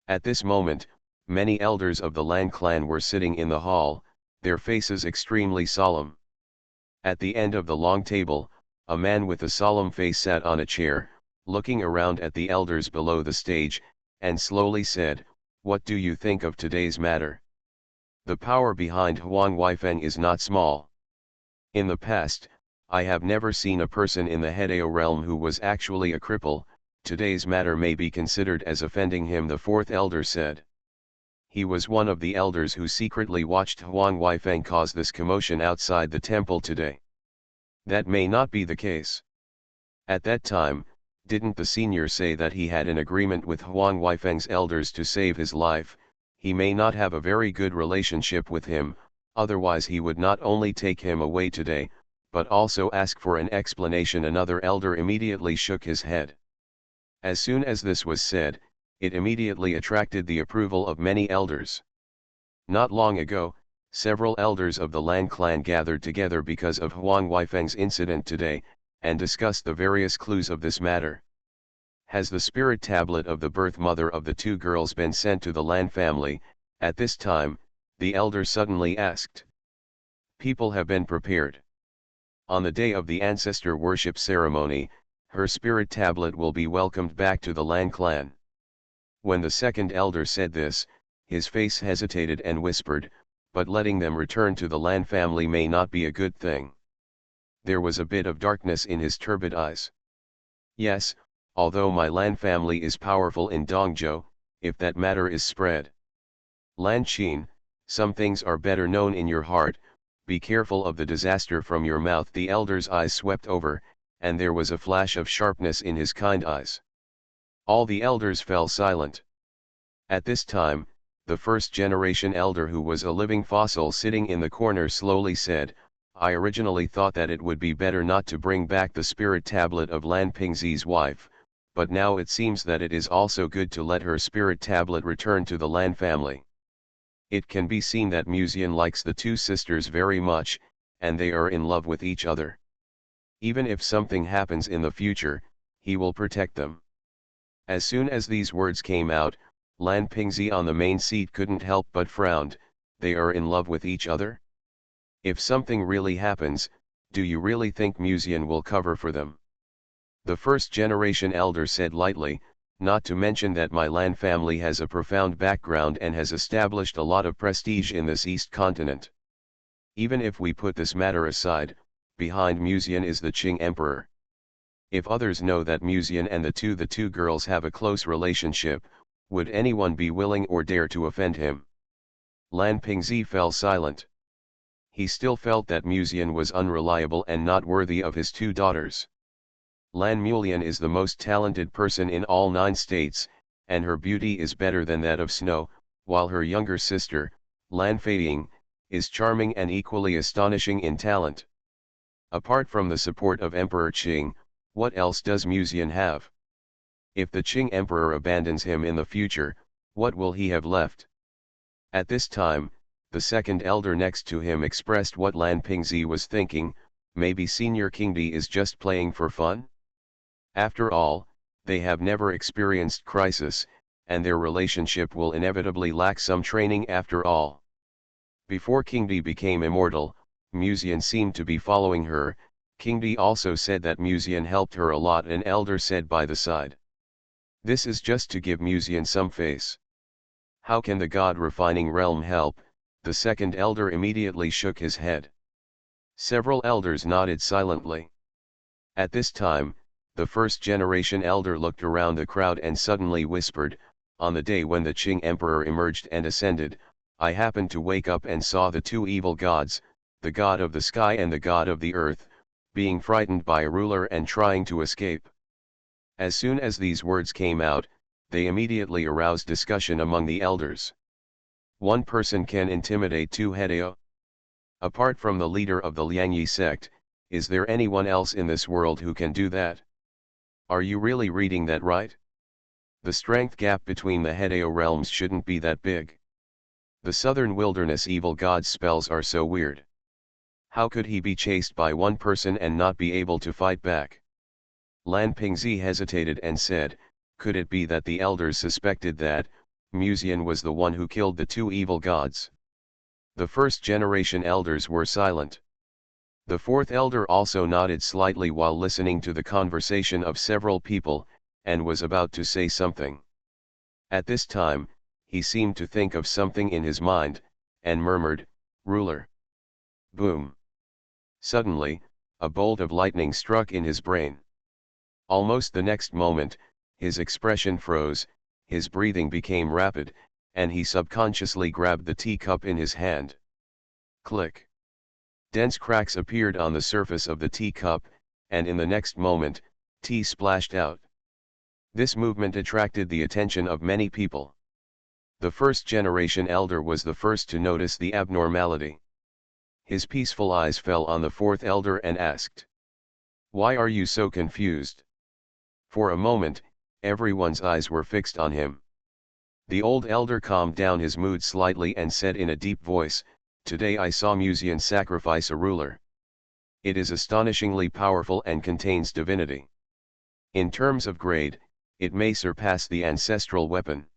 At this moment, many elders of the Lan clan were sitting in the hall, their faces extremely solemn. At the end of the long table, a man with a solemn face sat on a chair, looking around at the elders below the stage, and slowly said, "What do you think of today's matter? The power behind Huang Weifeng is not small. In the past, I have never seen a person in the Hedao realm who was actually a cripple. Today's matter may be considered as offending him," the fourth elder said. He was one of the elders who secretly watched Huang Weifeng cause this commotion outside the temple today. That may not be the case. At that time, didn't the senior say that he had an agreement with Huang Weifeng's elders to save his life? He may not have a very good relationship with him, otherwise he would not only take him away today, but also ask for an explanation. Another elder immediately shook his head. As soon as this was said, it immediately attracted the approval of many elders. Not long ago, several elders of the Lan clan gathered together because of Huang Weifeng's incident today, and discussed the various clues of this matter. Has the spirit tablet of the birth mother of the two girls been sent to the Lan family? At this time, the elder suddenly asked. People have been prepared. On the day of the ancestor worship ceremony, her spirit tablet will be welcomed back to the Lan clan. When the second elder said this, his face hesitated and whispered, "But letting them return to the Lan family may not be a good thing." There was a bit of darkness in his turbid eyes. "Yes, although my Lan family is powerful in Dongzhou, if that matter is spread. Lan Qin, some things are better known in your heart, be careful of the disaster from your mouth." The elder's eyes swept over, and there was a flash of sharpness in his kind eyes. All the elders fell silent. At this time, the first-generation elder, who was a living fossil sitting in the corner, slowly said, "I originally thought that it would be better not to bring back the spirit tablet of Lan Pingzi's wife, but now it seems that it is also good to let her spirit tablet return to the Lan family. It can be seen that Musian likes the two sisters very much, and they are in love with each other. Even if something happens in the future, he will protect them." As soon as these words came out, Lan Pingzi on the main seat couldn't help but frowned. They are in love with each other? If something really happens, do you really think Musian will cover for them? The first-generation elder said lightly, "Not to mention that my Lan family has a profound background and has established a lot of prestige in this East continent. Even if we put this matter aside, behind Musian is the Qing Emperor. If others know that Musian and the two girls have a close relationship, would anyone be willing or dare to offend him?" Lan Pingzi fell silent. He still felt that Musian was unreliable and not worthy of his two daughters. Lan Mulian is the most talented person in all 9 states, and her beauty is better than that of snow, while her younger sister, Lan Feiying, is charming and equally astonishing in talent. Apart from the support of Emperor Qing, what else does Musian have? If the Qing Emperor abandons him in the future, what will he have left? At this time, the second elder next to him expressed what Lan Pingzi was thinking, maybe Senior Kingdi is just playing for fun? After all, they have never experienced crisis, and their relationship will inevitably lack some training after all. Before Kingdi became immortal, Musian seemed to be following her. King Di also said that Musian helped her a lot. An elder said by the side. This is just to give Musian some face. How can the god refining realm help? The second elder immediately shook his head. Several elders nodded silently. At this time, the first generation elder looked around the crowd and suddenly whispered, on the day when the Qing emperor emerged and ascended, I happened to wake up and saw the two evil gods, the god of the sky and the god of the earth, being frightened by a ruler and trying to escape. As soon as these words came out, they immediately aroused discussion among the elders. One person can intimidate two Hideo? Apart from the leader of the Liangyi sect, is there anyone else in this world who can do that? Are you really reading that right? The strength gap between the Hideo realms shouldn't be that big. The southern wilderness evil god's spells are so weird. How could he be chased by one person and not be able to fight back? Lan Pingzi hesitated and said, could it be that the elders suspected that Musian was the one who killed the two evil gods? The first generation elders were silent. The fourth elder also nodded slightly while listening to the conversation of several people, and was about to say something. At this time, he seemed to think of something in his mind, and murmured, ruler. Boom. Suddenly, a bolt of lightning struck in his brain. Almost the next moment, his expression froze, his breathing became rapid, and he subconsciously grabbed the teacup in his hand. Click. Dense cracks appeared on the surface of the teacup, and in the next moment, tea splashed out. This movement attracted the attention of many people. The first generation elder was the first to notice the abnormality. His peaceful eyes fell on the fourth elder and asked, why are you so confused? For a moment, everyone's eyes were fixed on him. The old elder calmed down his mood slightly and said in a deep voice, today I saw Musian sacrifice a ruler. It is astonishingly powerful and contains divinity. In terms of grade, it may surpass the ancestral weapon.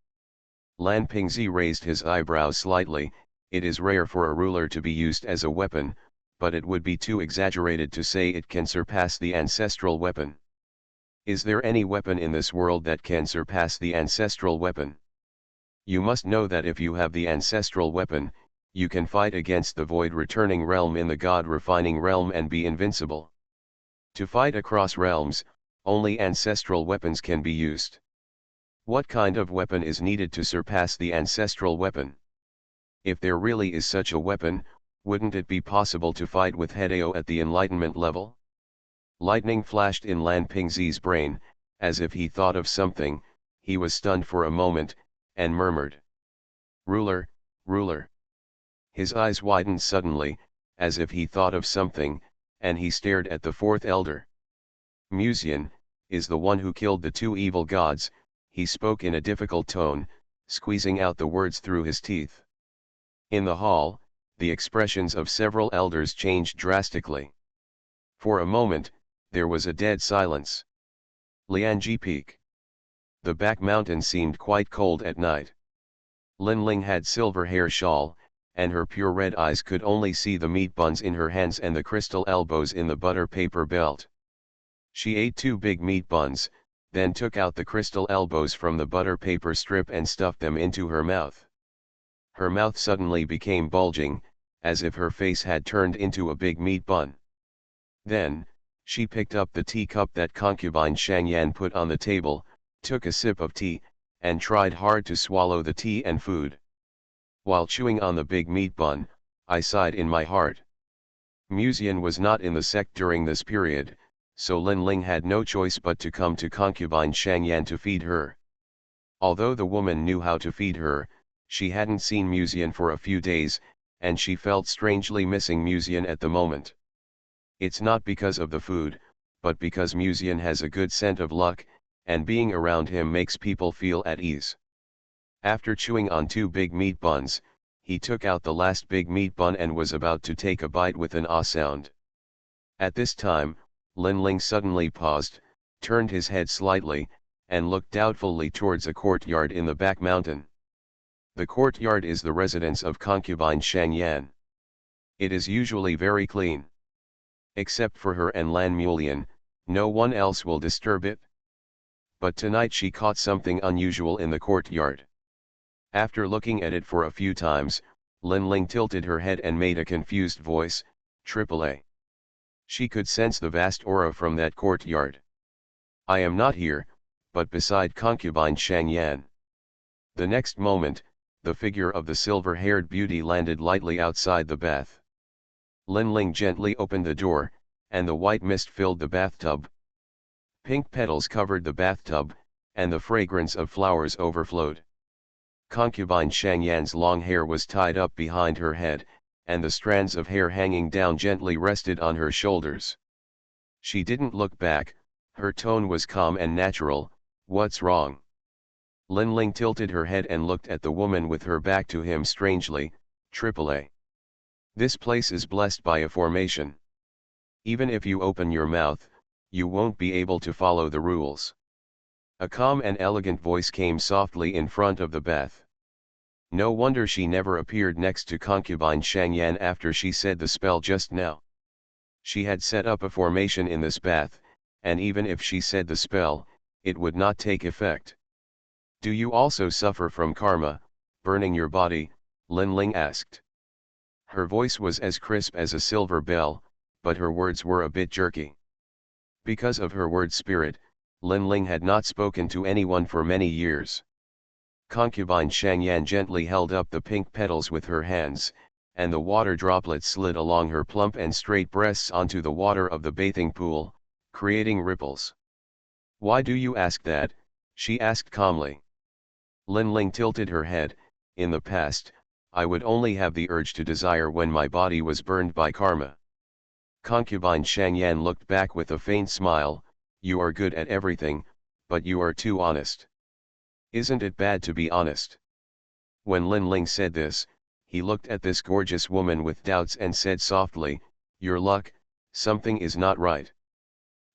Lan Pingzi raised his eyebrows slightly. It is rare for a ruler to be used as a weapon, but it would be too exaggerated to say it can surpass the ancestral weapon. Is there any weapon in this world that can surpass the ancestral weapon? You must know that if you have the ancestral weapon, you can fight against the void returning realm in the god refining realm and be invincible. To fight across realms, only ancestral weapons can be used. What kind of weapon is needed to surpass the ancestral weapon? If there really is such a weapon, wouldn't it be possible to fight with Hideo at the enlightenment level? Lightning flashed in Lan Pingzi's brain, as if he thought of something. He was stunned for a moment, and murmured, ruler, ruler. His eyes widened suddenly, as if he thought of something, and he stared at the fourth elder. Musian is the one who killed the two evil gods, he spoke in a difficult tone, squeezing out the words through his teeth. In the hall, the expressions of several elders changed drastically. For a moment, there was a dead silence. Liangyi Peak. The back mountain seemed quite cold at night. Lin Ling had silver hair shawl, and her pure red eyes could only see the meat buns in her hands and the crystal elbows in the butter paper belt. She ate two big meat buns, then took out the crystal elbows from the butter paper strip and stuffed them into her mouth. Her mouth suddenly became bulging, as if her face had turned into a big meat bun. Then, she picked up the teacup that concubine Shangyan put on the table, took a sip of tea, and tried hard to swallow the tea and food. While chewing on the big meat bun, I sighed in my heart. Musian was not in the sect during this period, so Lin Ling had no choice but to come to concubine Shangyan to feed her. Although the woman knew how to feed her, she hadn't seen Musian for a few days, and she felt strangely missing Musian at the moment. It's not because of the food, but because Musian has a good scent of luck, and being around him makes people feel at ease. After chewing on two big meat buns, he took out the last big meat bun and was about to take a bite with an ah sound. At this time, Lin Ling suddenly paused, turned his head slightly, and looked doubtfully towards a courtyard in the back mountain. The courtyard is the residence of concubine Shangyan. It is usually very clean. Except for her and Lan Mulian, no one else will disturb it. But tonight she caught something unusual in the courtyard. After looking at it for a few times, Lin Ling tilted her head and made a confused voice, "AAA." She could sense the vast aura from that courtyard. I am not here, but beside concubine Shang Yan. The next moment, the figure of the silver-haired beauty landed lightly outside the bath. Lin Ling gently opened the door, and the white mist filled the bathtub. Pink petals covered the bathtub, and the fragrance of flowers overflowed. Concubine Shang Yan's long hair was tied up behind her head, and the strands of hair hanging down gently rested on her shoulders. She didn't look back, her tone was calm and natural. "What's wrong?" Lin Ling tilted her head and looked at the woman with her back to him strangely. "AAA. This place is blessed by a formation. Even if you open your mouth, you won't be able to follow the rules." A calm and elegant voice came softly in front of the bath. No wonder she never appeared next to concubine Shang Yan after she said the spell just now. She had set up a formation in this bath, and even if she said the spell, it would not take effect. "Do you also suffer from karma, burning your body?" Lin Ling asked. Her voice was as crisp as a silver bell, but her words were a bit jerky. Because of her word spirit, Lin Ling had not spoken to anyone for many years. Concubine Shang Yan gently held up the pink petals with her hands, and the water droplets slid along her plump and straight breasts onto the water of the bathing pool, creating ripples. "Why do you ask that?" she asked calmly. Lin Ling tilted her head. "In the past, I would only have the urge to desire when my body was burned by karma." Concubine Shang Yan looked back with a faint smile. "You are good at everything, but you are too honest. Isn't it bad to be honest?" When Lin Ling said this, he looked at this gorgeous woman with doubts and said softly, "Your luck, something is not right."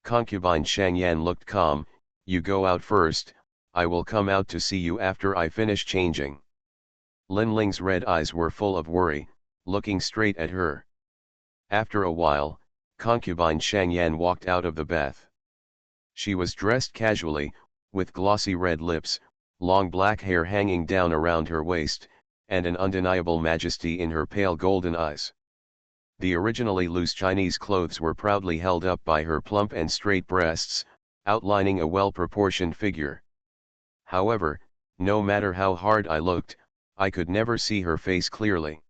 Concubine Shang Yan looked calm. "You go out first, I will come out to see you after I finish changing." Lin Ling's red eyes were full of worry, looking straight at her. After a while, concubine Shang Yan walked out of the bath. She was dressed casually, with glossy red lips, long black hair hanging down around her waist, and an undeniable majesty in her pale golden eyes. The originally loose Chinese clothes were proudly held up by her plump and straight breasts, outlining a well-proportioned figure. However, no matter how hard I looked, I could never see her face clearly.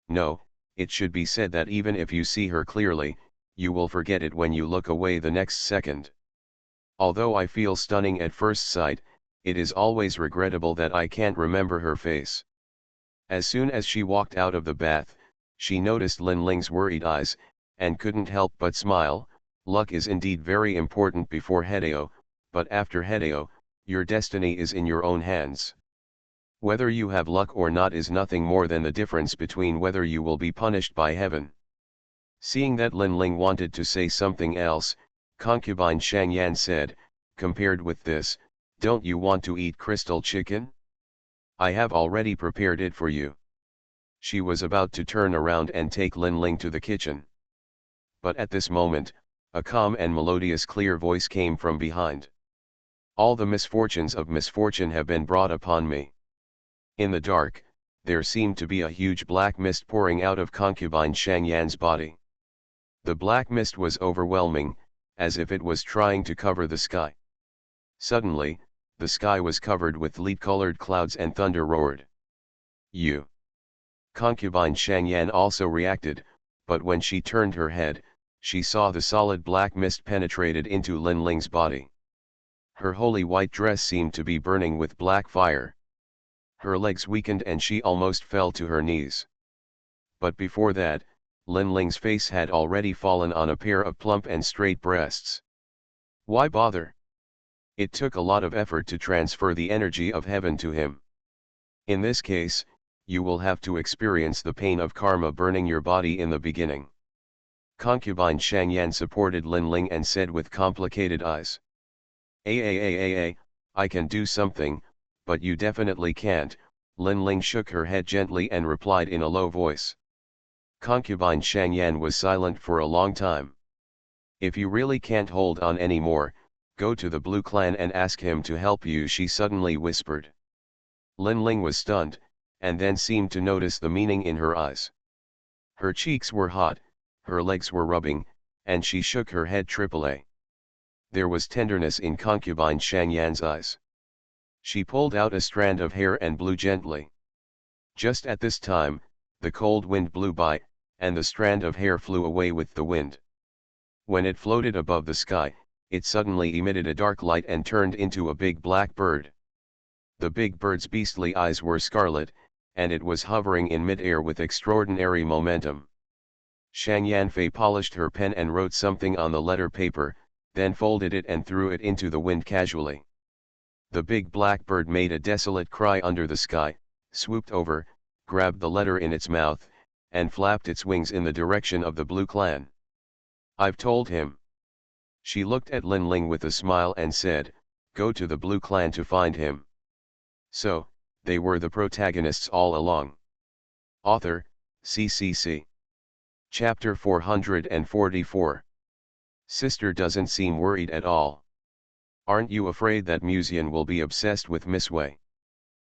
No, it should be said that even if you see her clearly, you will forget it when you look away the next second. Although I feel stunning at first sight, it is always regrettable that I can't remember her face. As soon as she walked out of the bath, she noticed Lin Ling's worried eyes, and couldn't help but smile. "Luck is indeed very important before Hedeo, but after Hedeo, your destiny is in your own hands. Whether you have luck or not is nothing more than the difference between whether you will be punished by heaven." Seeing that Lin Ling wanted to say something else, concubine Shang Yan said, "Compared with this, don't you want to eat crystal chicken? I have already prepared it for you." She was about to turn around and take Lin Ling to the kitchen. But at this moment, a calm and melodious clear voice came from behind. "All the misfortunes of misfortune have been brought upon me." In the dark, there seemed to be a huge black mist pouring out of concubine Shang Yan's body. The black mist was overwhelming, as if it was trying to cover the sky. Suddenly, the sky was covered with lead-colored clouds and thunder roared. "You!" Concubine Shang Yan also reacted, but when she turned her head, she saw the solid black mist penetrated into Lin Ling's body. Her holy white dress seemed to be burning with black fire. Her legs weakened and she almost fell to her knees. But before that, Lin Ling's face had already fallen on a pair of plump and straight breasts. Why bother? It took a lot of effort to transfer the energy of heaven to him. In this case, you will have to experience the pain of karma burning your body in the beginning. Concubine Shang Yan supported Lin Ling and said with complicated eyes. I can do something, but you definitely can't." Lin Ling shook her head gently and replied in a low voice. Concubine Shangyan was silent for a long time. If you really can't hold on anymore, go to the Blue Clan and ask him to help you, she suddenly whispered. Lin Ling was stunned, and then seemed to notice the meaning in her eyes. Her cheeks were hot, her legs were rubbing, and she shook her head. AAA. There was tenderness in Concubine Shangyan's eyes. She pulled out a strand of hair and blew gently. Just at this time, the cold wind blew by, and the strand of hair flew away with the wind. When it floated above the sky, it suddenly emitted a dark light and turned into a big black bird. The big bird's beastly eyes were scarlet, and it was hovering in mid-air with extraordinary momentum. Shang Yanfei polished her pen and wrote something on the letter paper, then folded it and threw it into the wind casually. The big black bird made a desolate cry under the sky, swooped over, grabbed the letter in its mouth, and flapped its wings in the direction of the Blue Clan. I've told him. She looked at Lin Ling with a smile and said, go to the Blue Clan to find him. So, they were the protagonists all along. Author, CCC. Chapter 444. Sister doesn't seem worried at all. Aren't you afraid that Musian will be obsessed with Miss Wei?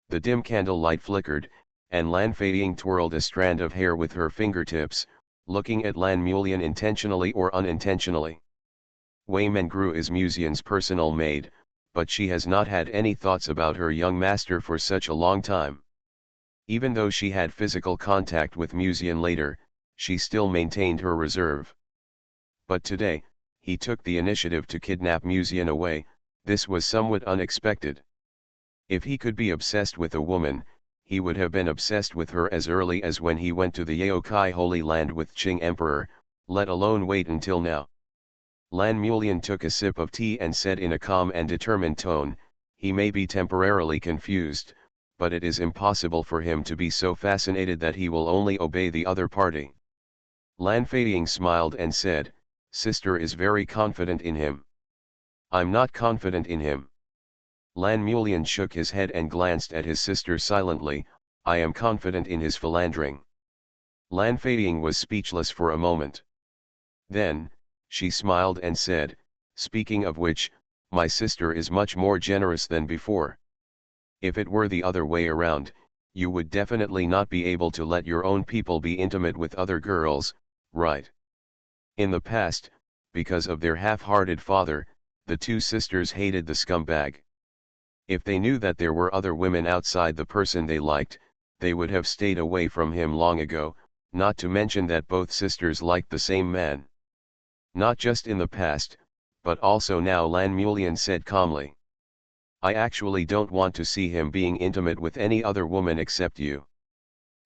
The dim candle light flickered, and Lan Feiying twirled a strand of hair with her fingertips, looking at Lan Mulian intentionally or unintentionally. Wei Mengru is Musian's personal maid, but she has not had any thoughts about her young master for such a long time. Even though she had physical contact with Musian later, she still maintained her reserve. But today, he took the initiative to kidnap Musian away. This was somewhat unexpected. If he could be obsessed with a woman, he would have been obsessed with her as early as when he went to the Yaokai Holy Land with Qing Emperor, let alone wait until now. Lan Mulian took a sip of tea and said in a calm and determined tone, he may be temporarily confused, but it is impossible for him to be so fascinated that he will only obey the other party. Lan Feiying smiled and said, sister is very confident in him. I'm not confident in him. Lan Mulian shook his head and glanced at his sister silently, I am confident in his philandering. Lan Feiying was speechless for a moment. Then, she smiled and said, speaking of which, my sister is much more generous than before. If it were the other way around, you would definitely not be able to let your own people be intimate with other girls, right? In the past, because of their half-hearted father, the two sisters hated the scumbag. If they knew that there were other women outside the person they liked, they would have stayed away from him long ago, not to mention that both sisters liked the same man. Not just in the past, but also now, Lan Mulian said calmly. I actually don't want to see him being intimate with any other woman except you.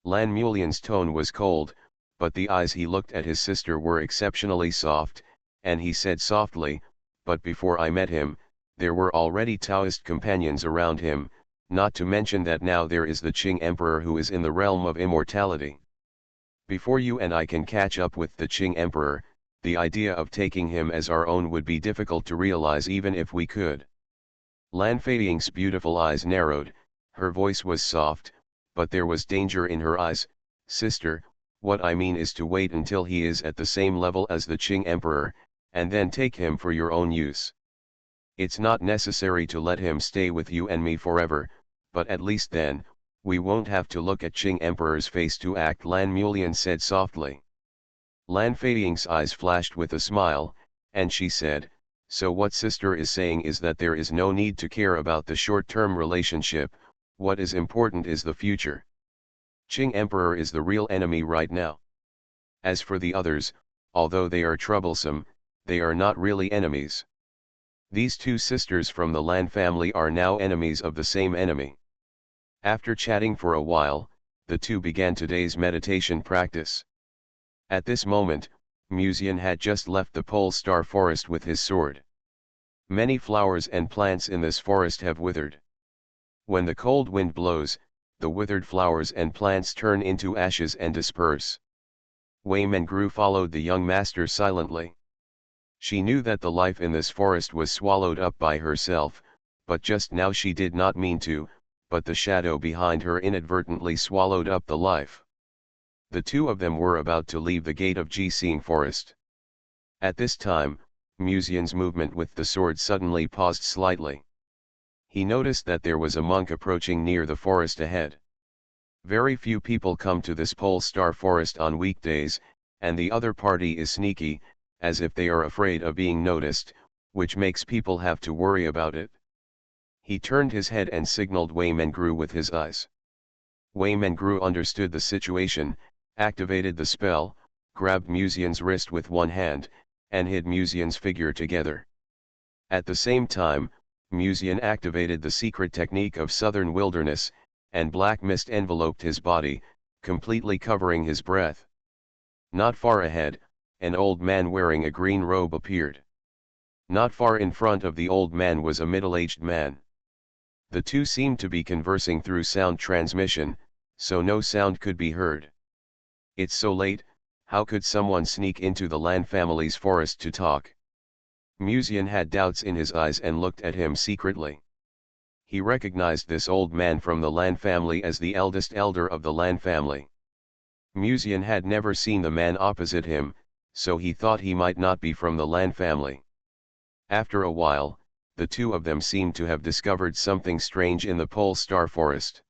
Lan Mulian's tone was cold, but the eyes he looked at his sister were exceptionally soft, and he said softly, but before I met him, there were already Taoist companions around him, not to mention that now there is the Qing Emperor who is in the realm of immortality. Before you and I can catch up with the Qing Emperor, the idea of taking him as our own would be difficult to realize even if we could. Lan Feiying's beautiful eyes narrowed, her voice was soft, but there was danger in her eyes. Sister, what I mean is to wait until he is at the same level as the Qing Emperor, and then take him for your own use. It's not necessary to let him stay with you and me forever, but at least then, we won't have to look at Qing Emperor's face to act, Lan Mulian said softly. Lan Feiying's eyes flashed with a smile, and she said, so what sister is saying is that there is no need to care about the short-term relationship, what is important is the future. Qing Emperor is the real enemy right now. As for the others, although they are troublesome, they are not really enemies. These two sisters from the Lan family are now enemies of the same enemy. After chatting for a while, the two began today's meditation practice. At this moment, Musian had just left the Pole Star Forest with his sword. Many flowers and plants in this forest have withered. When the cold wind blows, the withered flowers and plants turn into ashes and disperse. Wei Mengru followed the young master silently. She knew that the life in this forest was swallowed up by herself, but just now she did not mean to, but the shadow behind her inadvertently swallowed up the life. The two of them were about to leave the gate of Gisine Forest. At this time, Musian's movement with the sword suddenly paused slightly. He noticed that there was a monk approaching near the forest ahead. Very few people come to this pole star forest on weekdays, and the other party is sneaky, as if they are afraid of being noticed, which makes people have to worry about it. He turned his head and signaled Wei Mengru with his eyes. Wei Mengru understood the situation, activated the spell, grabbed Musian's wrist with one hand, and hid Musian's figure together. At the same time, Musian activated the secret technique of southern wilderness, and black mist enveloped his body, completely covering his breath. Not far ahead, an old man wearing a green robe appeared. Not far in front of the old man was a middle-aged man. The two seemed to be conversing through sound transmission, so no sound could be heard. It's so late, how could someone sneak into the Lan family's forest to talk? Musian had doubts in his eyes and looked at him secretly. He recognized this old man from the Lan family as the eldest elder of the Lan family. Musian had never seen the man opposite him, so he thought he might not be from the Lan family. After a while, the two of them seemed to have discovered something strange in the pole star forest.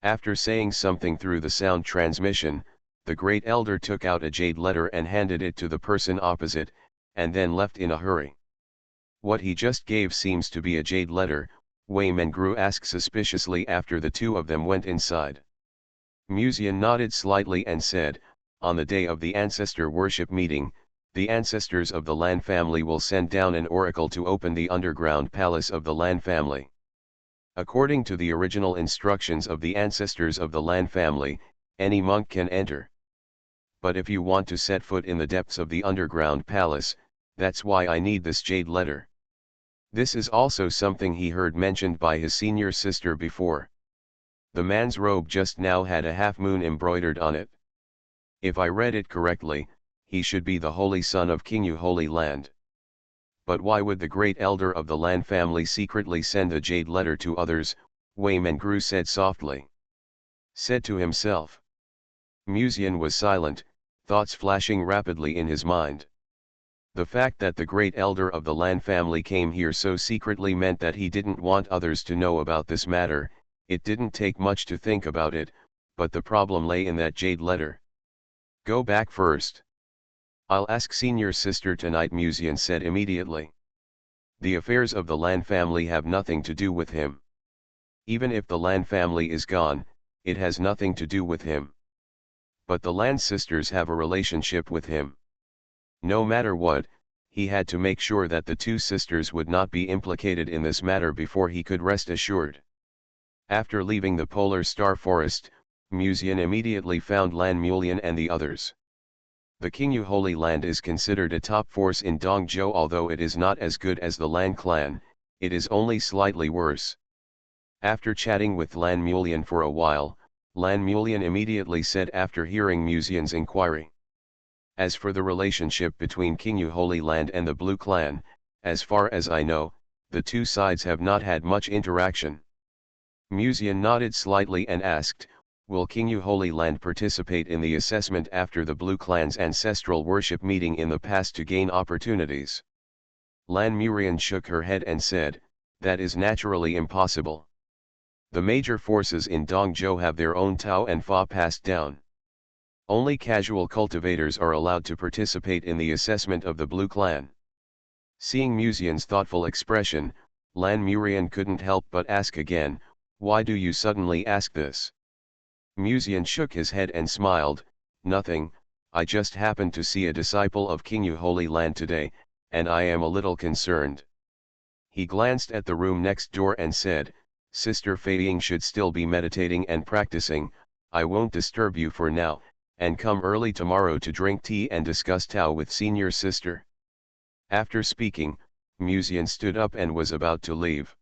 After saying something through the sound transmission, the great elder took out a jade letter and handed it to the person opposite, and then left in a hurry. What he just gave seems to be a jade letter, Wei Mengru asked suspiciously after the two of them went inside. Musian nodded slightly and said, on the day of the ancestor worship meeting, the ancestors of the Lan family will send down an oracle to open the underground palace of the Lan family. According to the original instructions of the ancestors of the Lan family, any monk can enter. But if you want to set foot in the depths of the underground palace, that's why I need this jade letter. This is also something he heard mentioned by his senior sister before. The man's robe just now had a half moon embroidered on it. If I read it correctly, he should be the holy son of Kingu Holy Land. But why would the great elder of the Lan family secretly send a jade letter to others? Wei Mengru said softly. Said to himself. Musian was silent, thoughts flashing rapidly in his mind. The fact that the great elder of the Lan family came here so secretly meant that he didn't want others to know about this matter. It didn't take much to think about it, but the problem lay in that jade letter. Go back first. I'll ask senior sister tonight, Musian said immediately. The affairs of the Lan family have nothing to do with him. Even if the Lan family is gone, it has nothing to do with him. But the Lan sisters have a relationship with him. No matter what, he had to make sure that the two sisters would not be implicated in this matter before he could rest assured. After leaving the Polar Star Forest, Musian immediately found Lan Mulian and the others. The Kingu Holy Land is considered a top force in Dongzhou, although it is not as good as the Lan clan, it is only slightly worse. After chatting with Lan Mulian for a while, Lan Mulian immediately said after hearing Musian's inquiry. As for the relationship between Kingu Holy Land and the Blue Clan, as far as I know, the two sides have not had much interaction. Musian nodded slightly and asked, will Kingu Holy Land participate in the assessment after the Blue Clan's ancestral worship meeting in the past to gain opportunities? Lan Murian shook her head and said, that is naturally impossible. The major forces in Dongzhou have their own Tao and Fa passed down. Only casual cultivators are allowed to participate in the assessment of the Blue Clan. Seeing Musian's thoughtful expression, Lan Murian couldn't help but ask again, why do you suddenly ask this? Musian shook his head and smiled, nothing, I just happened to see a disciple of Kingu Holy Land today, and I am a little concerned. He glanced at the room next door and said, Sister Feiying should still be meditating and practicing, I won't disturb you for now, and come early tomorrow to drink tea and discuss Tao with senior sister. After speaking, Musian stood up and was about to leave.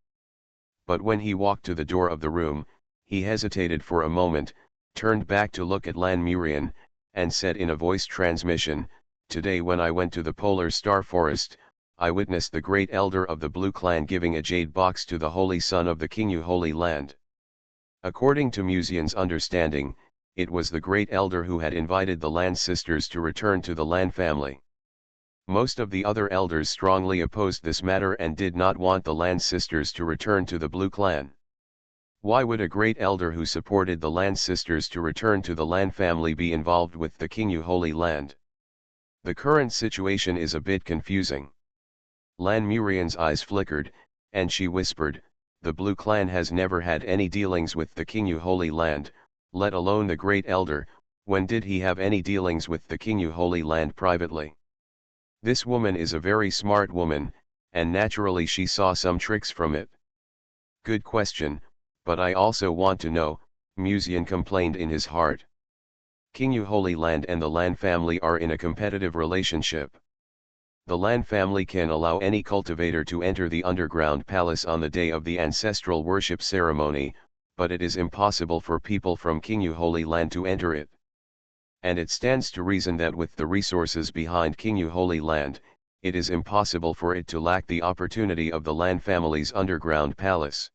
But when he walked to the door of the room, he hesitated for a moment, turned back to look at Lan Murian, and said in a voice transmission, today when I went to the Polar Star Forest, I witnessed the great elder of the Blue Clan giving a jade box to the holy son of the Kingu Holy Land. According to Musian's understanding, it was the great elder who had invited the Land sisters to return to the Land family. Most of the other elders strongly opposed this matter and did not want the Land sisters to return to the Blue clan. Why would a great elder who supported the Land sisters to return to the Land family be involved with the Kingu Holy Land? The current situation is a bit confusing. Lan Murian's eyes flickered, and she whispered, "The Blue clan has never had any dealings with the Kingu Holy Land, let alone the Great Elder. When did he have any dealings with the Kingu Holy Land privately?" This woman is a very smart woman, and naturally she saw some tricks from it. Good question, but I also want to know, Musian complained in his heart. Kingu Holy Land and the Lan family are in a competitive relationship. The Lan family can allow any cultivator to enter the underground palace on the day of the ancestral worship ceremony, but it is impossible for people from Kingu Holy Land to enter it. And it stands to reason that with the resources behind Kingu Holy Land, it is impossible for it to lack the opportunity of the Lan family's underground palace.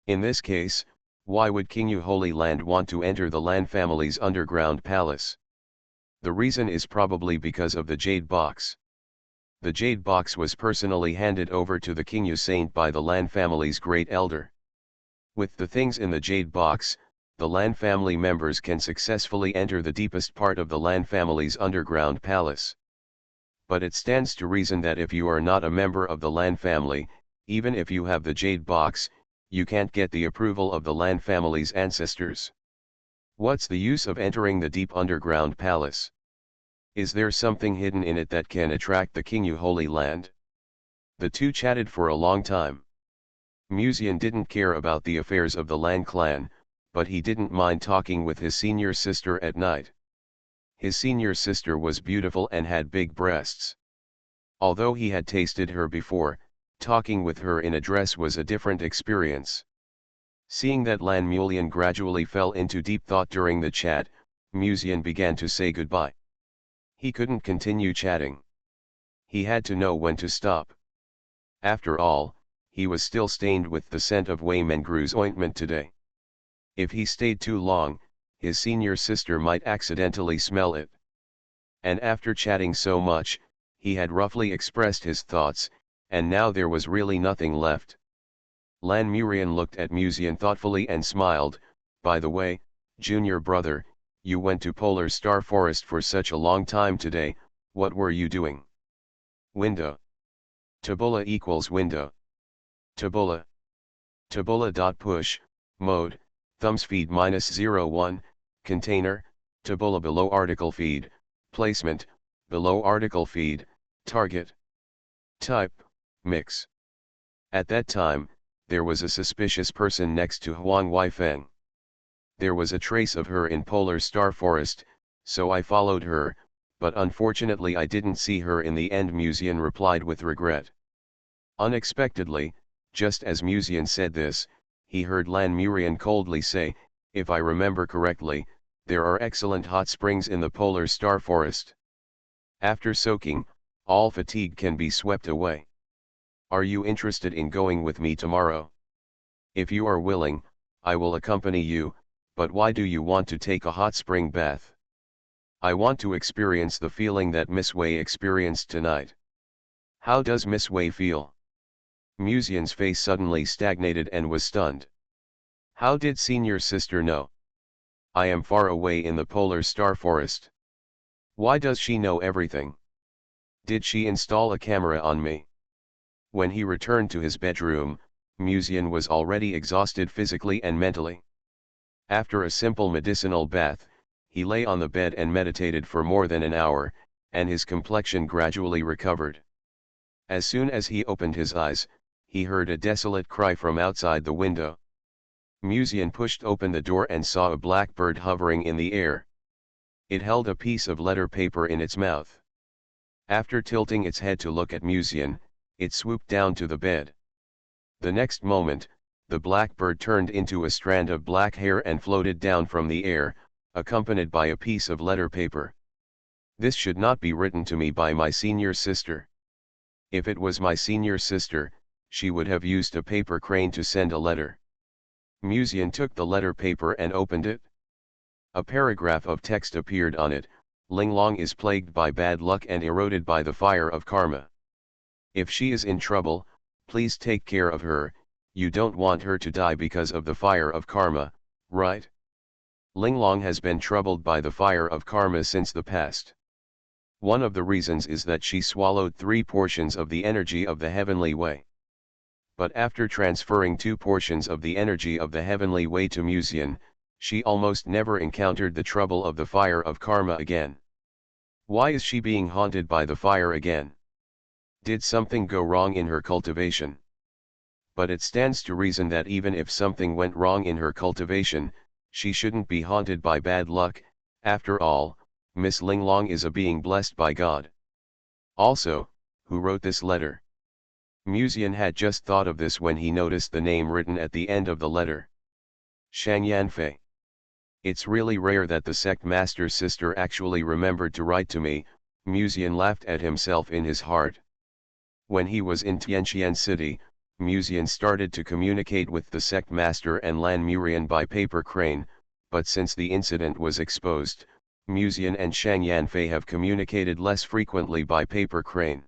In this case, why would Kingu Holy Land want to enter the Lan family's underground palace? The reason is probably because of the Jade Box. The Jade Box was personally handed over to the Kingu Saint by the Lan family's great elder. With the things in the Jade Box, the Lan family members can successfully enter the deepest part of the Lan family's underground palace. But it stands to reason that if you are not a member of the Lan family, even if you have the Jade Box, you can't get the approval of the Lan family's ancestors. What's the use of entering the deep underground palace? Is there something hidden in it that can attract the Kingu Holy Land? The two chatted for a long time. Musian didn't care about the affairs of the Lan clan, but he didn't mind talking with his senior sister at night. His senior sister was beautiful and had big breasts. Although he had tasted her before, talking with her in a dress was a different experience. Seeing that Lan Mulian gradually fell into deep thought during the chat, Musian began to say goodbye. He couldn't continue chatting. He had to know when to stop. After all, he was still stained with the scent of Wei Mengru's ointment today. If he stayed too long, his senior sister might accidentally smell it. And after chatting so much, he had roughly expressed his thoughts, and now there was really nothing left. Lan Murian looked at Musian thoughtfully and smiled. "By the way, junior brother, you went to Polar Star Forest for such a long time today, what were you doing?" Window. Tabula equals window. Tabula. Tabula.push, mode, thumbs feed -01, container, tabula below article feed, placement, below article feed, target. Type, mix. At that time, there was a suspicious person next to Huang Weifeng. There was a trace of her in Polar Star Forest, so I followed her, but unfortunately I didn't see her in the end, Musian replied with regret. Unexpectedly, just as Musian said this, he heard Lan Murian coldly say, "If I remember correctly, there are excellent hot springs in the Polar Star Forest. After soaking, all fatigue can be swept away. Are you interested in going with me tomorrow? If you are willing, I will accompany you, but why do you want to take a hot spring bath?" "I want to experience the feeling that Miss Wei experienced tonight." "How does Miss Wei feel?" Musian's face suddenly stagnated and was stunned. How did senior sister know? I am far away in the Polar Star Forest. Why does she know everything? Did she install a camera on me? When he returned to his bedroom, Musian was already exhausted physically and mentally. After a simple medicinal bath, he lay on the bed and meditated for more than an hour, and his complexion gradually recovered. As soon as he opened his eyes, he heard a desolate cry from outside the window. Musian pushed open the door and saw a black bird hovering in the air. It held a piece of letter paper in its mouth. After tilting its head to look at Musian, it swooped down to the bed. The next moment, the black bird turned into a strand of black hair and floated down from the air, accompanied by a piece of letter paper. This should not be written to me by my senior sister. If it was my senior sister, she would have used a paper crane to send a letter. Musian took the letter paper and opened it. A paragraph of text appeared on it: Linglong is plagued by bad luck and eroded by the fire of karma. If she is in trouble, please take care of her. You don't want her to die because of the fire of karma, right? Linglong has been troubled by the fire of karma since the past. One of the reasons is that she swallowed 3 portions of the energy of the heavenly way. But after transferring 2 portions of the energy of the heavenly way to Musian, she almost never encountered the trouble of the fire of karma again. Why is she being haunted by the fire again? Did something go wrong in her cultivation? But it stands to reason that even if something went wrong in her cultivation, she shouldn't be haunted by bad luck. After all, Miss Linglong is a being blessed by God. Also, who wrote this letter? Musian had just thought of this when he noticed the name written at the end of the letter. Shang Yanfei. It's really rare that the sect master's sister actually remembered to write to me. Musian laughed at himself in his heart. When he was in Tianqian City, Musian started to communicate with the sect master and Lan Murian by paper crane, but since the incident was exposed, Musian and Shang Yanfei have communicated less frequently by paper crane.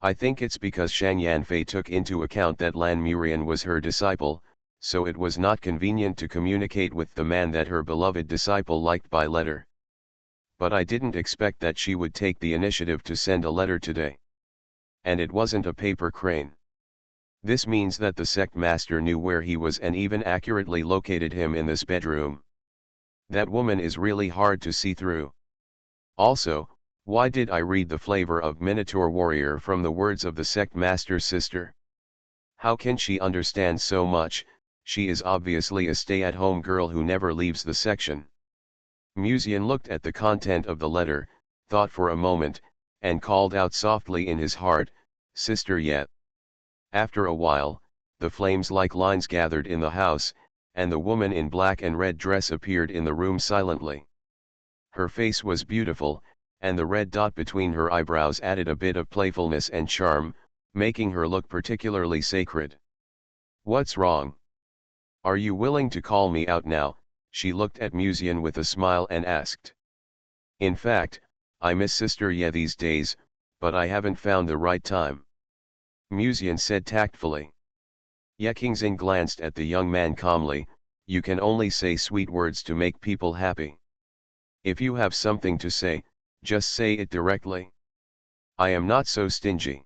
I think it's because Shang Yanfei took into account that Lan Murian was her disciple, so it was not convenient to communicate with the man that her beloved disciple liked by letter. But I didn't expect that she would take the initiative to send a letter today. And it wasn't a paper crane. This means that the sect master knew where he was and even accurately located him in this bedroom. That woman is really hard to see through. Also, why did I read the flavor of Minotaur Warrior from the words of the sect master's sister? How can she understand so much? She is obviously a stay-at-home girl who never leaves the section. Musian looked at the content of the letter, thought for a moment, and called out softly in his heart, "Sister Yet." After a while, the flames like lines gathered in the house, and the woman in black and red dress appeared in the room silently. Her face was beautiful, and the red dot between her eyebrows added a bit of playfulness and charm, making her look particularly sacred. "What's wrong? Are you willing to call me out now?" She looked at Musian with a smile and asked. "In fact, I miss Sister Ye these days, but I haven't found the right time," Musian said tactfully. Ye Qingxin glanced at the young man calmly. "You can only say sweet words to make people happy. If you have something to say, just say it directly. I am not so stingy."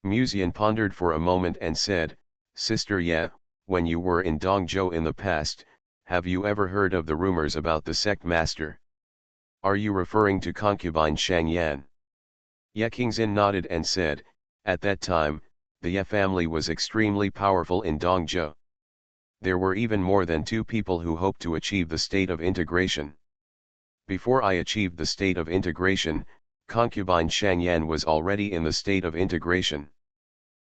Musian pondered for a moment and said, "Sister Ye, when you were in Dongzhou in the past, have you ever heard of the rumors about the sect master? Are you referring to concubine Shang Yan?" Ye Qingxin nodded and said, "At that time, the Ye family was extremely powerful in Dongzhou. There were even more than 2 people who hoped to achieve the state of integration. Before I achieved the state of integration, concubine Shang Yan was already in the state of integration."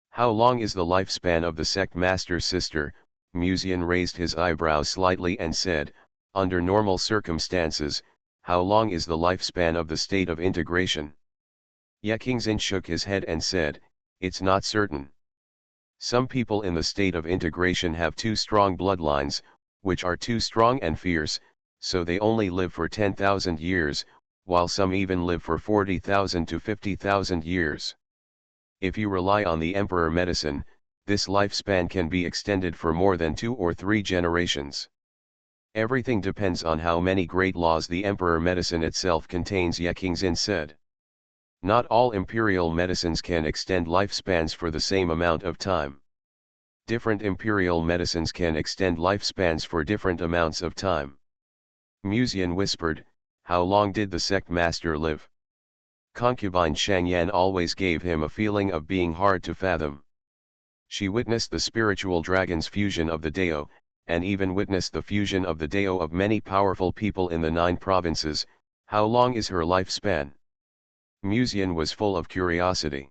"How long is the lifespan of the sect master's sister?" Musian raised his eyebrows slightly and said, "Under normal circumstances, how long is the lifespan of the state of integration?" Ye Qingxin shook his head and said, "It's not certain. Some people in the state of integration have 2 strong bloodlines, which are too strong and fierce, so they only live for 10,000 years, while some even live for 40,000 to 50,000 years. If you rely on the emperor medicine, this lifespan can be extended for more than 2 or 3 generations. Everything depends on how many great laws the emperor medicine itself contains," Ye Qingxin said. "Not all imperial medicines can extend lifespans for the same amount of time. Different imperial medicines can extend lifespans for different amounts of time." Musian whispered, "How long did the sect master live?" Concubine Shang Yan always gave him a feeling of being hard to fathom. She witnessed the spiritual dragon's fusion of the Dao, and even witnessed the fusion of the Dao of many powerful people in the 9 provinces. How long is her lifespan? Musian was full of curiosity.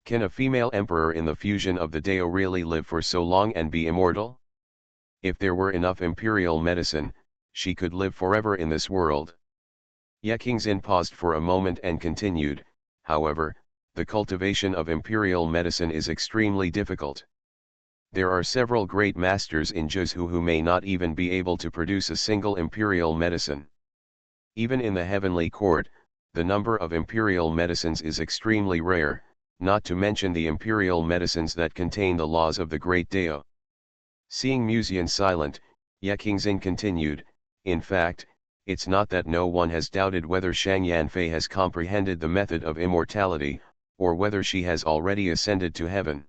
Can a female emperor in the fusion of the Dao really live for so long and be immortal? If there were enough imperial medicine, she could live forever in this world. Ye Qingxin paused for a moment and continued, "However, the cultivation of imperial medicine is extremely difficult. There are several great masters in Juzhu who may not even be able to produce a single imperial medicine. Even in the heavenly court, the number of imperial medicines is extremely rare, not to mention the imperial medicines that contain the laws of the great Dao. Seeing Musian silent, Ye Qingxin continued, in fact, it's not that no one has doubted whether Shang Yanfei has comprehended the method of immortality, or whether she has already ascended to heaven.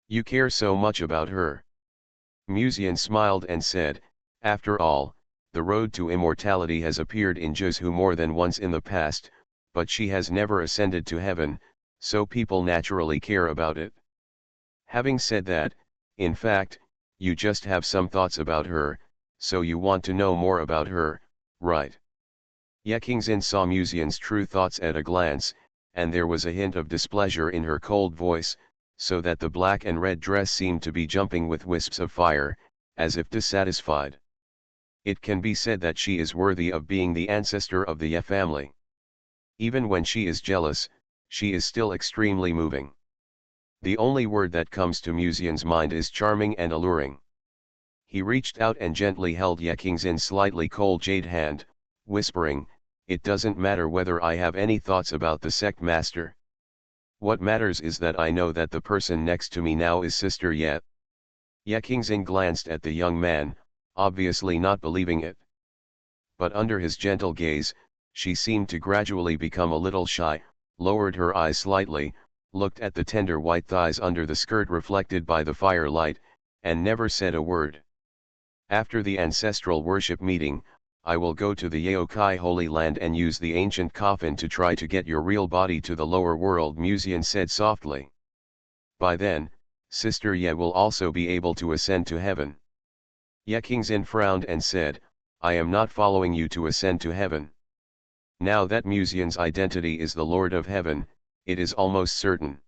You care so much about her. Musian smiled and said, after all, the road to immortality has appeared in Juzhu more than once in the past, but she has never ascended to heaven, so people naturally care about it. Having said that, in fact, you just have some thoughts about her, so you want to know more about her, right? Ye Qingxin saw Musian's true thoughts at a glance, and there was a hint of displeasure in her cold voice, so that the black and red dress seemed to be jumping with wisps of fire, as if dissatisfied. It can be said that she is worthy of being the ancestor of the Ye family. Even when she is jealous, she is still extremely moving. The only word that comes to Musian's mind is charming and alluring. He reached out and gently held Ye Qingxin's slightly cold jade hand, whispering, it doesn't matter whether I have any thoughts about the sect master. What matters is that I know that the person next to me now is Sister Ye. Ye Qingxin glanced at the young man, obviously not believing it. But under his gentle gaze, she seemed to gradually become a little shy, lowered her eyes slightly, looked at the tender white thighs under the skirt reflected by the firelight, and never said a word. After the ancestral worship meeting, I will go to the Yaokai Holy Land and use the ancient coffin to try to get your real body to the lower world, Musian said softly. By then, Sister Ye will also be able to ascend to heaven. Ye Qingxin frowned and said, I am not following you to ascend to heaven. Now that Musian's identity is the Lord of Heaven, it is almost certain.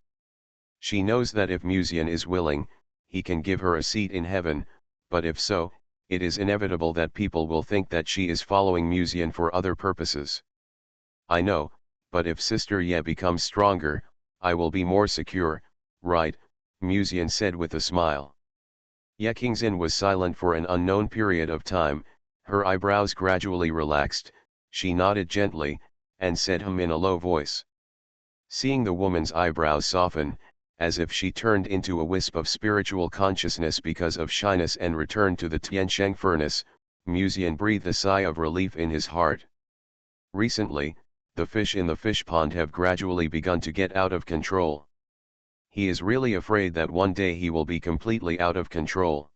She knows that if Musian is willing, he can give her a seat in heaven, but if so, it is inevitable that people will think that she is following Musian for other purposes. I know, but if Sister Ye becomes stronger, I will be more secure, right? Musian said with a smile. Ye Qingxin was silent for an unknown period of time, her eyebrows gradually relaxed, she nodded gently, and said in a low voice. Seeing the woman's eyebrows soften, as if she turned into a wisp of spiritual consciousness because of shyness and returned to the Tiansheng furnace, Musian breathed a sigh of relief in his heart. Recently, the fish in the fish pond have gradually begun to get out of control. He is really afraid that one day he will be completely out of control.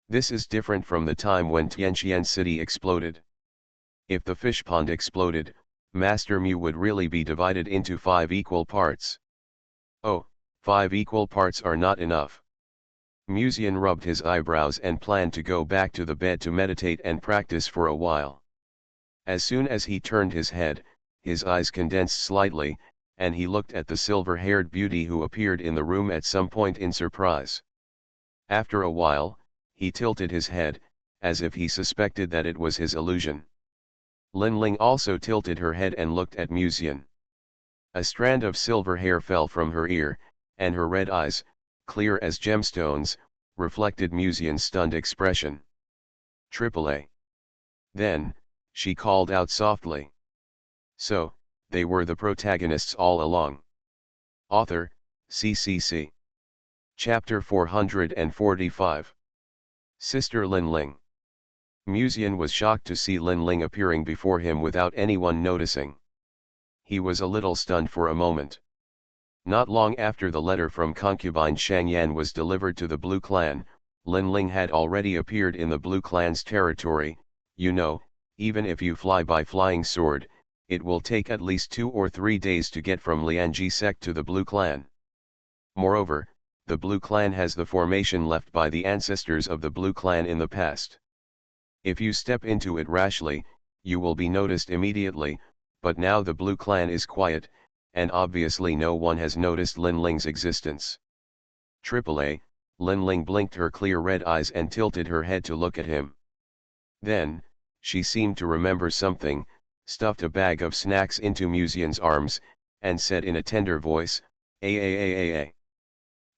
This is different from the time when Tianqian City exploded. If the fish pond exploded, Master Mu would really be divided into 5 equal parts. Oh, 5 equal parts are not enough. Musian rubbed his eyebrows and planned to go back to the bed to meditate and practice for a while. As soon as he turned his head, his eyes condensed slightly, and he looked at the silver-haired beauty who appeared in the room at some point in surprise. After a while, he tilted his head, as if he suspected that it was his illusion. Linling also tilted her head and looked at Musian. A strand of silver hair fell from her ear, and her red eyes, clear as gemstones, reflected Musian's stunned expression. AAA. Then, she called out softly. So, they were the protagonists all along. Author, CCC. Chapter 445. Sister Linling. Musian was shocked to see Linling appearing before him without anyone noticing. He was a little stunned for a moment. Not long after the letter from concubine Shangyan was delivered to the Blue Clan, Linling had already appeared in the Blue Clan's territory. You know, even if you fly by flying sword, it will take at least 2 or 3 days to get from Lianji sect to the Blue Clan. Moreover, the Blue Clan has the formation left by the ancestors of the Blue Clan in the past. If you step into it rashly, you will be noticed immediately, but now the Blue Clan is quiet, and obviously no one has noticed Linling's existence. AAA, Linling blinked her clear red eyes and tilted her head to look at him. Then, she seemed to remember something, stuffed a bag of snacks into Musian's arms, and said in a tender voice, "A.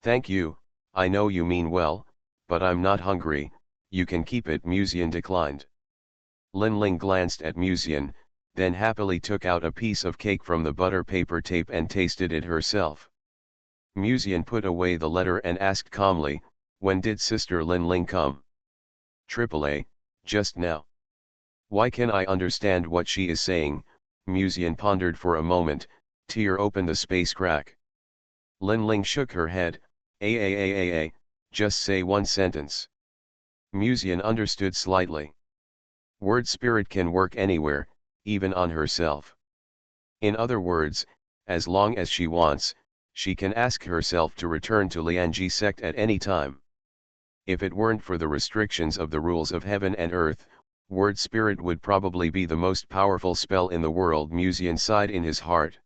Thank you, I know you mean well, but I'm not hungry, you can keep it, Musian declined. Lin Ling glanced at Musian, then happily took out a piece of cake from the butter paper tape and tasted it herself. Musian put away the letter and asked calmly, when did Sister Lin Ling come? AAA, just now. Why can I understand what she is saying? Musian pondered for a moment, tear opened the space crack. Lin Ling shook her head, just say one sentence. Musian understood slightly. Word spirit can work anywhere, even on herself. In other words, as long as she wants, she can ask herself to return to Lianji sect at any time. If it weren't for the restrictions of the rules of heaven and earth, word spirit would probably be the most powerful spell in the world. Musian sighed in his heart.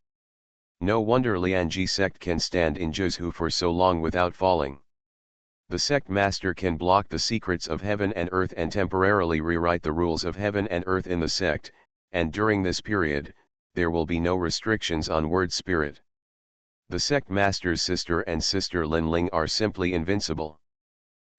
No wonder Lianji sect can stand in Juzhu for so long without falling. The sect master can block the secrets of heaven and earth and temporarily rewrite the rules of heaven and earth in the sect, and during this period, there will be no restrictions on word spirit. The sect master's sister and Sister Lin Ling are simply invincible.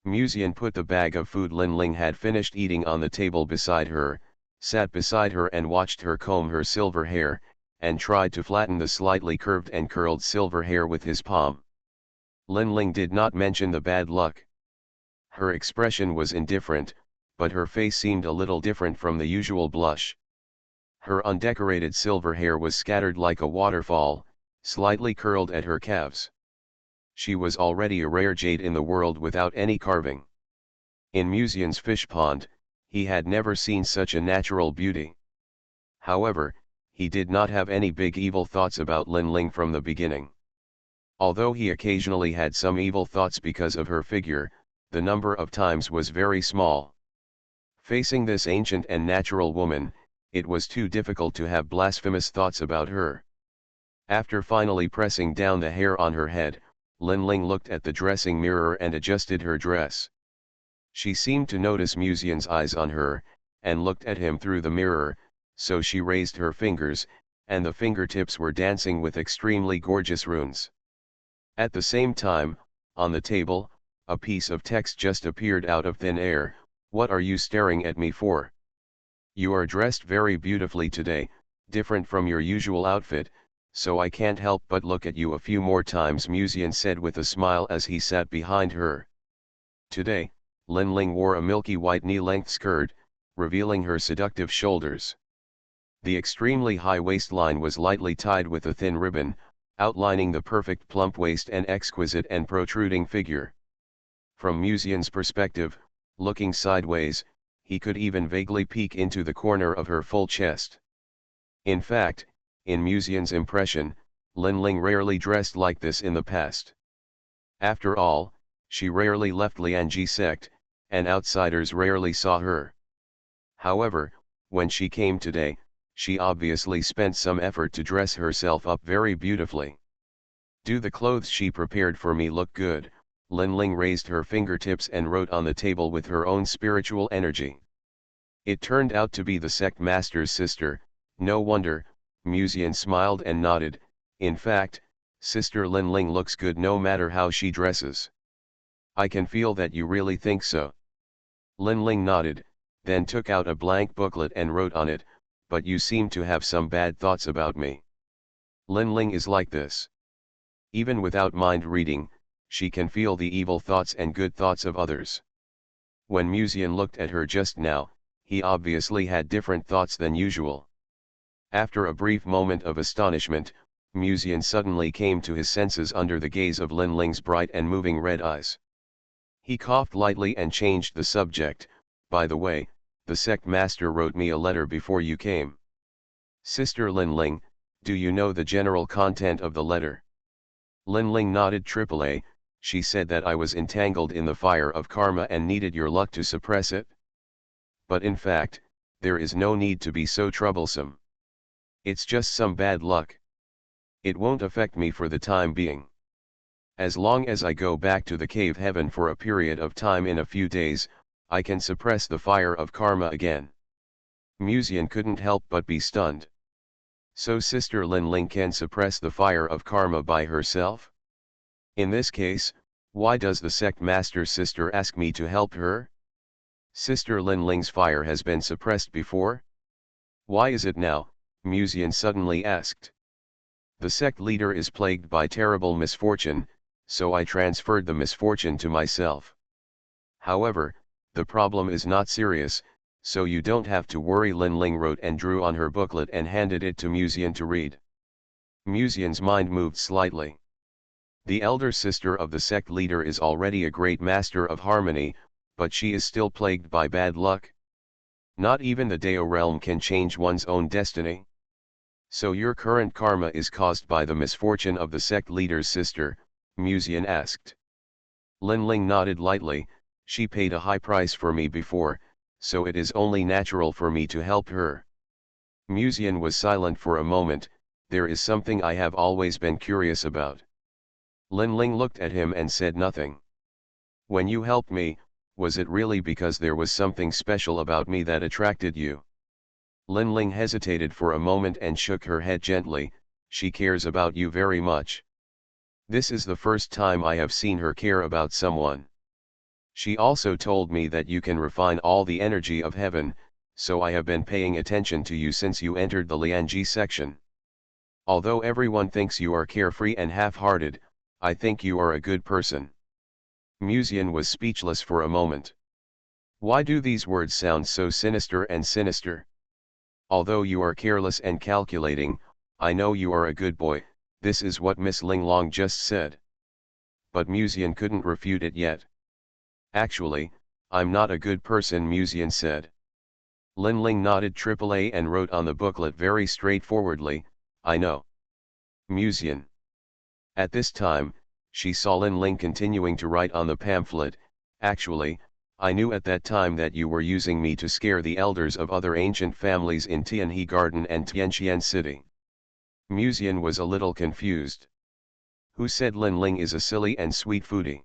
Musian put the bag of food Lin Ling had finished eating on the table beside her, sat beside her and watched her comb her silver hair, and tried to flatten the slightly curved and curled silver hair with his palm. Lin Ling did not mention the bad luck. Her expression was indifferent, but her face seemed a little different from the usual blush. Her undecorated silver hair was scattered like a waterfall, slightly curled at her calves. She was already a rare jade in the world without any carving. In Musian's fish pond, he had never seen such a natural beauty. However, he did not have any big evil thoughts about Lin Ling from the beginning. Although he occasionally had some evil thoughts because of her figure, the number of times was very small. Facing this ancient and natural woman, it was too difficult to have blasphemous thoughts about her. After finally pressing down the hair on her head, Lin Ling looked at the dressing mirror and adjusted her dress. She seemed to notice Musian's eyes on her, and looked at him through the mirror, so she raised her fingers, and the fingertips were dancing with extremely gorgeous runes. At the same time, on the table, a piece of text just appeared out of thin air. What are you staring at me for? You are dressed very beautifully today, different from your usual outfit, so I can't help but look at you a few more times, Musian said with a smile as he sat behind her. Today, Lin Ling wore a milky white knee-length skirt, revealing her seductive shoulders. The extremely high waistline was lightly tied with a thin ribbon, outlining the perfect plump waist and exquisite and protruding figure. From Musian's perspective, looking sideways, he could even vaguely peek into the corner of her full chest. In fact, in Musian's impression, Lin Ling rarely dressed like this in the past. After all, she rarely left Lianji sect, and outsiders rarely saw her. However, when she came today, she obviously spent some effort to dress herself up very beautifully. Do the clothes she prepared for me look good? Lin Ling raised her fingertips and wrote on the table with her own spiritual energy. It turned out to be the sect master's sister. No wonder. Musian smiled and nodded. In fact, Sister Lin Ling looks good no matter how she dresses. I can feel that you really think so. Lin Ling nodded, then took out a blank booklet and wrote on it, but you seem to have some bad thoughts about me. Lin Ling is like this. Even without mind reading, she can feel the evil thoughts and good thoughts of others. When Musian looked at her just now, he obviously had different thoughts than usual. After a brief moment of astonishment, Musian suddenly came to his senses under the gaze of Lin Ling's bright and moving red eyes. He coughed lightly and changed the subject. By the way, the sect master wrote me a letter before you came. Sister Lin Ling, do you know the general content of the letter? Lin Ling nodded. AAA, she said that I was entangled in the fire of karma and needed your luck to suppress it. But in fact, there is no need to be so troublesome. It's just some bad luck. It won't affect me for the time being. As long as I go back to the cave heaven for a period of time in a few days, I can suppress the fire of karma again. Musian couldn't help but be stunned. So Sister Lin Ling can suppress the fire of karma by herself? In this case, Why does the sect master sister ask me to help her? Sister Lin Ling's fire has been suppressed before? Why is it now? Musian suddenly asked. The sect leader is plagued by terrible misfortune, so I transferred the misfortune to myself. However, the problem is not serious, so you don't have to worry. Lin Ling wrote and drew on her booklet and handed it to Musian to read. Musian's mind moved slightly. The elder sister of the sect leader is already a great master of harmony, but she is still plagued by bad luck. Not even the Dao realm can change one's own destiny. So your current karma is caused by the misfortune of the sect leader's sister, Musian asked. Lin Ling nodded lightly. She paid a high price for me before, so it is only natural for me to help her. Musian was silent for a moment. There is something I have always been curious about. Lin Ling looked at him and said nothing. When you helped me, was it really because there was something special about me that attracted you? Lin Ling hesitated for a moment and shook her head gently. She cares about you very much. This is the first time I have seen her care about someone. She also told me that you can refine all the energy of heaven, so I have been paying attention to you since you entered the Lianji section. Although everyone thinks you are carefree and half-hearted, I think you are a good person. Musian was speechless for a moment. Why do these words sound so sinister and sinister? Although you are careless and calculating, I know you are a good boy. This is what Miss Ling Long just said. But Musian couldn't refute it yet. Actually, I'm not a good person, Musian said. Lin Ling nodded AAA and wrote on the booklet very straightforwardly, I know. Musian. At this time, she saw Lin Ling continuing to write on the pamphlet, actually, I knew at that time that you were using me to scare the elders of other ancient families in Tianhe Garden and Tianqian City. Musian was a little confused. Who said Lin Ling is a silly and sweet foodie?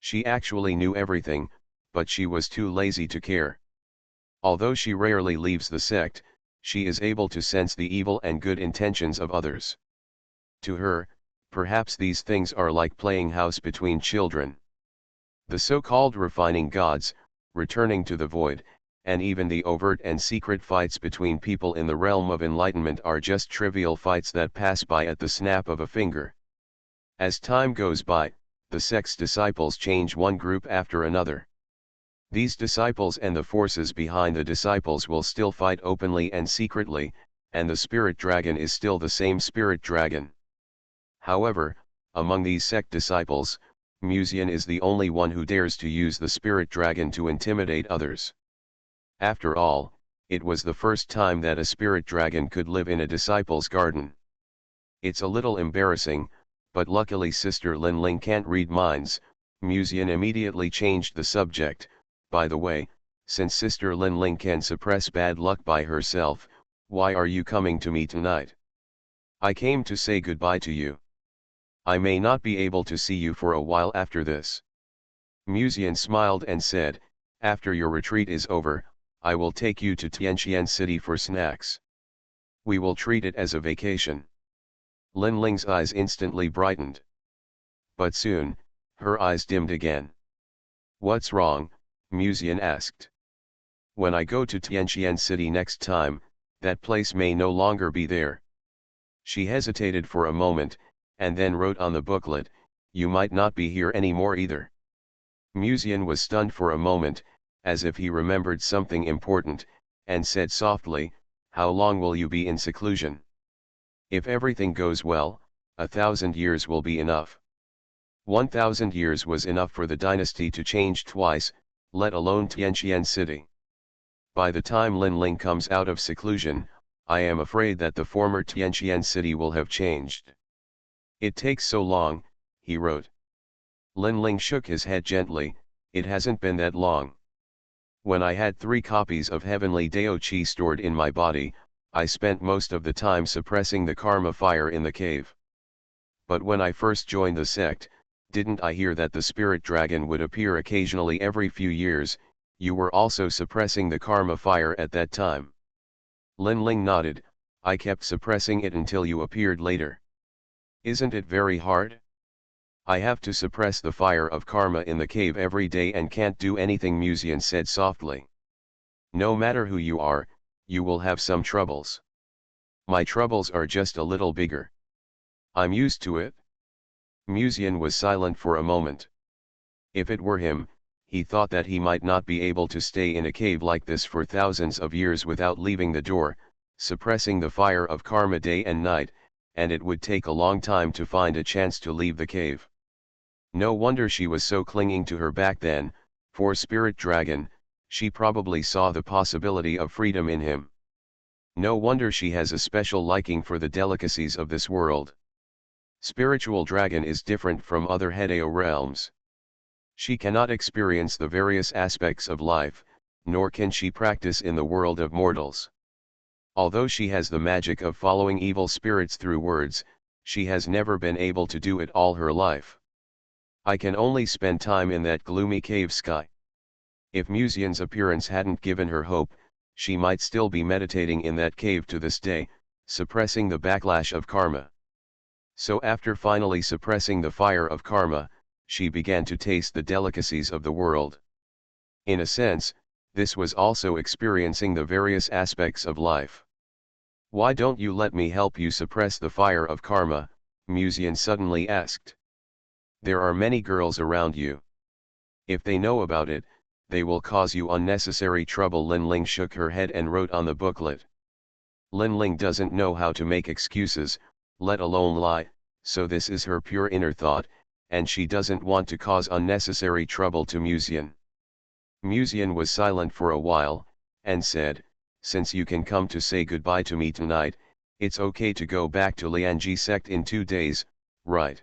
She actually knew everything, but she was too lazy to care. Although she rarely leaves the sect, she is able to sense the evil and good intentions of others. To her, perhaps these things are like playing house between children. The so-called refining gods, returning to the void, and even the overt and secret fights between people in the realm of enlightenment are just trivial fights that pass by at the snap of a finger. As time goes by, the sect's disciples change one group after another. These disciples and the forces behind the disciples will still fight openly and secretly, and the spirit dragon is still the same spirit dragon. However, among these sect disciples, Musian is the only one who dares to use the spirit dragon to intimidate others. After all, it was the first time that a spirit dragon could live in a disciple's garden. It's a little embarrassing, but luckily Sister Lin Ling can't read minds. Musian immediately changed the subject. By the way, since Sister Lin Ling can suppress bad luck by herself, why are you coming to me tonight? I came to say goodbye to you. I may not be able to see you for a while after this. Musian smiled and said, after your retreat is over, I will take you to Tianqian City for snacks. We will treat it as a vacation. Lin Ling's eyes instantly brightened. But soon, her eyes dimmed again. What's wrong? Musian asked. When I go to Tianqian City next time, that place may no longer be there. She hesitated for a moment, and then wrote on the booklet, you might not be here anymore either. Musian was stunned for a moment, as if he remembered something important, and said softly, how long will you be in seclusion? If everything goes well, 1,000 years will be enough. 1,000 years was enough for the dynasty to change twice, let alone Tianqian City. By the time Lin Ling comes out of seclusion, I am afraid that the former Tianqian City will have changed. It takes so long, he wrote. Lin Ling shook his head gently, it hasn't been that long. When I had 3 copies of Heavenly Dao Qi stored in my body, I spent most of the time suppressing the karma fire in the cave. But when I first joined the sect, didn't I hear that the spirit dragon would appear occasionally every few years? You were also suppressing the karma fire at that time. Lin Ling nodded, I kept suppressing it until you appeared later. Isn't it very hard? I have to suppress the fire of karma in the cave every day and can't do anything, Musian said softly. No matter who you are, you will have some troubles. My troubles are just a little bigger. I'm used to it. Musian was silent for a moment. If it were him, he thought that he might not be able to stay in a cave like this for thousands of years without leaving the door, suppressing the fire of karma day and night, and it would take a long time to find a chance to leave the cave. No wonder she was so clinging to her back then, for Spirit Dragon, she probably saw the possibility of freedom in him. No wonder she has a special liking for the delicacies of this world. Spiritual Dragon is different from other Hedeo realms. She cannot experience the various aspects of life, nor can she practice in the world of mortals. Although she has the magic of following evil spirits through words, she has never been able to do it all her life. I can only spend time in that gloomy cave sky. If Musian's appearance hadn't given her hope, she might still be meditating in that cave to this day, suppressing the backlash of karma. So after finally suppressing the fire of karma, she began to taste the delicacies of the world. In a sense, this was also experiencing the various aspects of life. Why don't you let me help you suppress the fire of karma? Musian suddenly asked. There are many girls around you. If they know about it, they will cause you unnecessary trouble. Lin Ling shook her head and wrote on the booklet. Lin Ling doesn't know how to make excuses, let alone lie, so this is her pure inner thought, and she doesn't want to cause unnecessary trouble to Musian. Musian was silent for a while, and said, since you can come to say goodbye to me tonight, it's okay to go back to Lianji sect in 2 days, right?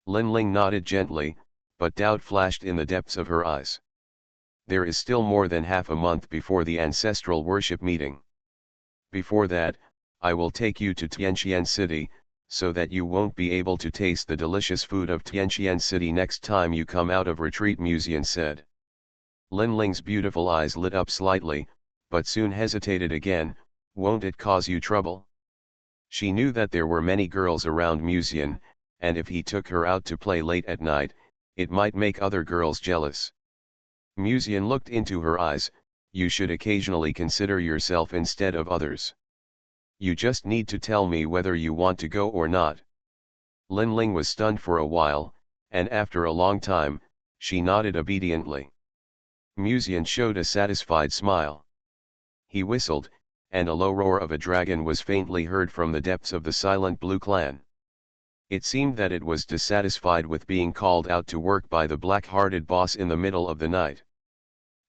Lin Ling nodded gently, but doubt flashed in the depths of her eyes. There is still more than half a month before the ancestral worship meeting. Before that, I will take you to Tianqian City, so that you won't be able to taste the delicious food of Tianqian City next time you come out of retreat, Musian said. Lin Ling's beautiful eyes lit up slightly, but soon hesitated again. Won't it cause you trouble? She knew that there were many girls around Musian, and if he took her out to play late at night, it might make other girls jealous. Musian looked into her eyes. You should occasionally consider yourself instead of others. You just need to tell me whether you want to go or not. Lin Ling was stunned for a while, and after a long time, she nodded obediently. Musian showed a satisfied smile. He whistled, and a low roar of a dragon was faintly heard from the depths of the silent blue clan. It seemed that it was dissatisfied with being called out to work by the black-hearted boss in the middle of the night.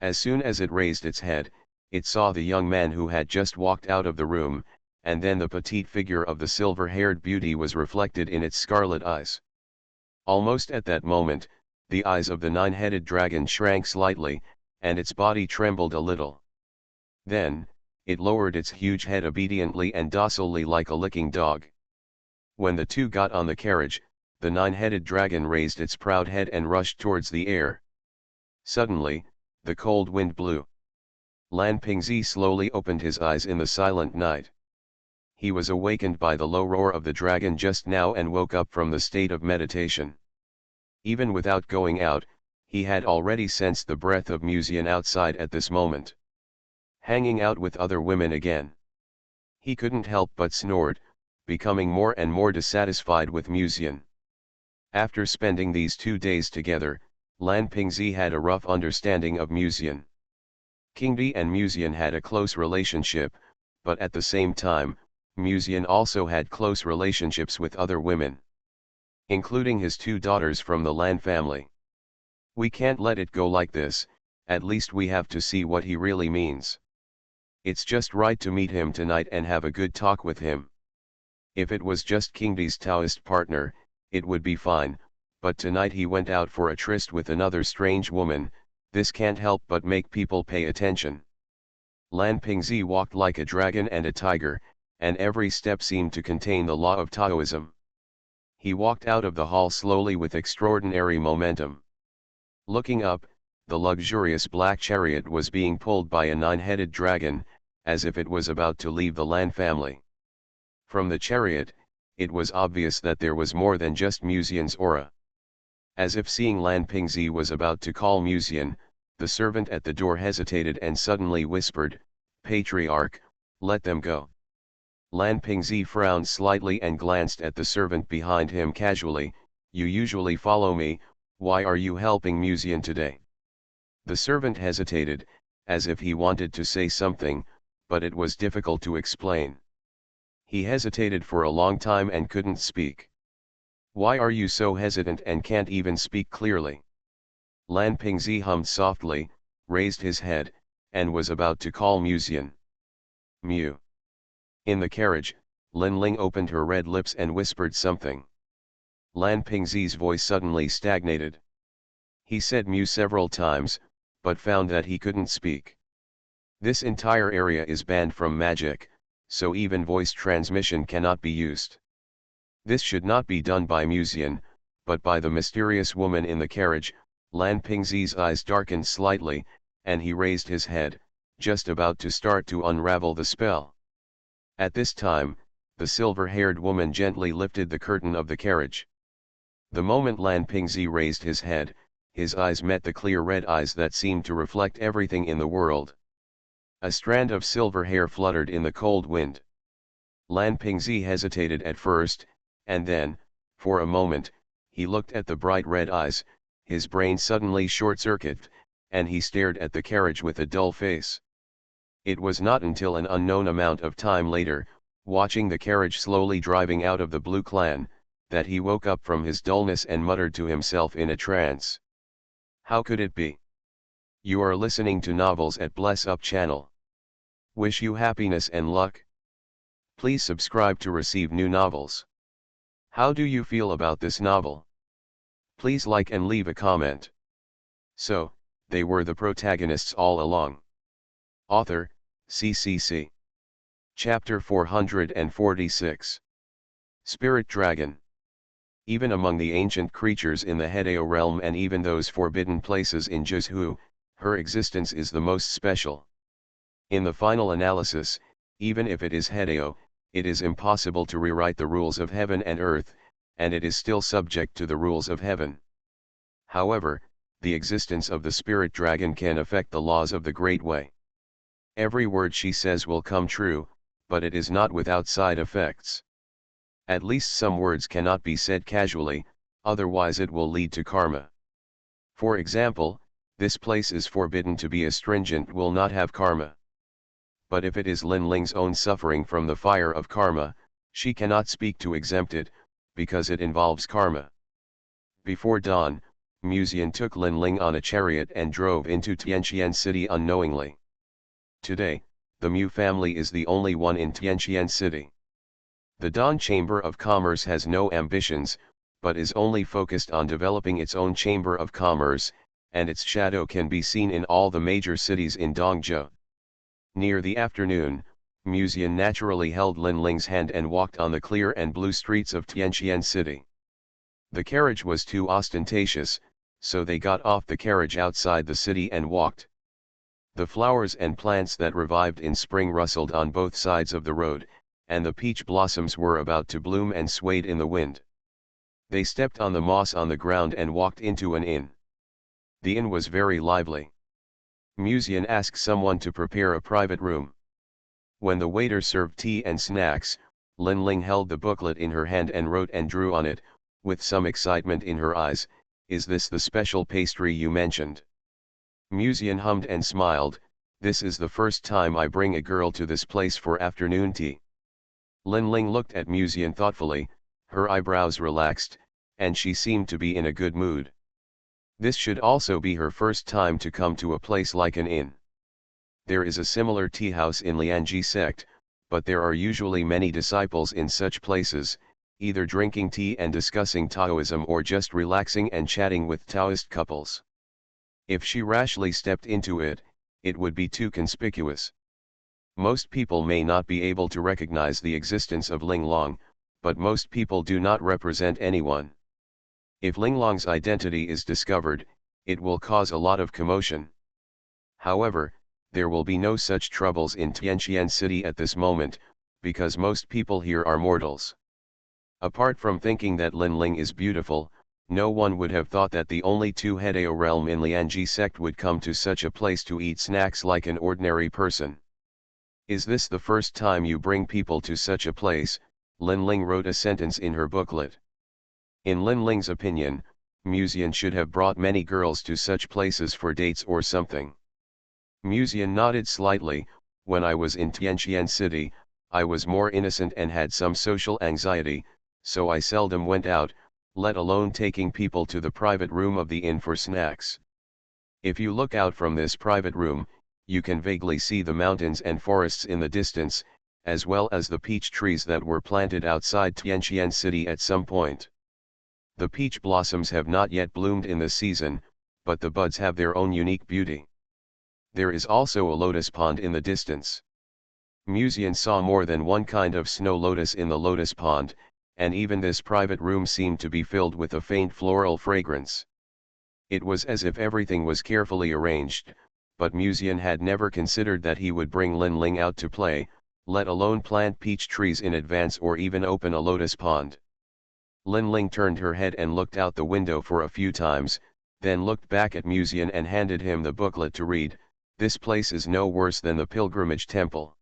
As soon as it raised its head, it saw the young man who had just walked out of the room, and then the petite figure of the silver-haired beauty was reflected in its scarlet eyes. Almost at that moment, the eyes of the nine-headed dragon shrank slightly, and its body trembled a little. Then, it lowered its huge head obediently and docilely like a licking dog. When the two got on the carriage, the nine-headed dragon raised its proud head and rushed towards the air. Suddenly, the cold wind blew. Lan Pingzi slowly opened his eyes in the silent night. He was awakened by the low roar of the dragon just now and woke up from the state of meditation. Even without going out, he had already sensed the breath of Musian outside at this moment. Hanging out with other women again. He couldn't help but snored, becoming more and more dissatisfied with Musian. After spending these 2 days together, Lan Pingzi had a rough understanding of Musian. Qingdi and Musian had a close relationship, but at the same time, Musian also had close relationships with other women, including his 2 daughters from the Lan family. We can't let it go like this, at least we have to see what he really means. It's just right to meet him tonight and have a good talk with him. If it was just Qingdi's Taoist partner, it would be fine, but tonight he went out for a tryst with another strange woman. This can't help but make people pay attention. Lan Pingzi walked like a dragon and a tiger, and every step seemed to contain the law of Taoism. He walked out of the hall slowly with extraordinary momentum. Looking up, the luxurious black chariot was being pulled by a 9-headed dragon, as if it was about to leave the Lan family. From the chariot, it was obvious that there was more than just Musian's aura. As if seeing Lan Pingzi was about to call Musian, the servant at the door hesitated and suddenly whispered, "Patriarch, let them go." Lan Pingzi frowned slightly and glanced at the servant behind him casually. "You usually follow me, why are you helping Musian today?" The servant hesitated, as if he wanted to say something, but it was difficult to explain. He hesitated for a long time and couldn't speak. "Why are you so hesitant and can't even speak clearly?" Lan Pingzi hummed softly, raised his head, and was about to call Musian. Mew. In the carriage, Lin Ling opened her red lips and whispered something. Lan Pingzi's voice suddenly stagnated. He said mew several times, but found that he couldn't speak. This entire area is banned from magic, so even voice transmission cannot be used. This should not be done by Musian, but by the mysterious woman in the carriage. Lan Pingzi's eyes darkened slightly, and he raised his head, just about to start to unravel the spell. At this time, the silver-haired woman gently lifted the curtain of the carriage. The moment Lan Pingzi raised his head, his eyes met the clear red eyes that seemed to reflect everything in the world. A strand of silver hair fluttered in the cold wind. Lan Pingzi hesitated at first, and then, for a moment, he looked at the bright red eyes. His brain suddenly short-circuited, and he stared at the carriage with a dull face. It was not until an unknown amount of time later, watching the carriage slowly driving out of the Blue Clan, that he woke up from his dullness and muttered to himself in a trance. How could it be? You are listening to novels at Bless Up channel. Wish you happiness and luck. Please subscribe to receive new novels. How do you feel about this novel? Please like and leave a comment. So, they were the protagonists all along. Author, CCC. Chapter 446. Spirit Dragon. Even among the ancient creatures in the Hedeo realm and even those forbidden places in Jizhu, her existence is the most special. In the final analysis, even if it is Hedeo, it is impossible to rewrite the rules of heaven and earth, and it is still subject to the rules of heaven. However, the existence of the spirit dragon can affect the laws of the Great Way. Every word she says will come true, but it is not without side effects. At least some words cannot be said casually, otherwise it will lead to karma. For example, this place is forbidden to be astringent will not have karma. But if it is Lin Ling's own suffering from the fire of karma, she cannot speak to exempt it, because it involves karma. Before dawn, Musian took Lin Ling on a chariot and drove into Tianqian City unknowingly. Today, the Mu family is the only one in Tianqian City. The Dawn Chamber of Commerce has no ambitions, but is only focused on developing its own Chamber of Commerce, and its shadow can be seen in all the major cities in Dongzhou. Near the afternoon, Musian naturally held Lin Ling's hand and walked on the clear and blue streets of Tianqian City. The carriage was too ostentatious, so they got off the carriage outside the city and walked. The flowers and plants that revived in spring rustled on both sides of the road, and the peach blossoms were about to bloom and swayed in the wind. They stepped on the moss on the ground and walked into an inn. The inn was very lively. Musian asked someone to prepare a private room. When the waiter served tea and snacks, Lin Ling held the booklet in her hand and wrote and drew on it, with some excitement in her eyes. Is this the special pastry you mentioned? Musian hummed and smiled. This is the first time I bring a girl to this place for afternoon tea. Lin Ling looked at Musian thoughtfully, her eyebrows relaxed, and she seemed to be in a good mood. This should also be her first time to come to a place like an inn. There is a similar tea house in Lianji sect, but there are usually many disciples in such places, either drinking tea and discussing Taoism or just relaxing and chatting with Taoist couples. If she rashly stepped into it, it would be too conspicuous. Most people may not be able to recognize the existence of Ling Long, but most people do not represent anyone. If Ling Long's identity is discovered, it will cause a lot of commotion. However, there will be no such troubles in Tianqian City at this moment, because most people here are mortals. Apart from thinking that Lin Ling is beautiful, No one would have thought that the only two-hetero realm in Lianji sect would come to such a place to eat snacks like an ordinary person. Is this the first time you bring people to such a place? Lin Ling wrote a sentence in her booklet. In Lin Ling's opinion, Musian should have brought many girls to such places for dates or something. Musian nodded slightly. When I was in Tianqian City, I was more innocent and had some social anxiety, so I seldom went out, let alone taking people to the private room of the inn for snacks. If you look out from this private room, you can vaguely see the mountains and forests in the distance, as well as the peach trees that were planted outside Tianqian City at some point. The peach blossoms have not yet bloomed in the season, but the buds have their own unique beauty. There is also a lotus pond in the distance. Musian saw more than one kind of snow lotus in the lotus pond, and even this private room seemed to be filled with a faint floral fragrance. It was as if everything was carefully arranged, but Musian had never considered that he would bring Lin Ling out to play, let alone plant peach trees in advance or even open a lotus pond. Lin Ling turned her head and looked out the window for a few times, then looked back at Musian and handed him the booklet to read. This place is no worse than the pilgrimage temple.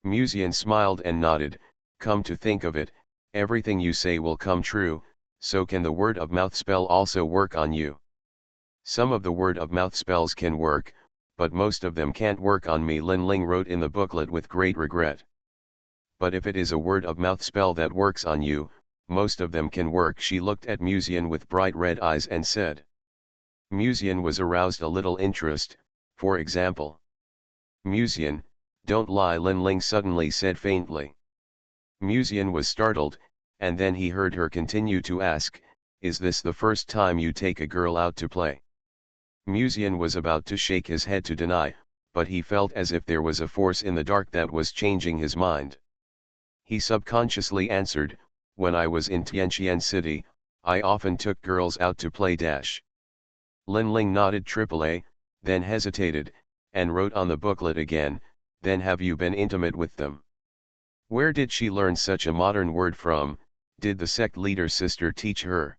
Musian smiled and nodded. Come to think of it, everything you say will come true, so can the word of mouth spell also work on you? Some of the word of mouth spells can work, but most of them can't work on me, Lin Ling wrote in the booklet with great regret. But if it is a word of mouth spell that works on you, most of them can work. She looked at Musian with bright red eyes and said. Musian was aroused a little interest. For example. Musian, don't lie, Lin Ling suddenly said faintly. Musian was startled, and then he heard her continue to ask, is this the first time you take a girl out to play? Musian was about to shake his head to deny, but he felt as if there was a force in the dark that was changing his mind. He subconsciously answered, when I was in Tianqian City, I often took girls out to play dash. Lin Ling nodded AAA, then hesitated, and wrote on the booklet again, then have you been intimate with them? Where did she learn such a modern word from? Did the sect leader's sister teach her?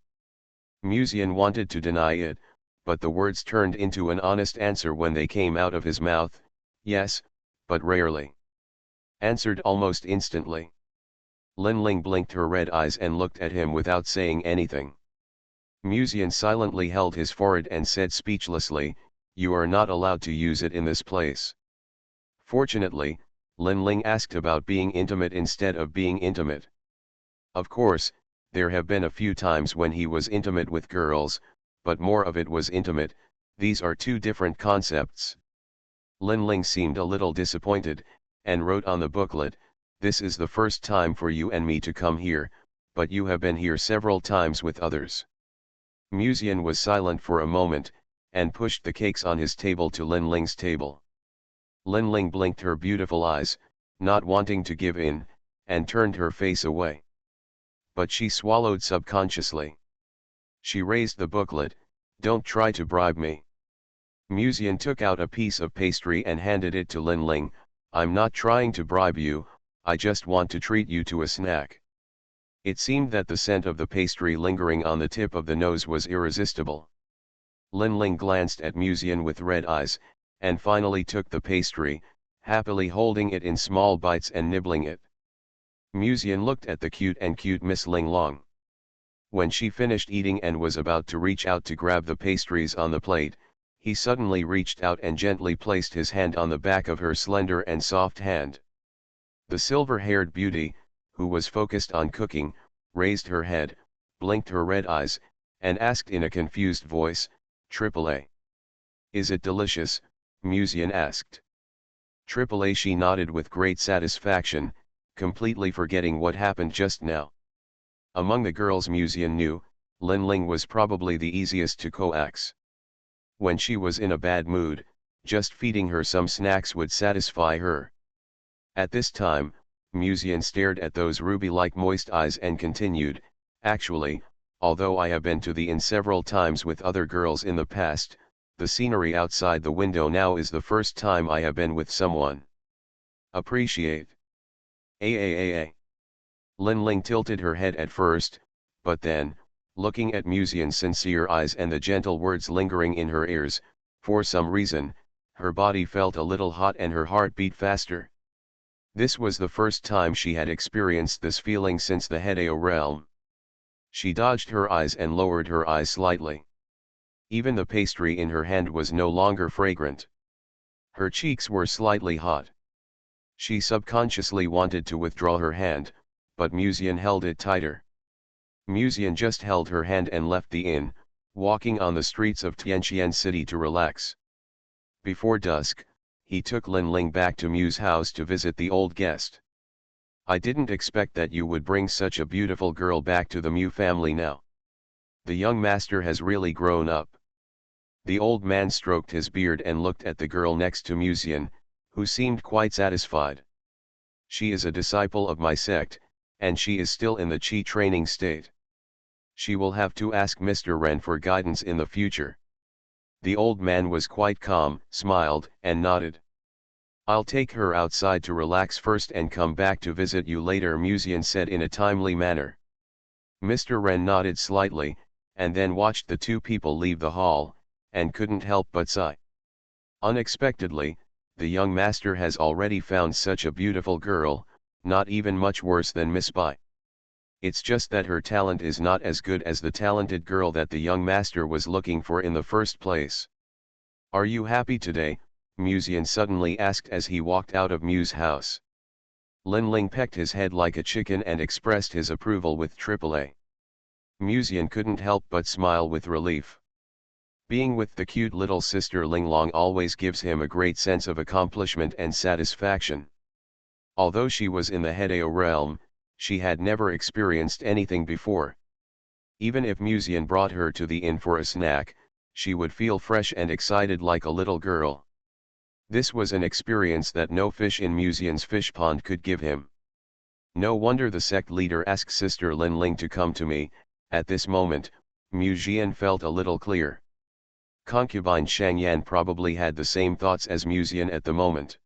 Musian wanted to deny it, but the words turned into an honest answer when they came out of his mouth. Yes, but rarely. Answered almost instantly. Lin Ling blinked her red eyes and looked at him without saying anything. Musian silently held his forehead and said speechlessly, you are not allowed to use it in this place. Fortunately, Lin Ling asked about being intimate instead of being intimate. Of course, there have been a few times when he was intimate with girls, but more of it was intimate. These are two different concepts. Lin Ling seemed a little disappointed, and wrote on the booklet, this is the first time for you and me to come here, but you have been here several times with others. Musian was silent for a moment, and pushed the cakes on his table to Lin Ling's table. Lin Ling blinked her beautiful eyes, not wanting to give in, and turned her face away. But she swallowed subconsciously. She raised the booklet, don't try to bribe me. Musian took out a piece of pastry and handed it to Lin Ling, I'm not trying to bribe you, I just want to treat you to a snack. It seemed that the scent of the pastry lingering on the tip of the nose was irresistible. Lin Ling glanced at Musian with red eyes, and finally took the pastry, happily holding it in small bites and nibbling it. Musian looked at the cute Miss Ling Long. When she finished eating and was about to reach out to grab the pastries on the plate, he suddenly reached out and gently placed his hand on the back of her slender and soft hand. The silver-haired beauty, who was focused on cooking, raised her head, blinked her red eyes, and asked in a confused voice, AAA. Is it delicious? Musian asked. AAA, she nodded with great satisfaction, completely forgetting what happened just now. Among the girls Musian knew, Lin Ling was probably the easiest to coax. When she was in a bad mood, just feeding her some snacks would satisfy her. At this time, Musian stared at those ruby-like moist eyes and continued, actually, although I have been to the inn several times with other girls in the past, the scenery outside the window now is the first time I have been with someone. Appreciate. Lin Ling tilted her head at first, but then, Looking at Musian's sincere eyes and the gentle words lingering in her ears, for some reason, her body felt a little hot and her heart beat faster. This was the first time she had experienced this feeling since the Hedeo realm. She dodged her eyes and lowered her eyes slightly. Even the pastry in her hand was no longer fragrant. Her cheeks were slightly hot. She subconsciously wanted to withdraw her hand, but Musian held it tighter. Musian just held her hand and left the inn, walking on the streets of Tianqian City to relax. Before dusk, he took Lin Ling back to Mu's house to visit the old guest. I didn't expect that you would bring such a beautiful girl back to the Mu family now. The young master has really grown up. The old man stroked his beard and looked at the girl next to Musian, who seemed quite satisfied. She is a disciple of my sect, and she is still in the Qi training state. She will have to ask Mr. Ren for guidance in the future. The old man was quite calm, smiled, and nodded. I'll take her outside to relax first and come back to visit you later, Musian said in a timely manner. Mr. Ren nodded slightly, and then watched the two people leave the hall, and couldn't help but sigh. Unexpectedly, the young master has already found such a beautiful girl, not even much worse than Miss Bai. It's just that her talent is not as good as the talented girl that the young master was looking for in the first place. Are you happy today? Musian suddenly asked as he walked out of Mu's house. Lin Ling pecked his head like a chicken and expressed his approval with AAA. Musian couldn't help but smile with relief. Being with the cute little sister Linglong always gives him a great sense of accomplishment and satisfaction. Although she was in the Hedeo realm, she had never experienced anything before. Even if Musian brought her to the inn for a snack, she would feel fresh and excited like a little girl. This was an experience that no fish in Musian's fish pond could give him. No wonder the sect leader asked Sister Lin Ling to come to me. At this moment, Musian felt a little clear. Concubine Shangyan probably had the same thoughts as Musian at the moment.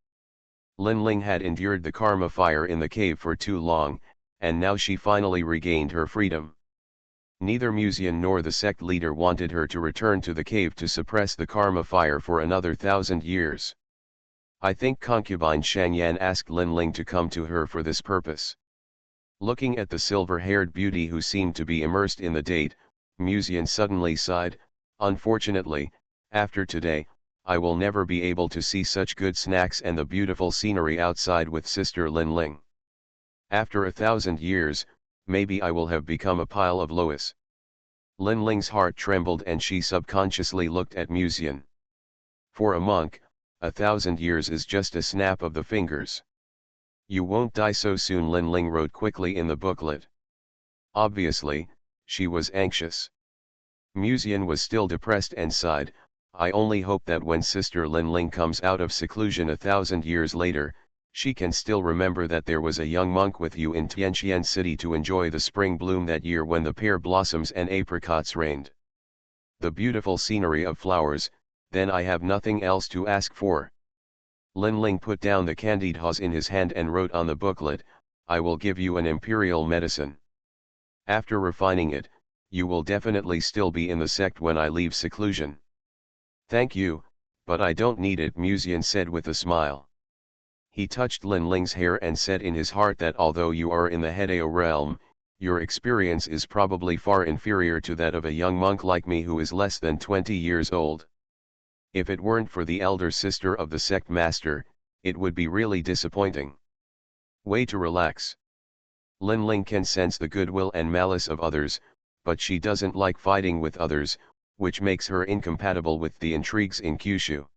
Lin Ling had endured the karma fire in the cave for too long, and now she finally regained her freedom. Neither Musian nor the sect leader wanted her to return to the cave to suppress the karma fire for another 1,000 years. I think concubine Shangyan asked Lin Ling to come to her for this purpose. Looking at the silver-haired beauty who seemed to be immersed in the date, Musian suddenly sighed. Unfortunately, after today, I will never be able to see such good snacks and the beautiful scenery outside with Sister Lin Ling. After 1,000 years, maybe I will have become a pile of loess. Lin Ling's heart trembled and she subconsciously looked at Musian. For a monk, 1,000 years is just a snap of the fingers. You won't die so soon, Lin Ling wrote quickly in the booklet. Obviously, she was anxious. Musian was still depressed and sighed. I only hope that when Sister Lin Ling comes out of seclusion 1,000 years later, she can still remember that there was a young monk with you in Tianqian City to enjoy the spring bloom that year when the pear blossoms and apricots rained. The beautiful scenery of flowers, then I have nothing else to ask for. Lin Ling put down the candied hawse in his hand and wrote on the booklet, I will give you an imperial medicine. After refining it, you will definitely still be in the sect when I leave seclusion. Thank you, but I don't need it, Musian said with a smile. He touched Lin Ling's hair and said in his heart that although you are in the Hedeo realm, your experience is probably far inferior to that of a young monk like me who is less than 20 years old. If it weren't for the elder sister of the sect master, it would be really disappointing. Way to relax. Lin Ling can sense the goodwill and malice of others, but she doesn't like fighting with others, which makes her incompatible with the intrigues in Kyushu.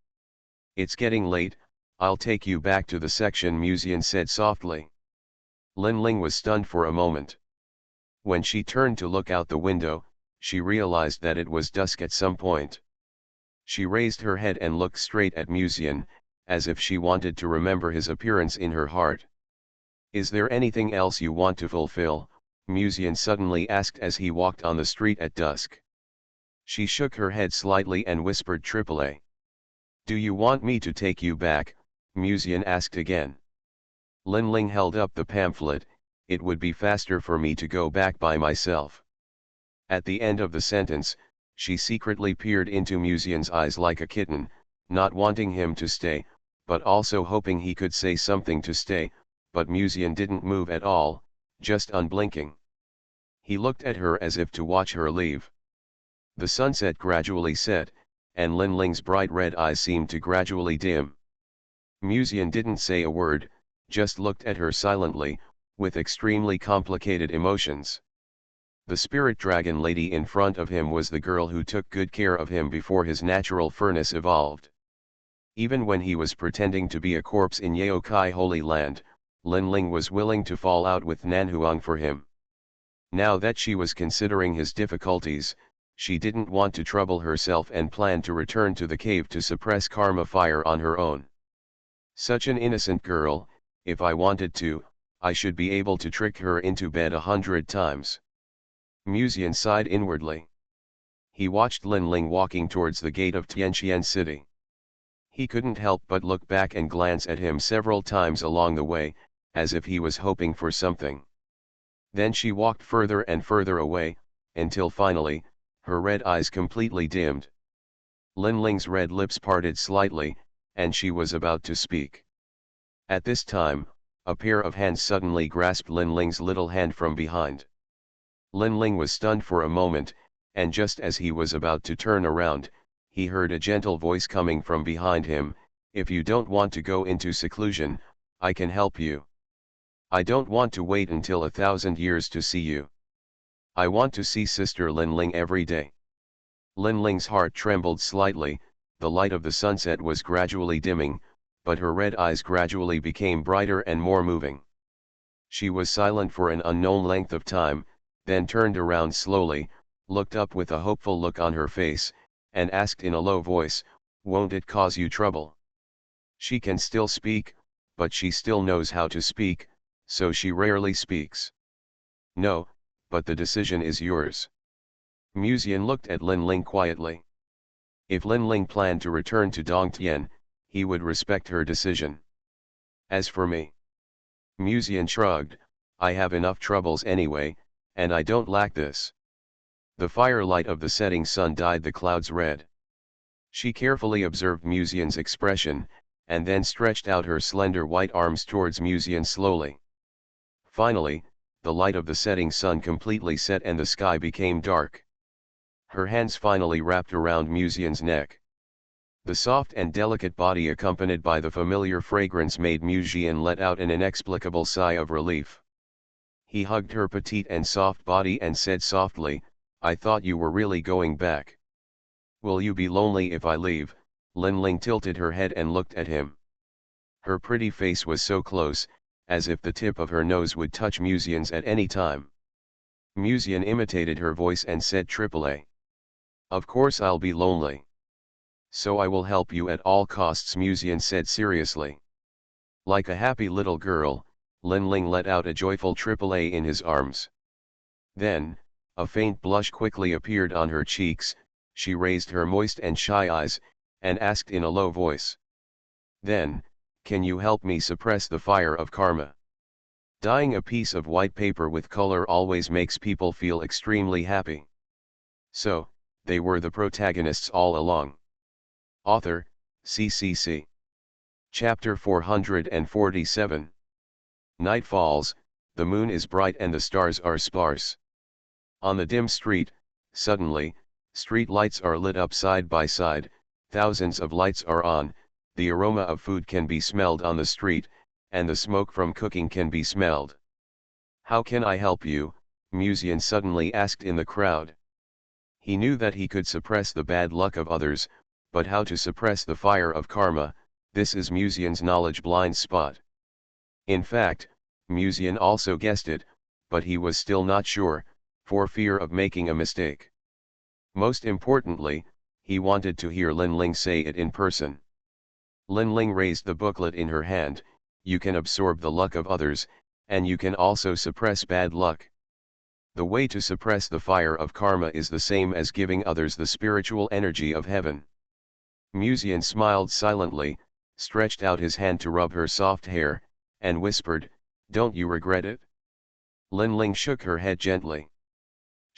It's getting late, I'll take you back to the section, Musian said softly. Lin Ling was stunned for a moment. When she turned to look out the window, she realized that it was dusk at some point. She raised her head and looked straight at Musian, as if she wanted to remember his appearance in her heart. Is there anything else you want to fulfill? Musian suddenly asked as he walked on the street at dusk. She shook her head slightly and whispered AAA. Do you want me to take you back? Musian asked again. Lin Ling held up the pamphlet, it would be faster for me to go back by myself. At the end of the sentence, she secretly peered into Musian's eyes like a kitten, not wanting him to stay, but also hoping he could say something to stay, but Musian didn't move at all, just unblinking. He looked at her as if to watch her leave. The sunset gradually set, and Lin Ling's bright red eyes seemed to gradually dim. Musian didn't say a word, just looked at her silently, with extremely complicated emotions. The spirit dragon lady in front of him was the girl who took good care of him before his natural furnace evolved. Even when he was pretending to be a corpse in Yaokai Holy Land, Lin Ling was willing to fall out with Nanhuang for him. Now that she was considering his difficulties, she didn't want to trouble herself and planned to return to the cave to suppress karma fire on her own. Such an innocent girl, if I wanted to, I should be able to trick her into bed 100 times. Musian sighed inwardly. He watched Lin Ling walking towards the gate of Tianqian City. He couldn't help but look back and glance at him several times along the way, as if he was hoping for something. Then she walked further and further away, until finally, her red eyes completely dimmed. Lin Ling's red lips parted slightly, and she was about to speak. At this time, a pair of hands suddenly grasped Lin Ling's little hand from behind. Lin Ling was stunned for a moment, and just as he was about to turn around, he heard a gentle voice coming from behind him, "If you don't want to go into seclusion, I can help you. I don't want to wait until 1,000 years to see you. I want to see Sister Lin Ling every day." Lin Ling's heart trembled slightly, the light of the sunset was gradually dimming, but her red eyes gradually became brighter and more moving. She was silent for an unknown length of time, then turned around slowly, looked up with a hopeful look on her face, and asked in a low voice, "Won't it cause you trouble?" She can still speak, but she still knows how to speak, so she rarely speaks. "No, but the decision is yours." Musian looked at Lin Ling quietly. If Lin Ling planned to return to Dongtian, he would respect her decision. As for me, Musian shrugged, "I have enough troubles anyway, and I don't lack this." The firelight of the setting sun dyed the clouds red. She carefully observed Musian's expression, and then stretched out her slender white arms towards Musian slowly. Finally, the light of the setting sun completely set and the sky became dark. Her hands finally wrapped around Musian's neck. The soft and delicate body accompanied by the familiar fragrance made Musian let out an inexplicable sigh of relief. He hugged her petite and soft body and said softly, "I thought you were really going back. Will you be lonely if I leave?" Lin Ling tilted her head and looked at him. Her pretty face was so close, as if the tip of her nose would touch Musian's at any time. Musian imitated her voice and said AAA. "Of course I'll be lonely. So I will help you at all costs," Musian said seriously. Like a happy little girl, Lin Ling let out a joyful AAA in his arms. Then, a faint blush quickly appeared on her cheeks, she raised her moist and shy eyes, and asked in a low voice. "Then, can you help me suppress the fire of karma?" Dyeing a piece of white paper with color always makes people feel extremely happy. So, they were the protagonists all along. Author, CCC. Chapter 447. Night falls, the moon is bright and the stars are sparse. On the dim street, suddenly, street lights are lit up side by side, thousands of lights are on, the aroma of food can be smelled on the street, and the smoke from cooking can be smelled. "How can I help you?" Musian suddenly asked in the crowd. He knew that he could suppress the bad luck of others, but how to suppress the fire of karma, this is Musian's knowledge blind spot. In fact, Musian also guessed it, but he was still not sure, for fear of making a mistake. Most importantly, he wanted to hear Lin Ling say it in person. Lin Ling raised the booklet in her hand. "You can absorb the luck of others, and you can also suppress bad luck. The way to suppress the fire of karma is the same as giving others the spiritual energy of heaven." Musian smiled silently, stretched out his hand to rub her soft hair, and whispered, "Don't you regret it?" Lin Ling shook her head gently.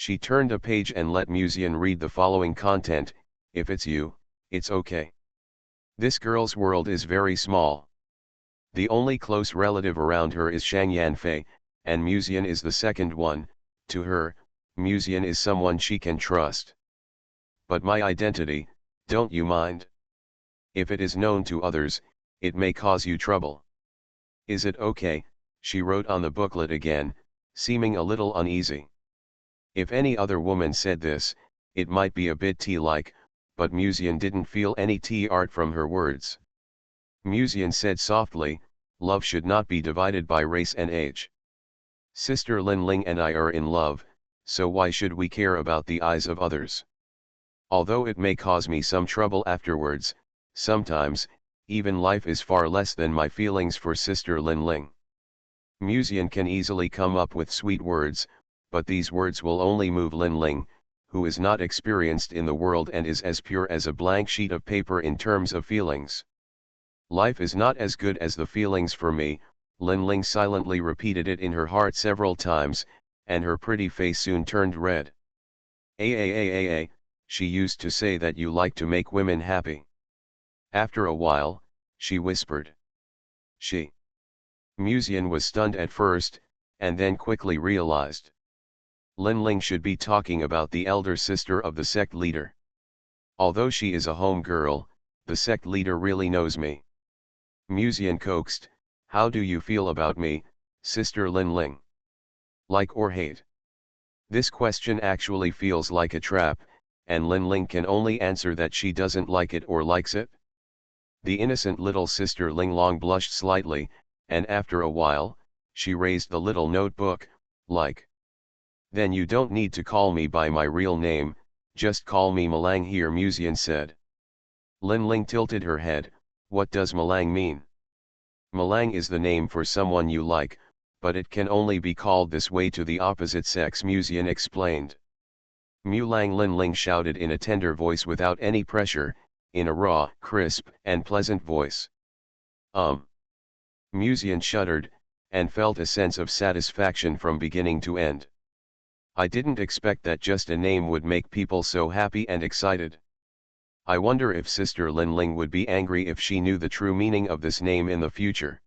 She turned a page and let Musean read the following content: if it's you, it's okay. This girl's world is very small. The only close relative around her is Shang Yanfei, and Musean is the second one. To her, Musean is someone she can trust. But my identity, don't you mind? If it is known to others, it may cause you trouble. Is it okay? She wrote on the booklet again, seeming a little uneasy. If any other woman said this, it might be a bit tea-like, but Musean didn't feel any tea art from her words. Musean said softly, love should not be divided by race and age. Sister Lin Ling and I are in love, so why should we care about the eyes of others? Although it may cause me some trouble afterwards, sometimes, even life is far less than my feelings for Sister Lin Ling. Musean can easily come up with sweet words, but these words will only move Lin Ling, who is not experienced in the world and is as pure as a blank sheet of paper in terms of feelings. Life is not as good as the feelings for me. Lin Ling silently repeated it in her heart several times, and her pretty face soon turned red. She used to say that you like to make women happy. After a while, she whispered. She. Musean was stunned at first, and then quickly realized. Lin Ling should be talking about the elder sister of the sect leader. Although she is a home girl, the sect leader really knows me. Musean coaxed, how do you feel about me, Sister Lin Ling? Like or hate? This question actually feels like a trap, and Lin Ling can only answer that she doesn't like it or likes it. The innocent little Sister Ling Long blushed slightly, and after a while, she raised the little notebook, like. Then you don't need to call me by my real name, just call me Malang here, Musean said. Lin Ling tilted her head, what does Malang mean? Malang is the name for someone you like, but it can only be called this way to the opposite sex, Musean explained. Mulang, Lin Ling shouted in a tender voice without any pressure, in a raw, crisp, and pleasant voice. Musean shuddered, and felt a sense of satisfaction from beginning to end. I didn't expect that just a name would make people so happy and excited. I wonder if Sister Lin Ling would be angry if she knew the true meaning of this name in the future.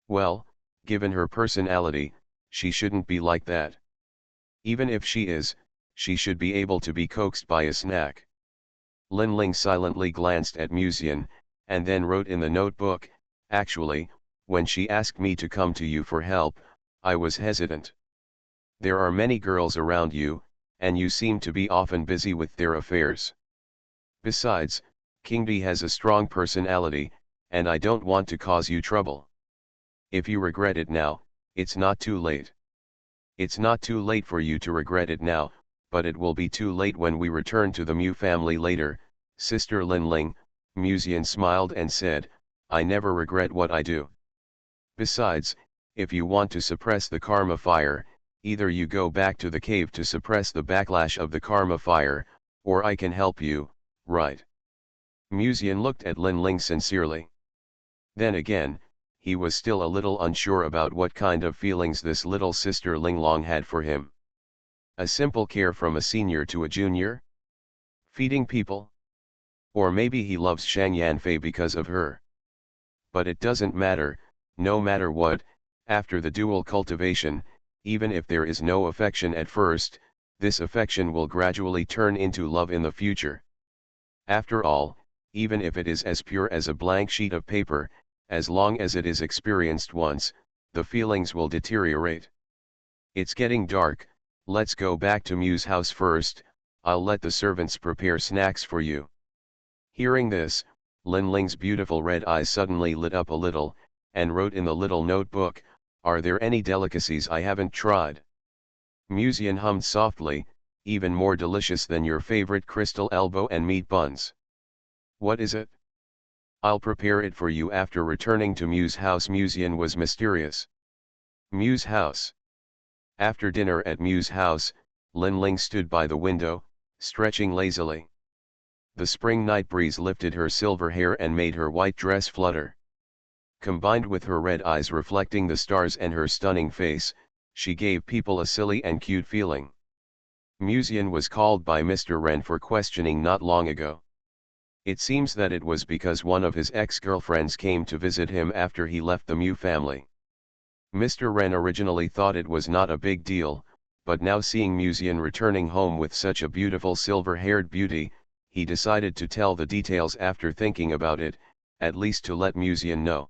Well, given her personality, she shouldn't be like that. Even if she is, she should be able to be coaxed by a snack. Lin Ling silently glanced at Musean, and then wrote in the notebook, actually, when she asked me to come to you for help, I was hesitant. There are many girls around you, and you seem to be often busy with their affairs. Besides, Kingdi has a strong personality, and I don't want to cause you trouble. If you regret it now, it's not too late. It's not too late for you to regret it now, but it will be too late when we return to the Mu family later, Sister Lin Ling. Musean smiled and said, I never regret what I do. Besides, if you want to suppress the karma fire, either you go back to the cave to suppress the backlash of the karma fire, or I can help you, right? Musean looked at Lin Ling sincerely. Then again, he was still a little unsure about what kind of feelings this little Sister Ling Long had for him. A simple care from a senior to a junior? Feeding people? Or maybe he loves Shang Yanfei because of her. But it doesn't matter, no matter what, after the dual cultivation, even if there is no affection at first, this affection will gradually turn into love in the future. After all, even if it is as pure as a blank sheet of paper, as long as it is experienced once, the feelings will deteriorate. It's getting dark, let's go back to Mu's house first, I'll let the servants prepare snacks for you. Hearing this, Lin Ling's beautiful red eyes suddenly lit up a little, and wrote in the little notebook, are there any delicacies I haven't tried? Musean hummed softly, even more delicious than your favorite crystal elbow and meat buns. What is it? I'll prepare it for you after returning to Mu's house. Musean was mysterious. Mu's house. After dinner at Mu's house, Lin Ling stood by the window, stretching lazily. The spring night breeze lifted her silver hair and made her white dress flutter. Combined with her red eyes reflecting the stars and her stunning face, she gave people a silly and cute feeling. Musian was called by Mr. Ren for questioning not long ago. It seems that it was because one of his ex-girlfriends came to visit him after he left the Mu family. Mr. Ren originally thought it was not a big deal, but now seeing Musian returning home with such a beautiful silver-haired beauty, he decided to tell the details after thinking about it, at least to let Musian know.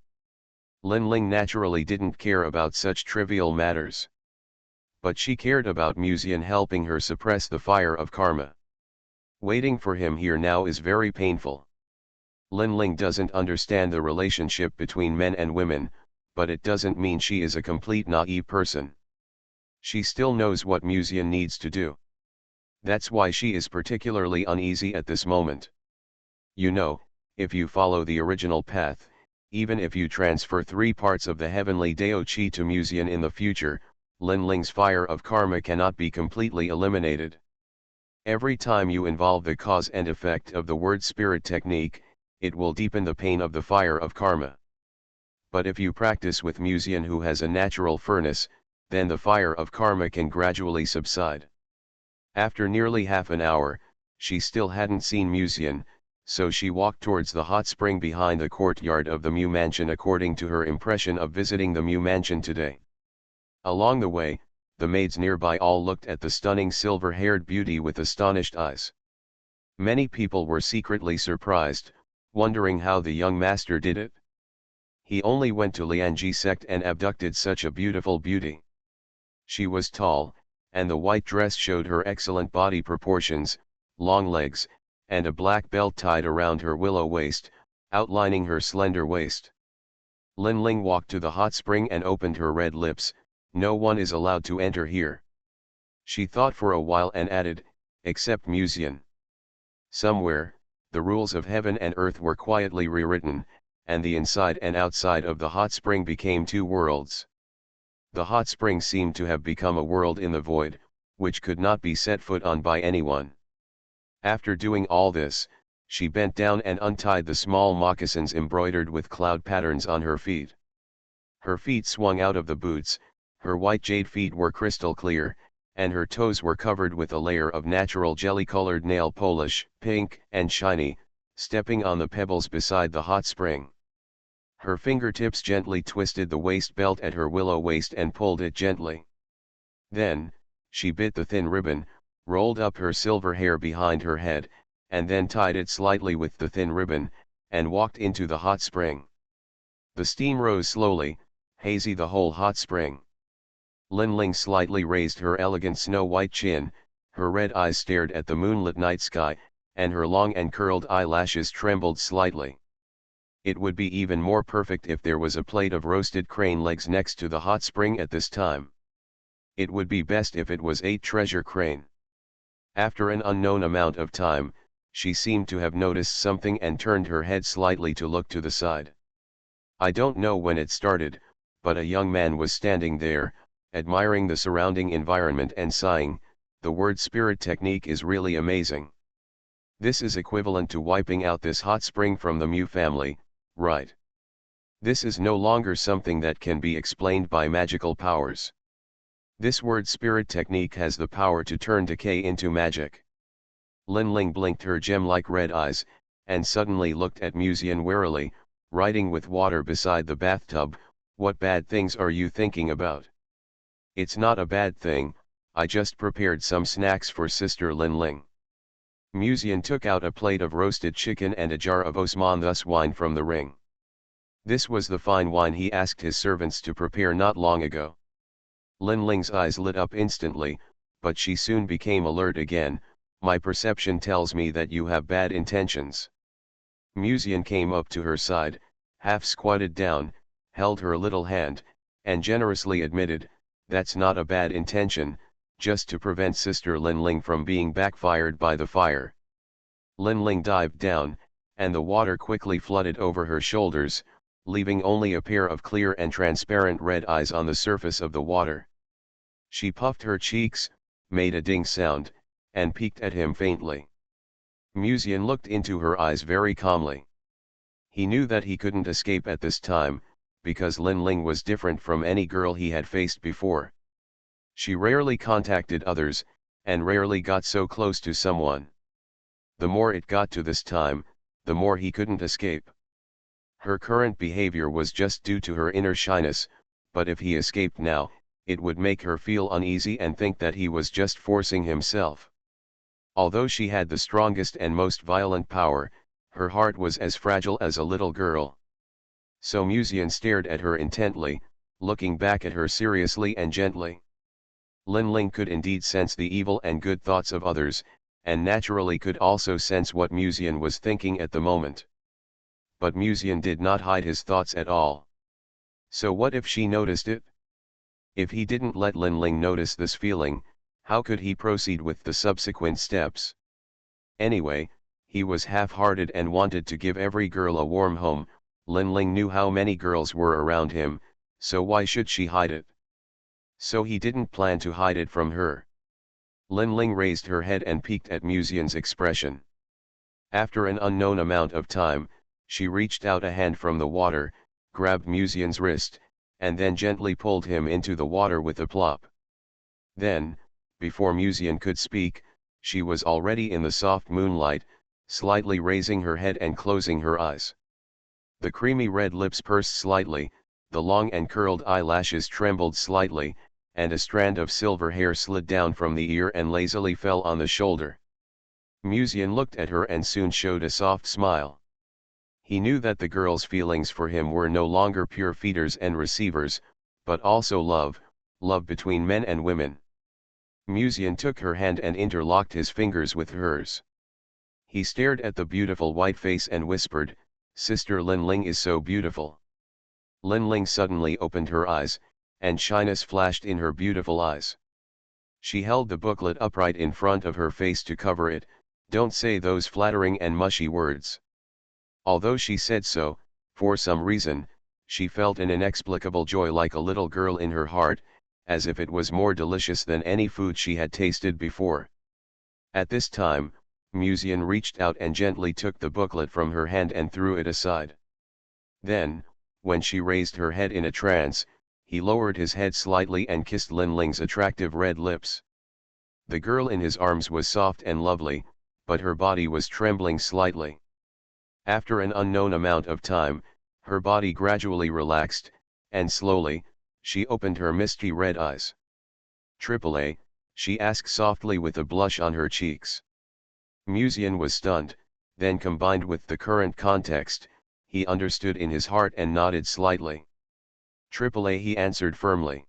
Lin Ling naturally didn't care about such trivial matters. But she cared about Musian helping her suppress the fire of karma. Waiting for him here now is very painful. Lin Ling doesn't understand the relationship between men and women, but it doesn't mean she is a complete naive person. She still knows what Musian needs to do. That's why she is particularly uneasy at this moment. You know, if you follow the original path, even if you transfer 3 parts of the heavenly Dao Qi to Musian in the future, Lin Ling's fire of karma cannot be completely eliminated. Every time you involve the cause and effect of the word spirit technique, it will deepen the pain of the fire of karma. But if you practice with Musian who has a natural furnace, then the fire of karma can gradually subside. After nearly half an hour, she still hadn't seen Musian, so she walked towards the hot spring behind the courtyard of the Mu mansion according to her impression of visiting the Mu mansion today. Along the way, the maids nearby all looked at the stunning silver-haired beauty with astonished eyes. Many people were secretly surprised, wondering how the young master did it. He only went to Lianji sect and abducted such a beautiful beauty. She was tall, and the white dress showed her excellent body proportions, long legs, and a black belt tied around her willow waist, outlining her slender waist. Lin Ling walked to the hot spring and opened her red lips. No one is allowed to enter here. She thought for a while and added, except Musian. Somewhere, the rules of heaven and earth were quietly rewritten, and the inside and outside of the hot spring became 2 worlds. The hot spring seemed to have become a world in the void, which could not be set foot on by anyone. After doing all this, she bent down and untied the small moccasins embroidered with cloud patterns on her feet. Her feet swung out of the boots. Her white jade feet were crystal clear, and her toes were covered with a layer of natural jelly-colored nail polish, pink and shiny, stepping on the pebbles beside the hot spring. Her fingertips gently twisted the waist belt at her willow waist and pulled it gently. Then, she bit the thin ribbon, rolled up her silver hair behind her head, and then tied it slightly with the thin ribbon, and walked into the hot spring. The steam rose slowly, hazy the whole hot spring. Lin Ling slightly raised her elegant snow-white chin, her red eyes stared at the moonlit night sky, and her long and curled eyelashes trembled slightly. It would be even more perfect if there was a plate of roasted crane legs next to the hot spring at this time. It would be best if it was 8 treasure crane. After an unknown amount of time, she seemed to have noticed something and turned her head slightly to look to the side. I don't know when it started, but a young man was standing there, admiring the surrounding environment and sighing, the word spirit technique is really amazing. This is equivalent to wiping out this hot spring from the Mu family, right? This is no longer something that can be explained by magical powers. This word spirit technique has the power to turn decay into magic. Lin Ling blinked her gem-like red eyes, and suddenly looked at Musian warily, riding with water beside the bathtub. What bad things are you thinking about? It's not a bad thing, I just prepared some snacks for Sister Lin Ling. Musian took out a plate of roasted chicken and a jar of Osman thus wine from the ring. This was the fine wine he asked his servants to prepare not long ago. Lin Ling's eyes lit up instantly, but she soon became alert again. My perception tells me that you have bad intentions. Musian came up to her side, half squatted down, held her little hand, and generously admitted, that's not a bad intention, just to prevent Sister Lin Ling from being backfired by the fire. Lin Ling dived down, and the water quickly flooded over her shoulders, leaving only a pair of clear and transparent red eyes on the surface of the water. She puffed her cheeks, made a ding sound, and peeked at him faintly. Musian looked into her eyes very calmly. He knew that he couldn't escape at this time, because Lin Ling was different from any girl he had faced before. She rarely contacted others, and rarely got so close to someone. The more it got to this time, the more he couldn't escape. Her current behavior was just due to her inner shyness, but if he escaped now, it would make her feel uneasy and think that he was just forcing himself. Although she had the strongest and most violent power, her heart was as fragile as a little girl. So Musian stared at her intently, looking back at her seriously and gently. Lin Ling could indeed sense the evil and good thoughts of others, and naturally could also sense what Musian was thinking at the moment. But Musian did not hide his thoughts at all. So what if she noticed it? If he didn't let Lin Ling notice this feeling, how could he proceed with the subsequent steps? Anyway, he was half-hearted and wanted to give every girl a warm home. Lin Ling knew how many girls were around him, so why should she hide it? So he didn't plan to hide it from her. Lin Ling raised her head and peeked at Musian's expression. After an unknown amount of time, she reached out a hand from the water, grabbed Musian's wrist, and then gently pulled him into the water with a plop. Then, before Musian could speak, she was already in the soft moonlight, slightly raising her head and closing her eyes. The creamy red lips pursed slightly, the long and curled eyelashes trembled slightly, and a strand of silver hair slid down from the ear and lazily fell on the shoulder. Musian looked at her and soon showed a soft smile. He knew that the girl's feelings for him were no longer pure feeders and receivers, but also love between men and women. Musian took her hand and interlocked his fingers with hers. He stared at the beautiful white face and whispered, "Sister Lin Ling is so beautiful." Lin Ling suddenly opened her eyes, and shyness flashed in her beautiful eyes. She held the booklet upright in front of her face to cover it. "Don't say those flattering and mushy words." Although she said so, for some reason, she felt an inexplicable joy like a little girl in her heart, as if it was more delicious than any food she had tasted before. At this time, Musian reached out and gently took the booklet from her hand and threw it aside. Then, when she raised her head in a trance, he lowered his head slightly and kissed Lin Ling's attractive red lips. The girl in his arms was soft and lovely, but her body was trembling slightly. After an unknown amount of time, her body gradually relaxed, and slowly, she opened her misty red eyes. "AAA?" she asked softly with a blush on her cheeks. Musian was stunned, then combined with the current context, he understood in his heart and nodded slightly. "AAA," he answered firmly.